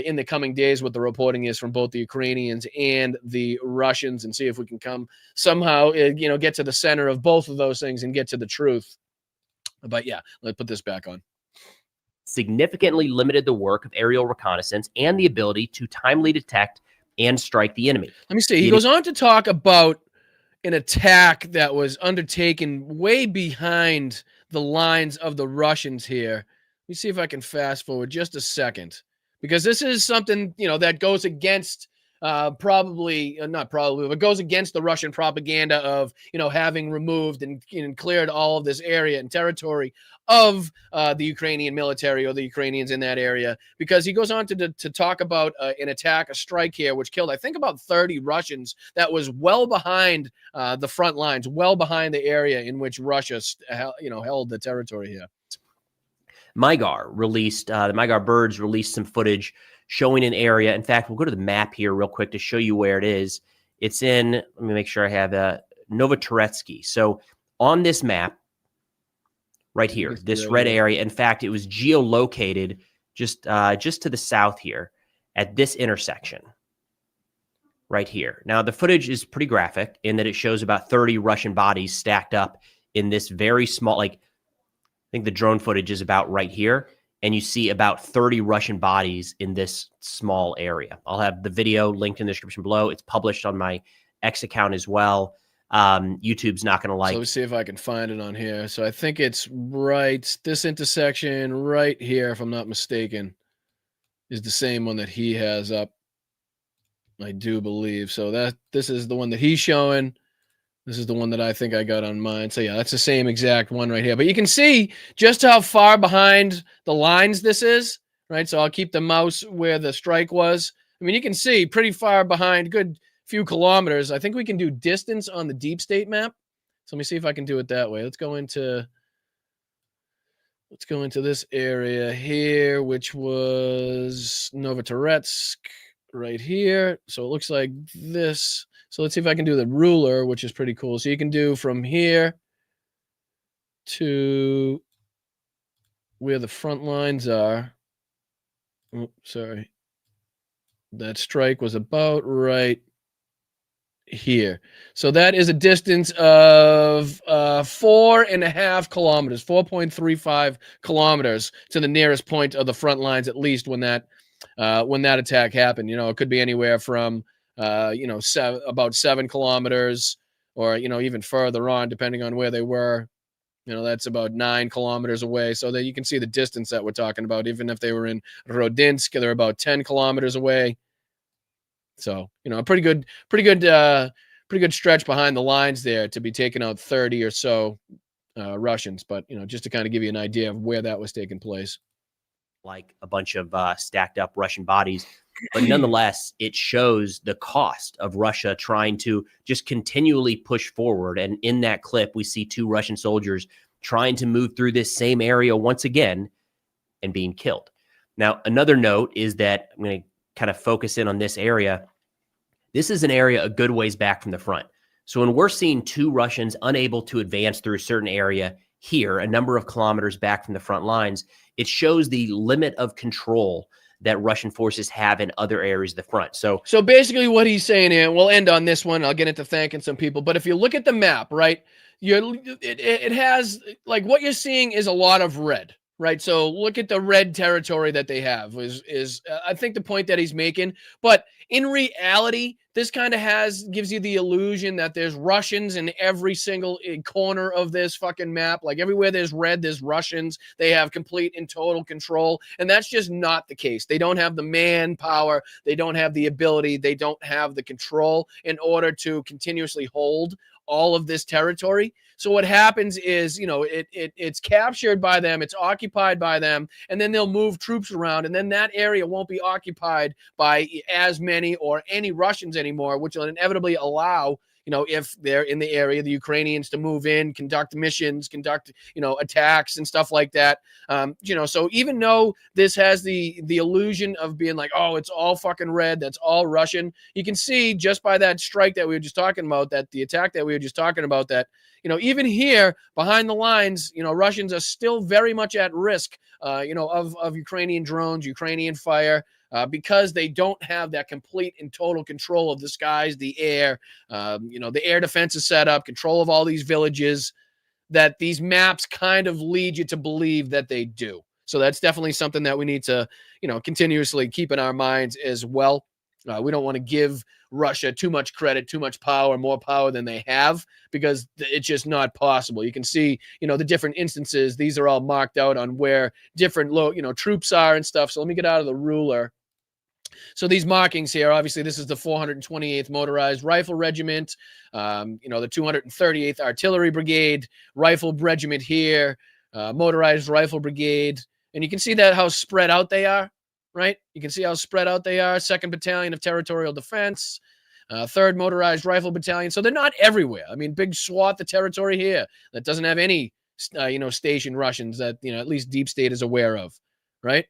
in the coming days what the reporting is from both the Ukrainians and the Russians, and see if we can come somehow, get to the center of both of those things and get to the truth. But yeah, let's put this back on. Significantly limited the work of aerial reconnaissance and the ability to timely detect and strike the enemy. Let me see. He goes on to talk about an attack that was undertaken way behind the lines of the Russians here. Let me see if I can fast forward just a second, because this is something, that goes against not probably, but goes against the Russian propaganda of, having removed and cleared all of this area and territory of the Ukrainian military or the Ukrainians in that area, because he goes on to talk about an attack, a strike here, which killed, I think, about 30 Russians. That was well behind the front lines, well behind the area in which Russia, held the territory here. MIGAR released, the MIGAR birds released some footage showing an area. In fact, we'll go to the map here real quick to show you where it is. It's in, let me make sure I have Novotoretsky. So on this map, right here, this red area, in fact, it was geolocated just to the south here at this intersection right here. Now, the footage is pretty graphic in that it shows about 30 Russian bodies stacked up in this very small, I think the drone footage is about right here. And you see about 30 Russian bodies in this small area. I'll have the video linked in the description below. It's published on my X account as well. YouTube's not going to like. So let me see if I can find it on here. So I think it's right. This intersection right here, if I'm not mistaken, is the same one that he has up. I do believe. So this is the one that he's showing. This is the one that I think I got on mine. So yeah, that's the same exact one right here. But you can see just how far behind the lines this is, right? So I'll keep the mouse where the strike was. I mean, you can see pretty far behind, good few kilometers. I think we can do distance on the deep state map. So let me see if I can do it that way. Let's go into this area here, which was Novotoretsk right here. So it looks like this. So let's see if I can do the ruler, which is pretty cool. So you can do from here to where the front lines are. Oh, sorry. That strike was about right here. So that is a distance of 4.5 kilometers, 4.35 kilometers to the nearest point of the front lines, at least when that attack happened. It could be anywhere from about 7 kilometers or, even further on, depending on where they were. That's about 9 kilometers away. So that you can see the distance that we're talking about. Even if they were in Rodinsk, they're about 10 kilometers away. So, a pretty good stretch behind the lines there to be taking out 30 or so Russians. But, just to kind of give you an idea of where that was taking place. Like a bunch of stacked up Russian bodies. But nonetheless, it shows the cost of Russia trying to just continually push forward. And in that clip, we see 2 Russian soldiers trying to move through this same area once again and being killed. Now, another note is that I'm going to kind of focus in on this area. This is an area a good ways back from the front. So when we're seeing 2 Russians unable to advance through a certain area here, a number of kilometers back from the front lines, it shows the limit of control that Russian forces have in other areas of the front. So basically what he's saying here, we'll end on this one. I'll get into thanking some people. But if you look at the map, right, it has, like, what you're seeing is a lot of red, right? So look at the red territory that they have is I think the point that he's making. But in reality, this kind of gives you the illusion that there's Russians in every single corner of this fucking map. Like everywhere there's red, there's Russians. They have complete and total control. And that's just not the case. They don't have the manpower. They don't have the ability. They don't have the control in order to continuously hold all of this territory. So what happens is, it's captured by them, it's occupied by them, and then they'll move troops around, and then that area won't be occupied by as many or any Russians anymore, which will inevitably allow, if they're in the area, the Ukrainians to move in, conduct missions, conduct, attacks and stuff like that. So even though this has the illusion of being like, oh, it's all fucking red, that's all Russian, you can see just by that strike that we were just talking about, that the attack that we were just talking about, that, even here behind the lines, Russians are still very much at risk, of Ukrainian drones, Ukrainian fire, because they don't have that complete and total control of the skies, the air, the air defense is set up, control of all these villages, that these maps kind of lead you to believe that they do. So that's definitely something that we need to, continuously keep in our minds as well. We don't want to give Russia too much credit, too much power, more power than they have, because it's just not possible. You can see, the different instances. These are all marked out on where different troops are and stuff. So let me get out of the ruler. So these markings here, obviously, this is the 428th Motorized Rifle Regiment, the 238th Artillery Brigade, Rifle Regiment here, Motorized Rifle Brigade. And you can see that how spread out they are, right? You can see how spread out they are. 2nd Battalion of Territorial Defense, 3rd Motorized Rifle Battalion. So they're not everywhere. I mean, big swath of territory here that doesn't have any, stationed Russians that, at least Deep State is aware of, right?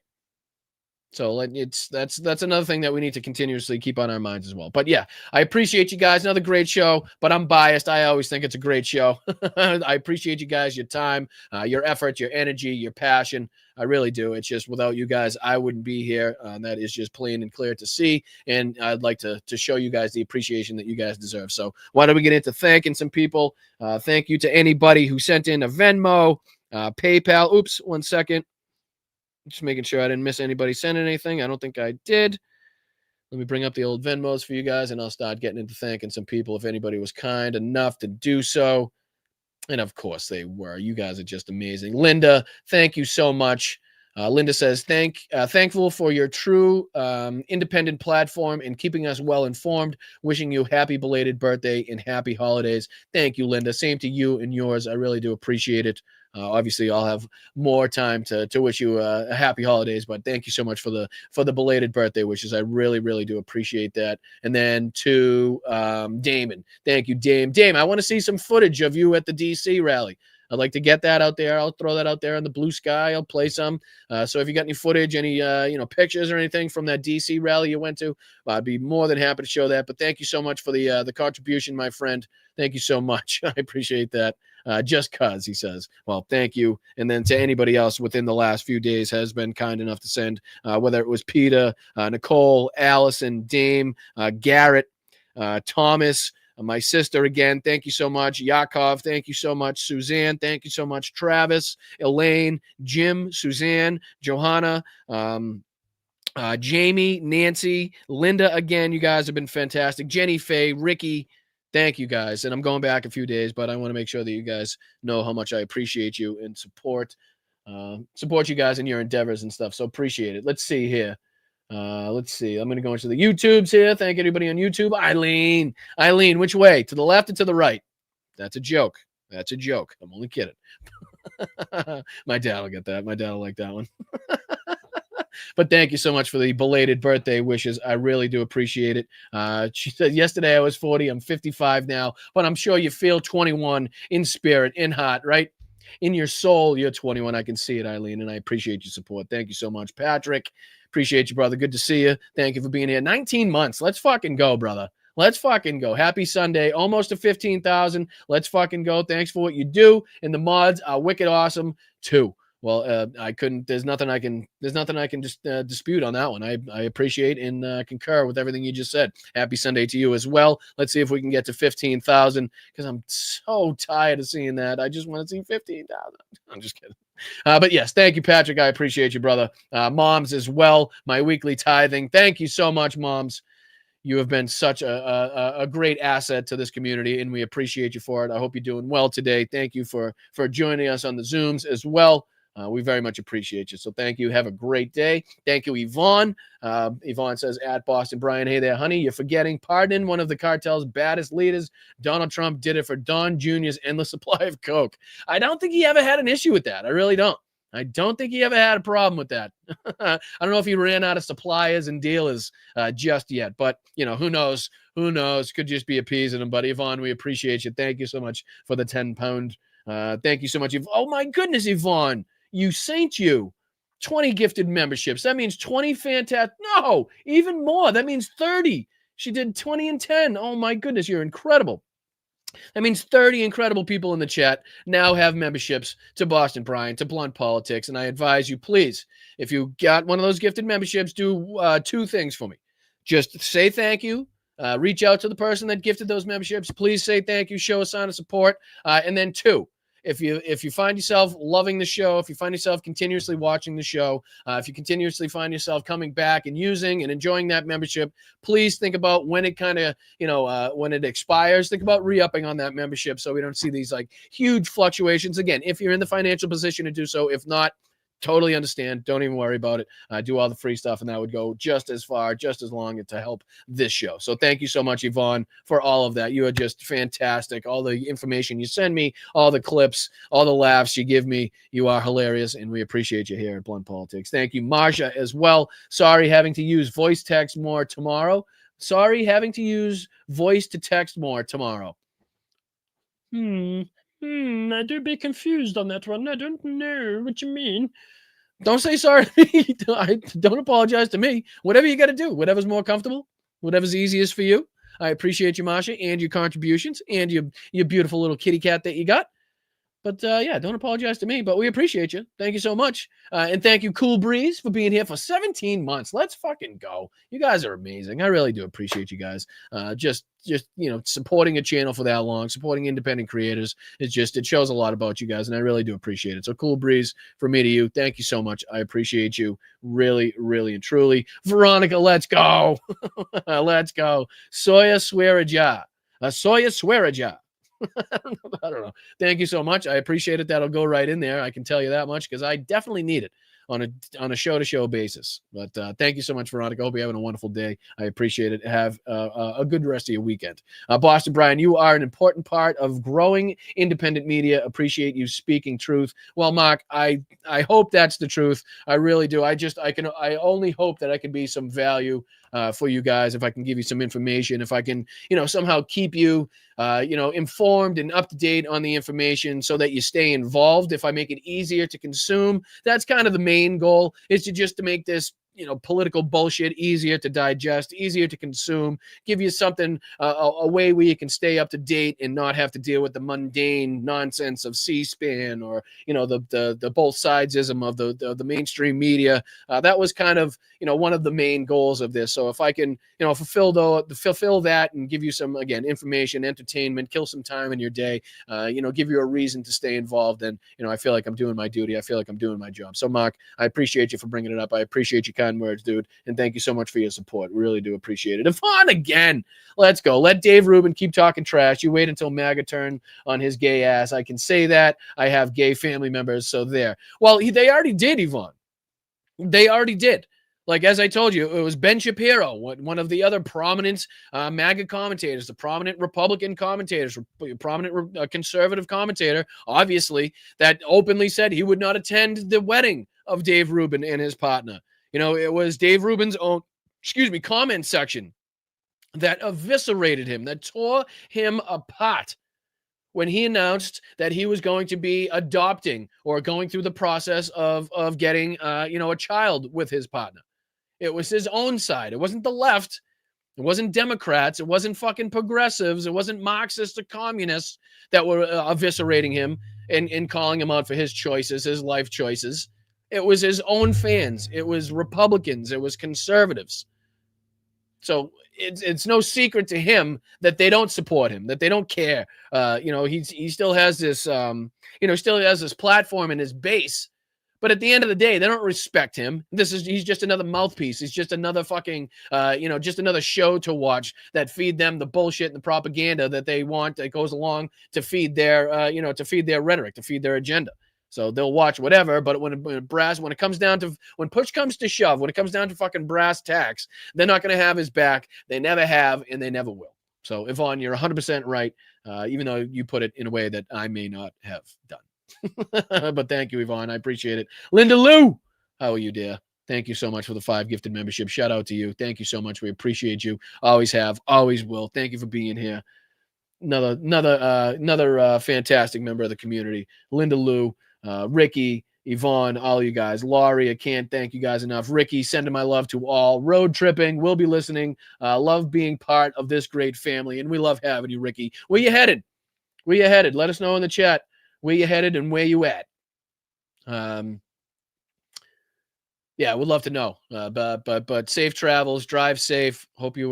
So that's another thing that we need to continuously keep on our minds as well. But yeah, I appreciate you guys. Another great show, but I'm biased. I always think it's a great show. I appreciate you guys, your time, your effort, your energy, your passion. I really do. It's just without you guys, I wouldn't be here. That is just plain and clear to see. And I'd like to show you guys the appreciation that you guys deserve. So why don't we get into thanking some people? Thank you to anybody who sent in a Venmo, PayPal. Oops, 1 second. Just making sure I didn't miss anybody sending anything. I don't think I did. Let me bring up the old Venmos for you guys, and I'll start getting into thanking some people if anybody was kind enough to do so. And of course they were. You guys are just amazing. Linda, thank you so much. Linda says, thankful for your true independent platform and keeping us well informed. Wishing you happy belated birthday and happy holidays. Thank you, Linda. Same to you and yours. I really do appreciate it. Obviously, I'll have more time to wish you a happy holidays, but thank you so much for the belated birthday wishes. I really, really do appreciate that. And then to Damon, thank you, Dame. Dame, I want to see some footage of you at the DC rally. I'd like to get that out there. I'll throw that out there in the blue sky. I'll play some. So if you got any footage, any pictures or anything from that DC rally you went to, I'd be more than happy to show that. But thank you so much for the contribution, my friend. Thank you so much. I appreciate that. Just cause, he says. Well, thank you. And then to anybody else within the last few days has been kind enough to send, whether it was Peter, Nicole, Allison, Dame, Garrett, Thomas, my sister again, thank you so much. Yakov, thank you so much. Suzanne, thank you so much. Travis, Elaine, Jim, Suzanne, Johanna, Jamie, Nancy, Linda, again, you guys have been fantastic. Jenny, Faye, Ricky, thank you guys. And I'm going back a few days, but I want to make sure that you guys know how much I appreciate you and support you guys in your endeavors and stuff. So appreciate it. Let's see here. Let's see. I'm going to go into the YouTubes here. Thank everybody on YouTube. Eileen, which way? To the left or to the right? That's a joke. That's a joke. I'm only kidding. My dad will get that. My dad will like that one. But thank you so much for the belated birthday wishes. I really do appreciate it. She said, yesterday I was 40. I'm 55 now, but I'm sure you feel 21 in spirit, in heart, right? In your soul, you're 21. I can see it, Eileen, and I appreciate your support. Thank you so much. Patrick, appreciate you, brother. Good to see you. Thank you for being here. 19 months. Let's fucking go, brother. Let's fucking go. Happy Sunday. Almost to 15,000. Let's fucking go. Thanks for what you do. And the mods are wicked awesome too. Well, I couldn't. There's nothing I can just dispute on that one. I appreciate and concur with everything you just said. Happy Sunday to you as well. Let's see if we can get to 15,000 because I'm so tired of seeing that. I just want to see 15,000. I'm just kidding. But yes, thank you, Patrick. I appreciate you, brother. Moms as well. My weekly tithing. Thank you so much, moms. You have been such a great asset to this community, and we appreciate you for it. I hope you're doing well today. Thank you for joining us on the Zooms as well. We very much appreciate you. So thank you. Have a great day. Thank you, Yvonne. Yvonne says, at Boston Brian, hey there, honey, you're forgetting, pardon one of the cartel's baddest leaders. Donald Trump did it for Don Jr.'s endless supply of coke. I don't think he ever had an issue with that. I really don't. I don't think he ever had a problem with that. I don't know if he ran out of suppliers and dealers just yet, but who knows? Who knows? Could just be appeasing him. But Yvonne, we appreciate you. Thank you so much for the 10 pound. Thank you so much. Oh my goodness, Yvonne, you saint you. 20 gifted memberships. That means 20 fantastic. No, even more. That means 30. She did 20 and 10. Oh my goodness, you're incredible. That means 30 incredible people in the chat now have memberships to Boston Brian, to Blunt Politics. And I advise you, please, if you got one of those gifted memberships, do 2 things for me. Just say thank you. Reach out to the person that gifted those memberships. Please say thank you. Show a sign of support. And then 2, if you find yourself loving the show, if you find yourself continuously watching the show, if you continuously find yourself coming back and using and enjoying that membership, please think about when it kind of, when it expires, think about re-upping on that membership so we don't see these like huge fluctuations. Again, if you're in the financial position to do so, if not, totally understand. Don't even worry about it. Do all the free stuff, and that would go just as far, just as long to help this show. So thank you so much, Yvonne, for all of that. You are just fantastic. All the information you send me, all the clips, all the laughs you give me, you are hilarious, and we appreciate you here at Blunt Politics. Thank you, Marsha, as well. Sorry having to use voice text more tomorrow. Sorry having to use voice to text more tomorrow. I do be confused on that one. I don't know what you mean. Don't say sorry to me. Don't apologize to me. Whatever you got to do, whatever's more comfortable, whatever's easiest for you. I appreciate you, Marsha, and your contributions and your beautiful little kitty cat that you got. But yeah, don't apologize to me, but we appreciate you. Thank you so much. And thank you, Cool Breeze, for being here for 17 months. Let's fucking go. You guys are amazing. I really do appreciate you guys. Just supporting a channel for that long, supporting independent creators. It shows a lot about you guys, and I really do appreciate it. So Cool Breeze, from me to you, thank you so much. I appreciate you really, really, and truly. Veronica, let's go. Let's go. Soya Swearaja. Soya Swearaja. I don't know. Thank you so much. I appreciate it. That'll go right in there. I can tell you that much because I definitely need it on a show-to-show basis. But thank you so much, Veronica. Hope you're having a wonderful day. I appreciate it. Have a good rest of your weekend. Boston Brian, you are an important part of growing independent media. Appreciate you speaking truth. Well, Mark, I hope that's the truth. I really do. I only hope that I can be some value for you guys, if I can give you some information, if I can, somehow keep you, informed and up to date on the information so that you stay involved. If I make it easier to consume, that's kind of the main goal, is to make this, political bullshit easier to digest, easier to consume, give you something, a way where you can stay up to date and not have to deal with the mundane nonsense of C-SPAN or, the both sidesism of the mainstream media. That was kind of, one of the main goals of this. So if I can, fulfill that and give you some, again, information, entertainment, kill some time in your day, give you a reason to stay involved, then, I feel like I'm doing my duty. I feel like I'm doing my job. So Mark, I appreciate you for bringing it up. I appreciate you words, dude, and thank you so much for your support. Really do appreciate it. Yvonne again, let's go. Let Dave Rubin keep talking trash. You wait until MAGA turn on his gay ass. I can say that. I have gay family members, so there. Well, they already did, Yvonne. They already did. Like, as I told you, it was Ben Shapiro, one of the other prominent MAGA commentators, the prominent Republican commentators, prominent conservative commentator, obviously, that openly said he would not attend the wedding of Dave Rubin and his partner. It was Dave Rubin's own, comment section that eviscerated him, that tore him apart when he announced that he was going to be adopting or going through the process of getting, a child with his partner. It was his own side. It wasn't the left. It wasn't Democrats. It wasn't fucking progressives. It wasn't Marxists or communists that were eviscerating him and calling him out for his choices, his life choices. It was his own fans. It was Republicans. It was conservatives. So it's no secret to him that they don't support him, that they don't care. He still has this, still has this platform in his base. But at the end of the day, they don't respect him. He's just another mouthpiece. He's just another fucking, just another show to watch that feed them the bullshit and the propaganda that they want, that goes along to feed their, to feed their rhetoric, to feed their agenda. So they'll watch whatever, but when it comes down to, when push comes to shove, when it comes down to fucking brass tacks, they're not going to have his back. They never have, and they never will. So Yvonne, you're 100% right, even though you put it in a way that I may not have done. But thank you, Yvonne. I appreciate it. Linda Lou, how are you, dear? Thank you so much for the 5 gifted membership. Shout out to you. Thank you so much. We appreciate you. Always have, always will. Thank you for being here. Another fantastic member of the community. Linda Lou, Ricky, Yvonne, all you guys. Laurie, I can't thank you guys enough. Ricky, sending my love to all. Road tripping, we'll be listening. Love being part of this great family, and we love having you, Ricky. Where you headed? Where you headed? Let us know in the chat where you headed and where you at. Yeah, we'd love to know. But safe travels, drive safe. Hope you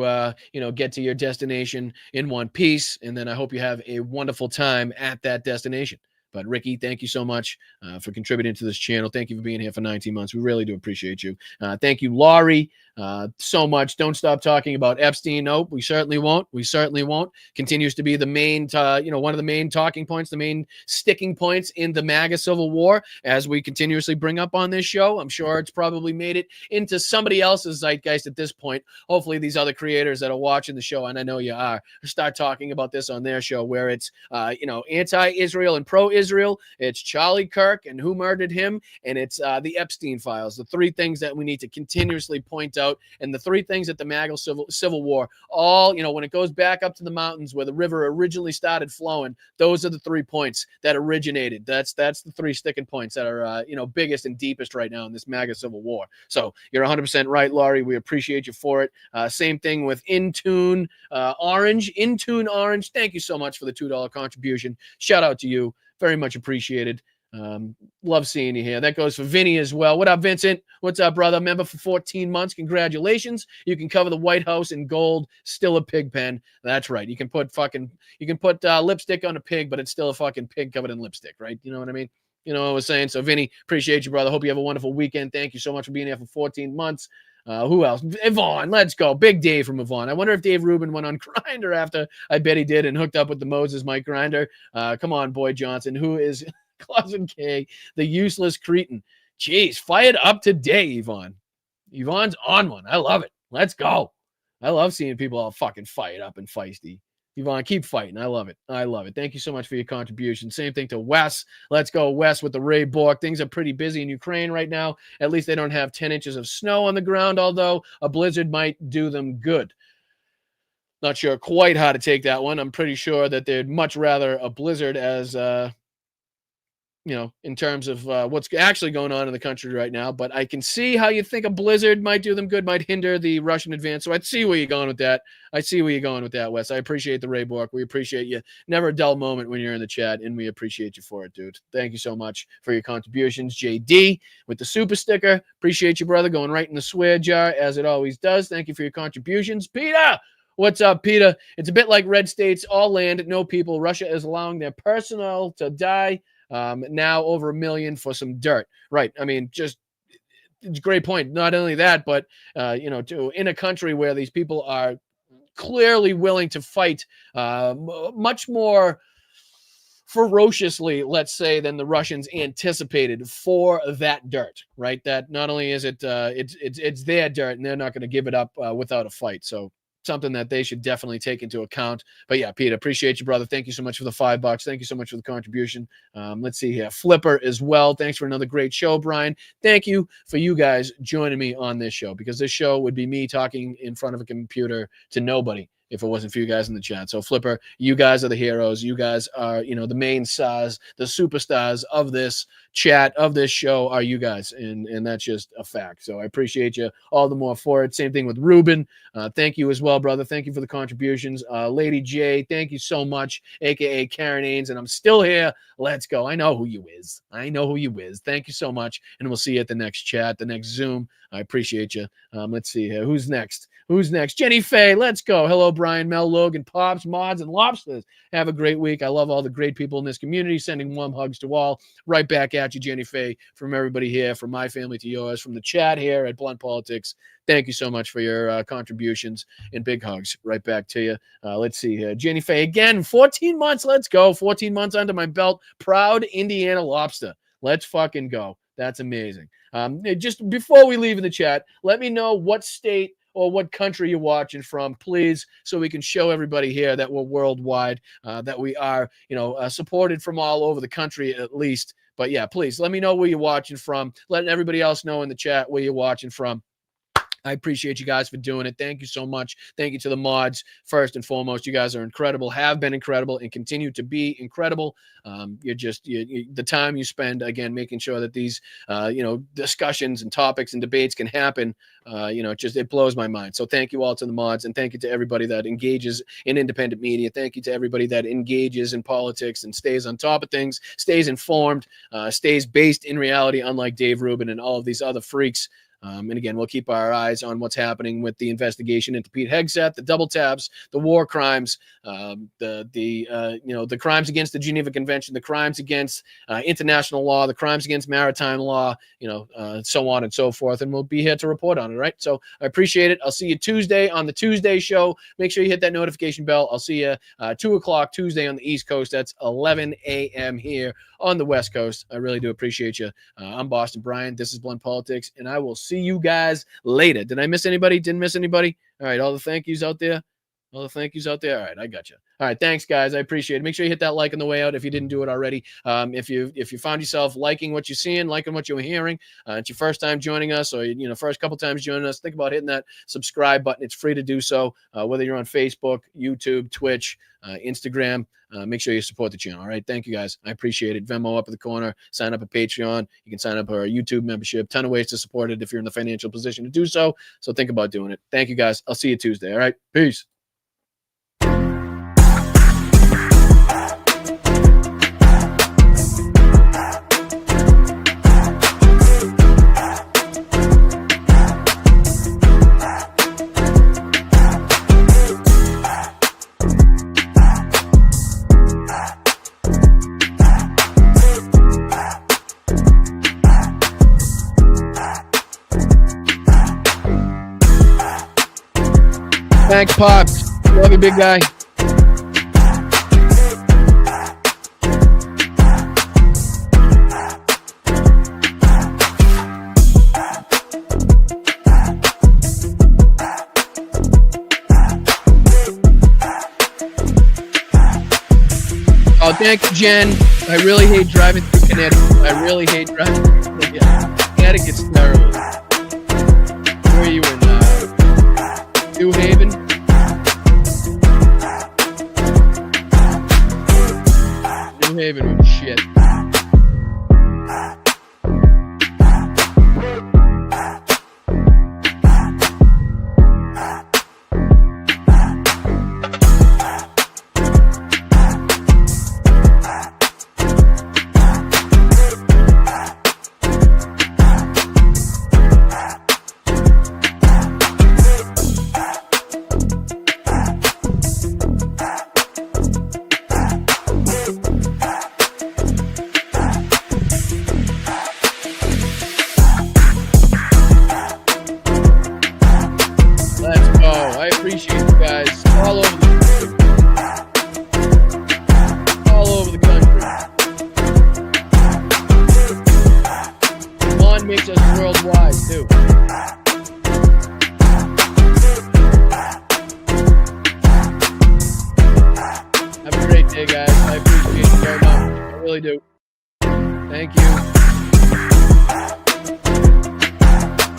get to your destination in one piece, and then I hope you have a wonderful time at that destination. But Ricky, thank you so much for contributing to this channel. Thank you for being here for 19 months. We really do appreciate you. Thank you, Laurie, so much. Don't stop talking about Epstein. Nope, we certainly won't. We certainly won't. Continues to be the main, one of the main talking points, the main sticking points in the MAGA civil war, as we continuously bring up on this show. I'm sure it's probably made it into somebody else's zeitgeist at this point. Hopefully these other creators that are watching the show, and I know you are, start talking about this on their show, where it's, anti-Israel and pro-Israel. It's Charlie Kirk and who murdered him, and it's the Epstein files. The 3 things that we need to continuously point out, and the 3 things that the MAGA civil war, all, when it goes back up to the mountains where the river originally started flowing, those are the 3 points that originated. That's the 3 sticking points that are biggest and deepest right now in this MAGA civil war. So you're 100% right, Laurie. We appreciate you for it. Same thing with Intune Orange. Intune Orange, thank you so much for the $2 contribution. Shout out to you. Very much appreciated. Love seeing you here. That goes for Vinny as well. What up, Vincent? What's up, brother? Member for 14 months. Congratulations. You can cover the White House in gold. Still a pig pen. That's right. You can put lipstick on a pig, but it's still a fucking pig covered in lipstick, right? You know what I mean? You know what I was saying? So, Vinny, appreciate you, brother. Hope you have a wonderful weekend. Thank you so much for being here for 14 months. Who else? Yvonne, let's go. Big Dave from Yvonne. I wonder if Dave Rubin went on Grindr after. I bet he did, and hooked up with the Moses Mike Grinder. Come on, Boyd Johnson. Who is Closet K, the useless cretin? Jeez, fired up today, Yvonne. Yvonne's on one. I love it. Let's go. I love seeing people all fucking fired up and feisty. Yvonne, keep fighting. I love it. I love it. Thank you so much for your contribution. Same thing to Wes. Let's go, Wes, with the Ray Bork. Things are pretty busy in Ukraine right now. At least they don't have 10 inches of snow on the ground, although a blizzard might do them good. Not sure quite how to take that one. I'm pretty sure that they'd much rather a blizzard as in terms of what's actually going on in the country right now. But I can see how you think a blizzard might do them good, might hinder the Russian advance. So I see where you're going with that. I see where you're going with that, Wes. I appreciate the Ray Bork. We appreciate you. Never a dull moment when you're in the chat, and we appreciate you for it, dude. Thank you so much for your contributions. JD with the super sticker. Appreciate you, brother. Going right in the swear jar, as it always does. Thank you for your contributions. Peter! What's up, Peter? It's a bit like red states, all land, no people. Russia is allowing their personnel to die. Now over 1 million for some dirt. Right. I mean, just it's a great point. Not only that, but, in a country where these people are clearly willing to fight much more ferociously, let's say, than the Russians anticipated for that dirt, right? That not only is it, it's their dirt, and they're not going to give it up without a fight. So something that they should definitely take into account. But yeah, Peter, appreciate you, brother. Thank you so much for the $5. Thank you so much for the contribution. Let's see here. Flipper as well. Thanks for another great show, Brian. Thank you for you guys joining me on this show, because this show would be me talking in front of a computer to nobody if it wasn't for you guys in the chat. So Flipper, you guys are the heroes. You guys are, the main stars, the superstars of this chat, of this show are you guys. And that's just a fact. So I appreciate you all the more for it. Same thing with Ruben. Thank you as well, brother. Thank you for the contributions. Lady J, thank you so much, AKA Karen Ains. And I'm still here. Let's go. I know who you is. Thank you so much. And we'll see you at the next chat, the next Zoom. I appreciate you. Let's see here. Who's next? Jenny Faye, let's go. Hello, Brian, Mel, Logan, Pops, Mods, and Lobsters. Have a great week. I love all the great people in this community. Sending warm hugs to all. Right back at you, Jenny Faye, from everybody here, from my family to yours, from the chat here at Blunt Politics. Thank you so much for your contributions, and big hugs right back to you. Let's see here. Jenny Faye, again, 14 months. Let's go. 14 months under my belt. Proud Indiana Lobster. Let's fucking go. That's amazing. Just before we leave in the chat, let me know what state or what country you're watching from, please, so we can show everybody here that we're worldwide, that we are, supported from all over the country at least. But yeah, please let me know where you're watching from. Letting everybody else know in the chat where you're watching from. I appreciate you guys for doing it. Thank you so much. Thank you to the mods. First and foremost, you guys are incredible, have been incredible, and continue to be incredible. The time you spend, again, making sure that these, discussions and topics and debates can happen, it blows my mind. So thank you all to the mods, and thank you to everybody that engages in independent media. Thank you to everybody that engages in politics and stays on top of things, stays informed, stays based in reality, unlike Dave Rubin and all of these other freaks. And again, we'll keep our eyes on what's happening with the investigation into Pete Hegseth, the double tabs, the war crimes, the crimes against the Geneva Convention, the crimes against international law, the crimes against maritime law, so on and so forth. And we'll be here to report on it, right? So I appreciate it. I'll see you Tuesday on the Tuesday show. Make sure you hit that notification bell. I'll see you 2 o'clock Tuesday on the East Coast. That's 11 a.m. here on the West Coast. I really do appreciate you. I'm Boston Brian. This is Blunt Politics, and I will see you guys later. Did I miss anybody? Didn't miss anybody? All right, all the thank yous out there. All right, I got you. All right, thanks, guys. I appreciate it. Make sure you hit that like on the way out if you didn't do it already. If you found yourself liking what you're seeing, liking what you're hearing, it's your first time joining us, or first couple times joining us, think about hitting that subscribe button. It's free to do so, whether you're on Facebook, YouTube, Twitch, Instagram. Make sure you support the channel. All right, thank you, guys. I appreciate it. Venmo up in the corner. Sign up at Patreon. You can sign up for our YouTube membership. Ton of ways to support it if you're in the financial position to do so. So think about doing it. Thank you, guys. I'll see you Tuesday. All right, peace. Thanks, Pops. Love you, big guy. Oh, thanks, Jen. I really hate driving through Connecticut. Connecticut's terrible. Where are you in New Haven? New Haven with shit.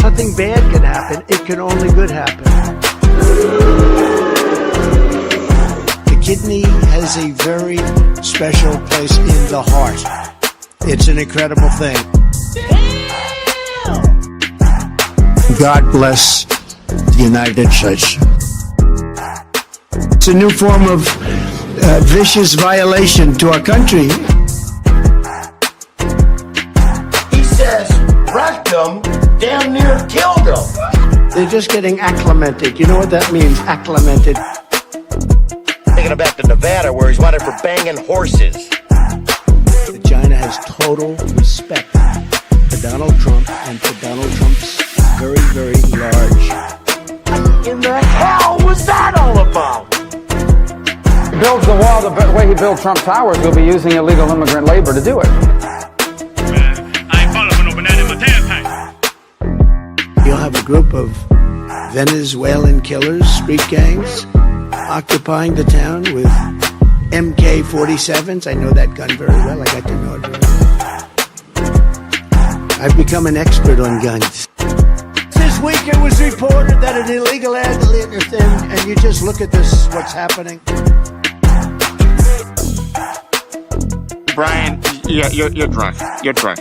Nothing bad can happen. It can only good happen. The kidney has a very special place in the heart. It's an incredible thing. God bless the United States. It's a new form of vicious violation to our country. He says rectum damn near killed him. They're just getting acclimated. You know what that means, acclimated? Taking him back to Nevada where he's wanted for banging horses. China has total respect for Donald Trump and for Donald Trump's very, very large. What in the hell was that all about? He builds the wall the way he built Trump Towers. We'll be using illegal immigrant labor to do it. You'll have a group of Venezuelan killers, street gangs, occupying the town with MK-47s. I know that gun very well. I got to know it very well. I've become an expert on guns. This week it was reported that an illegal and you just look at this, what's happening. Brian, you're drunk. You're drunk.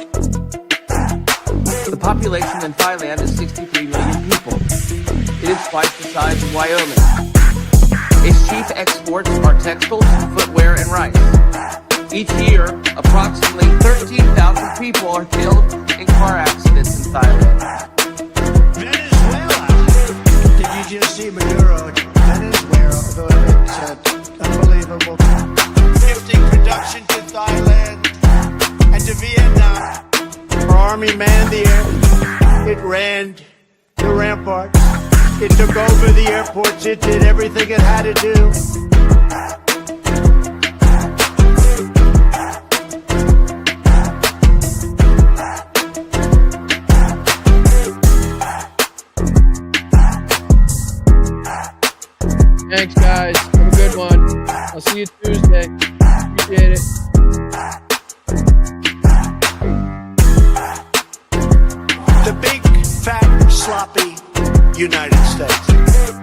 The population in Thailand is 63 million people. It is twice the size of Wyoming. Its chief exports are textiles, footwear, and rice. Each year, approximately 13,000 people are killed in car accidents in Thailand. Venezuela. Did you just see Maduro? Venezuela. It's unbelievable. Shifting production to Thailand and to Vietnam. Our army manned the air. It ran the ramparts. It took over the airports. It did everything it had to do. Thanks, guys. Have a good one. I'll see you Tuesday. Appreciate it. The big, fat, sloppy United States.